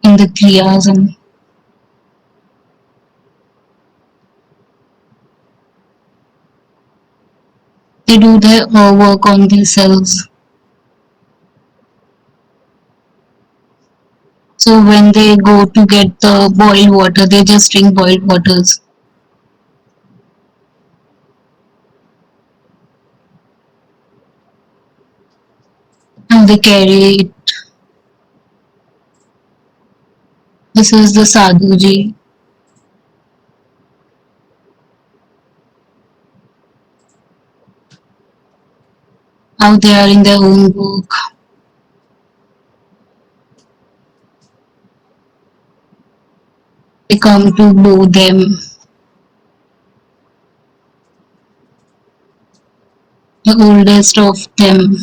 S13: In the kriyas and they do their work on themselves. So when they go to get the boiled water, they just drink boiled waters. And they carry it. This is the Sadhuji. How they are in their own work. They come to bow them. The oldest of them.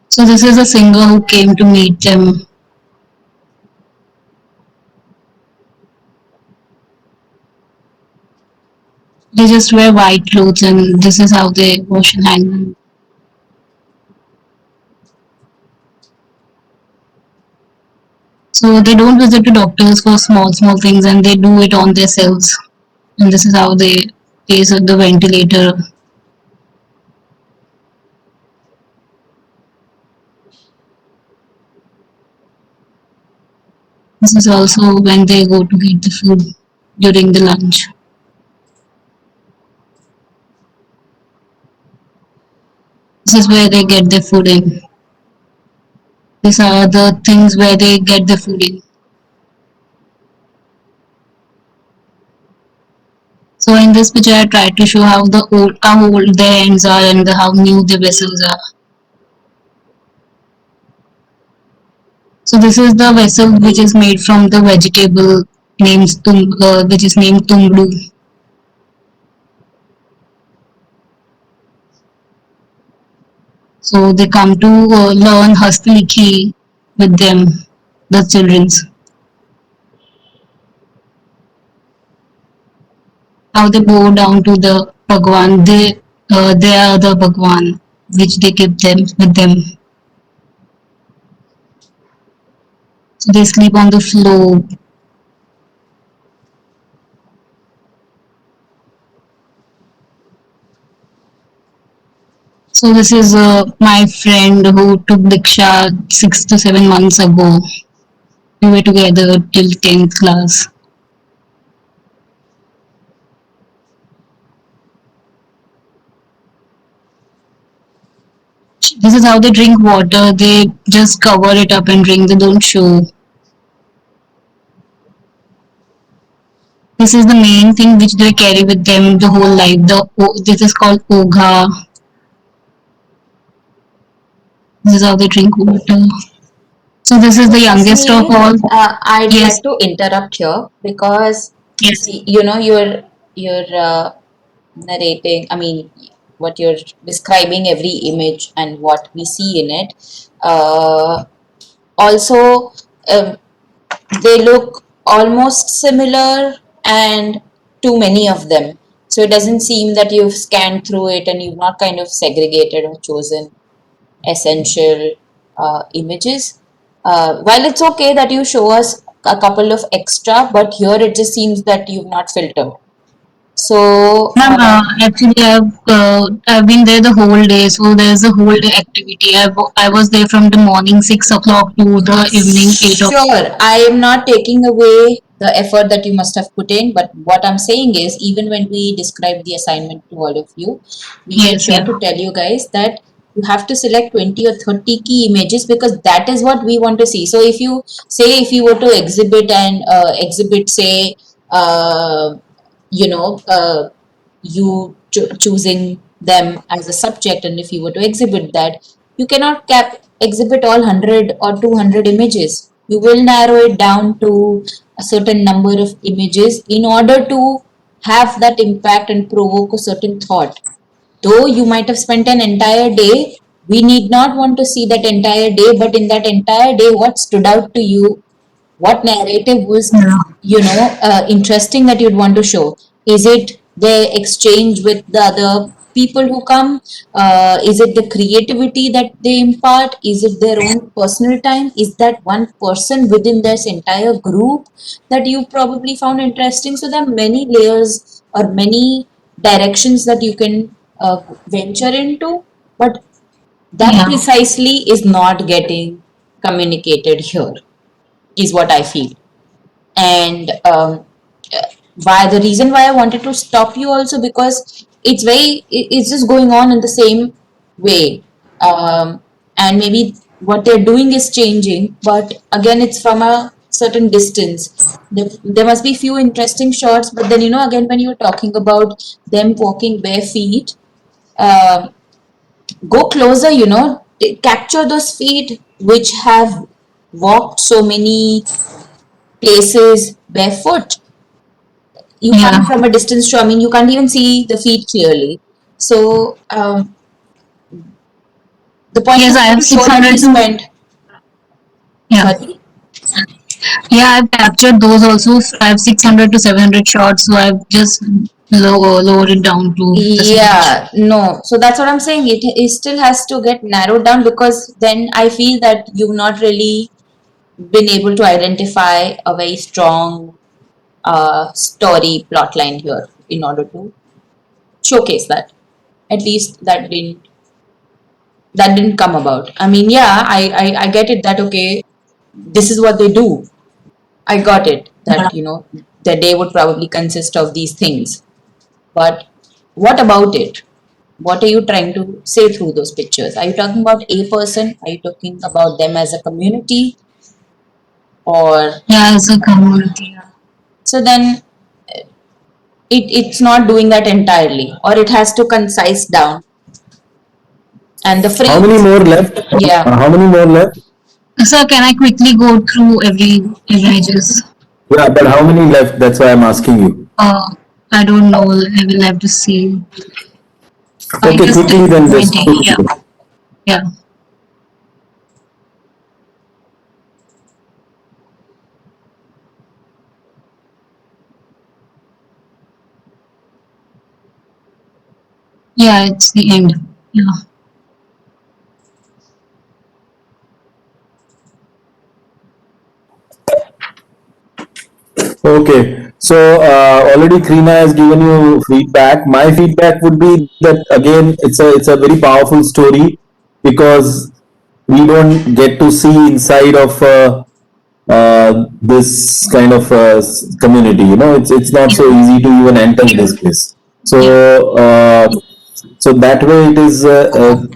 S13: So this is a singer who came to meet them. They just wear white clothes and this is how they wash and hang them. So they don't visit the doctors for small things and they do it on themselves. And this is how they use the ventilator. This is also when they go to get the food during the lunch. This is where they get the food in. These are the things where they get the food in. So in this picture, I tried to show how old their hands are and how new the vessels are. So this is the vessel which is made from the vegetable which is named tumdu. So they come to learn Hastalikhi with them, the children's. How they bow down to the Bhagwan. They are the Bhagwan which they keep them with them. So they sleep on the floor. So this is my friend who took Diksha 6 to 7 months ago. We were together till 10th class. This is how they drink water. They just cover it up and drink. They don't show. This is the main thing which they carry with them the whole life. This is called Ogha. This is how they drink water. So this is the youngest of all.
S1: I'd
S13: Yes.
S1: like to interrupt here because
S13: Yes.
S1: see, you're narrating. I mean, what you're describing every image and what we see in it. Also, they look almost similar and too many of them. So it doesn't seem that you've scanned through it and you've not kind of segregated or chosen essential images. While it's okay that you show us a couple of extra, but here it just seems that you've not filtered. So,
S13: Ma'am, actually, I've been there the whole day, so there's a whole day activity. I was there from the morning 6 o'clock to the evening 8 o'clock.
S1: sure, I am not taking away the effort that you must have put in, but what I'm saying is, even when we describe the assignment to all of you, we made
S13: Yes,
S1: sure
S13: yeah.
S1: to tell you guys that you have to select 20 or 30 key images because that is what we want to see. So if you say if you were to exhibit and exhibit say you know you choosing them as a subject, and if you were to exhibit that, you cannot exhibit all 100 or 200 images. You will narrow it down to a certain number of images in order to have that impact and provoke a certain thought. Though you might have spent an entire day, we need not want to see that entire day, but in that entire day, what stood out to you, what narrative was interesting that you'd want to show. Is it the exchange with the other people who come? Is it the creativity that they impart? Is it their own personal time? Is that one person within this entire group that you probably found interesting? So there are many layers or many directions that you can venture into, but that
S13: Yeah.
S1: precisely is not getting communicated here, is what I feel. And why the reason why I wanted to stop you also, because it's just going on in the same way, and maybe what they're doing is changing, but again it's from a certain distance. There must be few interesting shots, but then again when you're talking about them walking bare feet, um go closer, capture those feet which have walked so many places barefoot. You
S13: Yeah.
S1: come from a distance to, I mean, you can't even see the feet clearly. So the point
S13: Yes,
S1: is
S13: I have
S1: to show that
S13: 600
S1: we
S13: to.
S1: spent.
S13: Yeah.
S1: Sorry?
S13: Yeah, I've captured those also. I have 600 to 700 shots, so I've just lowered it down to just
S1: Yeah, no. So that's what I'm saying. It still has to get narrowed down because then I feel that you've not really been able to identify a very strong story plot line here in order to showcase that. At least that didn't come about. I mean, yeah, I get it that okay, this is what they do. I got it that the day would probably consist of these things. But what about it? What are you trying to say through those pictures? Are you talking about a person? Are you talking about them as a community? Or
S13: yeah, as a community.
S1: so then it's not doing that entirely, or it has to concise down. And the
S4: How many
S1: frames,
S4: more left?
S1: yeah.
S4: How many more left?
S13: Sir, can I quickly go through every images?
S4: Yeah, but how many left? That's why I'm asking you.
S13: I don't know. I will have to see.
S4: Okay,
S13: Just
S4: quickly then just
S13: 20.
S4: put
S13: Yeah.
S4: it.
S13: Yeah. Yeah, it's the end. Yeah.
S4: Okay, so already Krina has given you feedback. My feedback would be that again, it's a very powerful story because we don't get to see inside of this kind of community. It's not so easy to even enter this place. So so that way it is.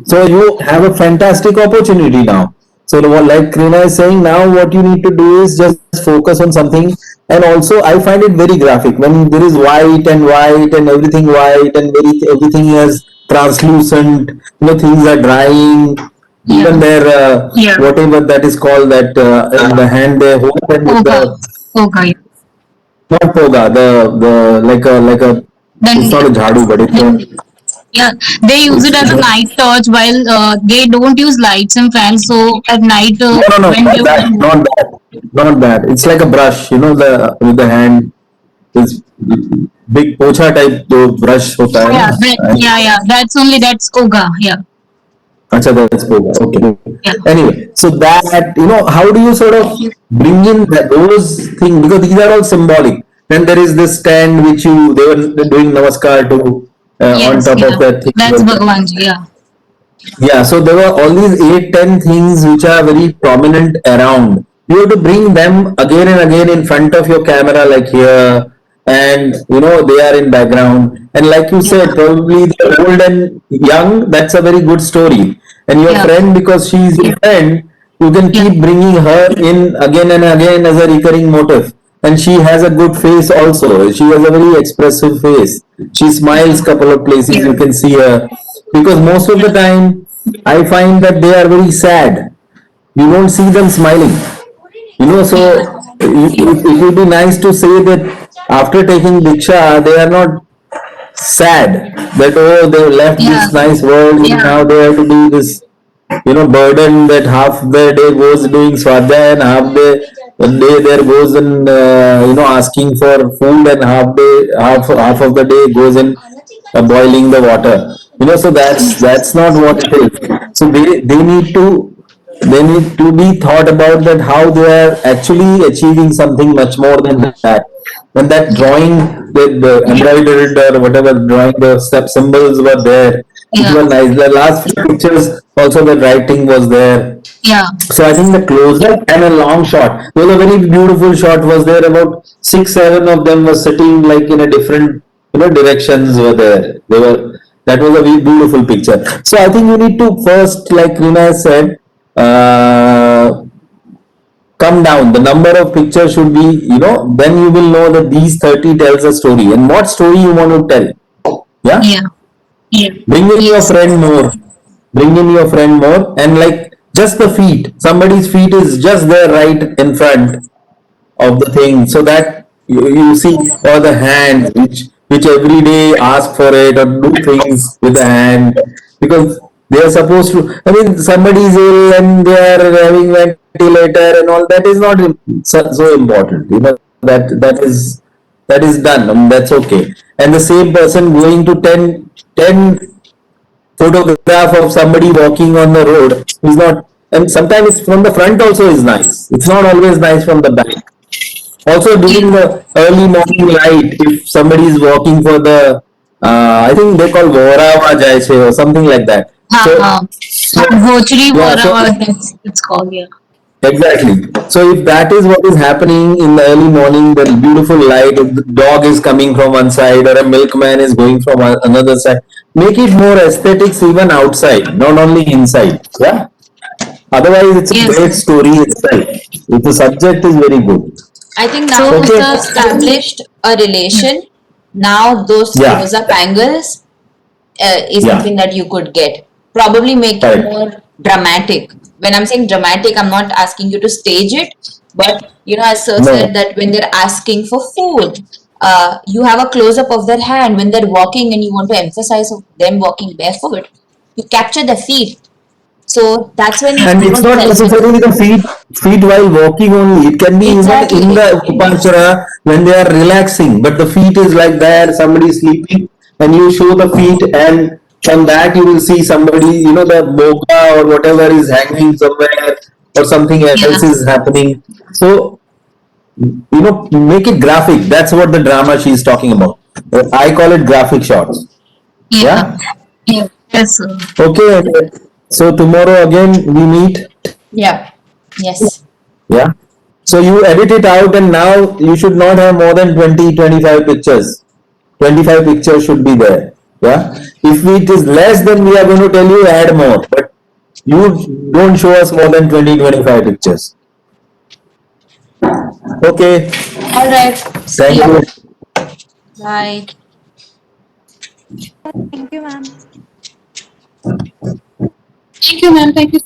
S4: So you have a fantastic opportunity now. So like Krina is saying, now what you need to do is just focus on something. And also, I find it very graphic when there is white and everything white and everything is translucent. Things are drying. Even their whatever that is called, that in the hand they hold and with the
S13: Okay.
S4: not poga, the like a it's not a jhadu but it's a
S13: Yeah, they use it as a night torch while they don't use lights and fans. So at night,
S4: No,
S13: when
S4: not
S13: they
S4: that,
S13: want,
S4: not that, not that. It's like a brush, the with the hand. This big pocha type जो brush होता है
S13: yeah,
S4: ना.
S13: that's Oga. Yeah,
S4: अच्छा, that's cool. Okay.
S13: yeah,
S4: Anyway, so that, how do you sort of bring in those things, because these are all symbolic. Then there is this stand which they were doing namaskar to, on
S13: yes,
S4: top of
S13: yeah.
S4: that
S13: That's
S4: thing.
S13: Bhagwanji. Yeah,
S4: Yeah, so there were all these 8, 10 things which are very prominent around. You have to bring them again and again in front of your camera, like here, and they are in background. And like you said, probably the old and young, that's a very good story. And your
S13: yeah,
S4: friend, because she is your friend, you can
S13: yeah,
S4: keep bringing her in again and again as a recurring motive. And she has a good face also. She has a very expressive face. She smiles couple of places, you can see her. Because most of the time, I find that they are very sad. You don't see them smiling. So it would be nice to say that after taking Diksha, they are not sad that, oh, they left
S13: yeah,
S4: this nice world and
S13: yeah,
S4: now they have to do this, burden, that half the day goes doing swadhyaya and the day there goes in, asking for food, and half of the day goes in boiling the water. So that's not what it is. So they need to be thought about that, how they are actually achieving something much more than that. When that drawing with the embroidered or whatever drawing, the step symbols were there, which
S13: yeah,
S4: were nice. The last few pictures also, the writing was there.
S13: yeah,
S4: So I think the close-up and a long shot. There was a very beautiful shot was there. About 6, 7 of them were sitting like in a different, directions were there. They were. That was a very beautiful picture. So I think you need to first, like Rina said, come down. The number of pictures should be, then you will know that these 30 tells a story, and what story you want to tell. Yeah.
S13: yeah, yeah,
S4: Bring in your friend more. Bring in your friend more, and like just the feet. Somebody's feet is just there right in front of the thing, so that you see, or the hand which every day ask for it or do things with the hand, because they are supposed to. I mean, somebody is ill and they are having ventilator and all, that is not so important. That is done, and that's okay. And the same person going to 10 photograph of somebody walking on the road is not, and sometimes it's from the front also is nice. It's not always nice from the back. Also during the early morning light, if somebody is walking for the, I think they call Vorava Jaiche or something like that.
S13: uh, Vochri
S4: Yeah, so
S13: Vora, that's it's called. Yeah,
S4: exactly. So if that is what is happening in the early morning, the beautiful light, if the dog is coming from one side or a milkman is going from another side, make it more aesthetics even outside, not only inside. Yeah. Otherwise, it's a
S13: yes.
S4: great story itself. If the subject is very good.
S1: I think now
S13: So,
S1: it's
S4: Okay.
S1: established a
S13: yeah,
S1: relation. Now those
S4: Yeah.
S1: close-up angles is
S4: Yeah.
S1: something that you could get. Probably make it
S4: Correct.
S1: more dramatic. When I'm saying dramatic, I'm not asking you to stage it, but as Sir
S4: No.
S1: said, that when they're asking for food, you have a close-up of their hand. When they're walking and you want to emphasize of them walking barefoot, you capture their feet. So that's when you
S4: And it's
S1: know
S4: not
S1: this element.
S4: necessarily the feet while walking only. It can be even
S1: Exactly.
S4: in the Upachara when they are relaxing, but the feet is like there, somebody is sleeping, and you show the feet, and from that you will see somebody, the boga or whatever is hanging somewhere, or something
S13: yeah,
S4: else is happening. So, make it graphic. That's what the drama she is talking about. I call it graphic shots.
S13: yeah,
S4: Yeah.
S13: yeah. Yes,
S4: Okay. So tomorrow again we meet.
S1: Yeah. Yes.
S4: Yeah. So you edit it out, and now you should not have more than 20, 25 pictures. 25 pictures should be there. Yeah. If it is less, then we are going to tell you add more. But you don't show us more than 20, 25 pictures. Okay.
S1: All right. See
S4: Thank
S1: you.
S4: you.
S1: Bye.
S6: Thank you, ma'am.
S2: Thank you, ma'am. Thank you.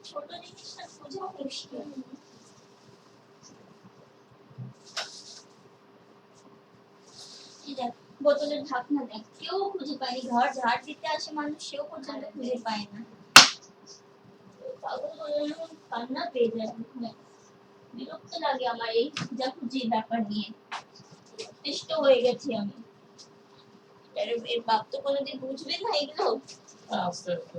S14: ছোট জিনিসটা খোঁজা মুশকিল। এই দেখ বোতলের ঢাকনা দেখ, কেউ খুঁজে পায়নি, ঘর ঝাড় দিতে আসে মানুষ, সেও পর্যন্ত খুঁজে পায় না। পাগল হয়ে এমন কান্না পেয়ে যায়, বিরক্ত লাগে আমার এই খোঁজাখুঁজি ব্যাপার নিয়ে, অতিষ্ঠ হয়ে গেছি আমি। এর বাপ তো কোনোদিন বুঝবে না এগুলো। আস্তে আস্তে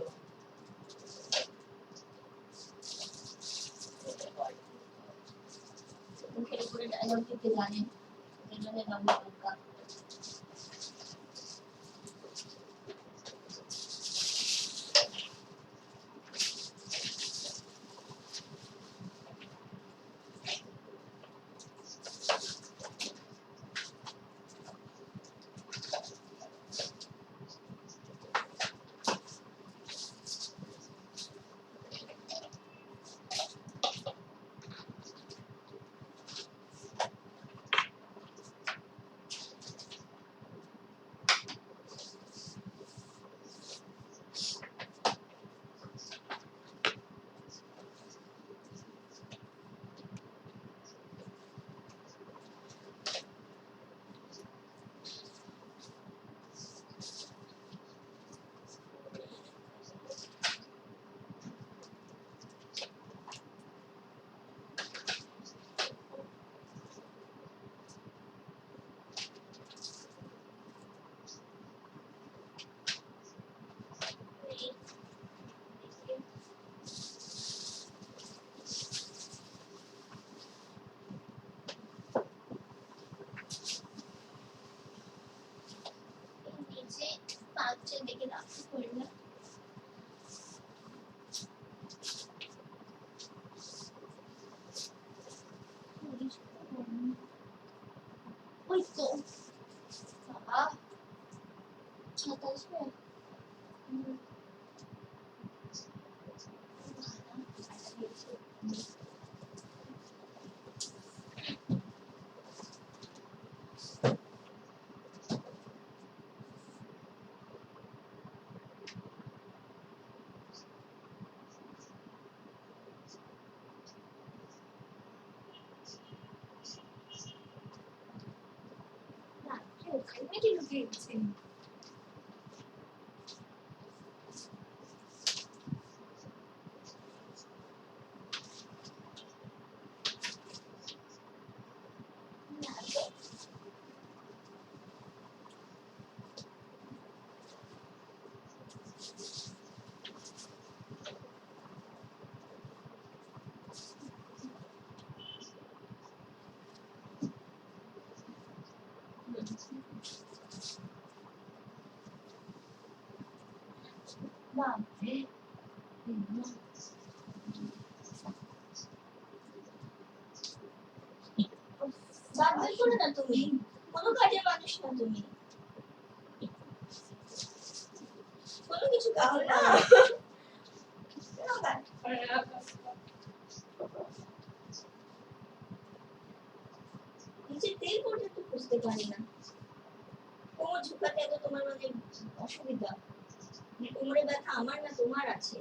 S14: মুখের উপরে ডায়লগ দিতে জানেন, এজন্য নাম বোকা। নিচে পাঁচটা দেখে রাখতে পারি না। ওই তো বাবা ছাতা আসবে। ওখানে কি লুকিয়ে গেছে? বাপরে বাদ বের করে না তুমি, কোনো কাজের মানুষ না তুমি, কোনো কিছু কাজে না। নিচে তেল পর্যন্ত খুঁজতে পারি না। কোমর ঝুঁকাতে এত তোমার মানে অসুবিধা, কোমরে ব্যথা আমার না তোমার আছে।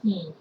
S14: Hmm.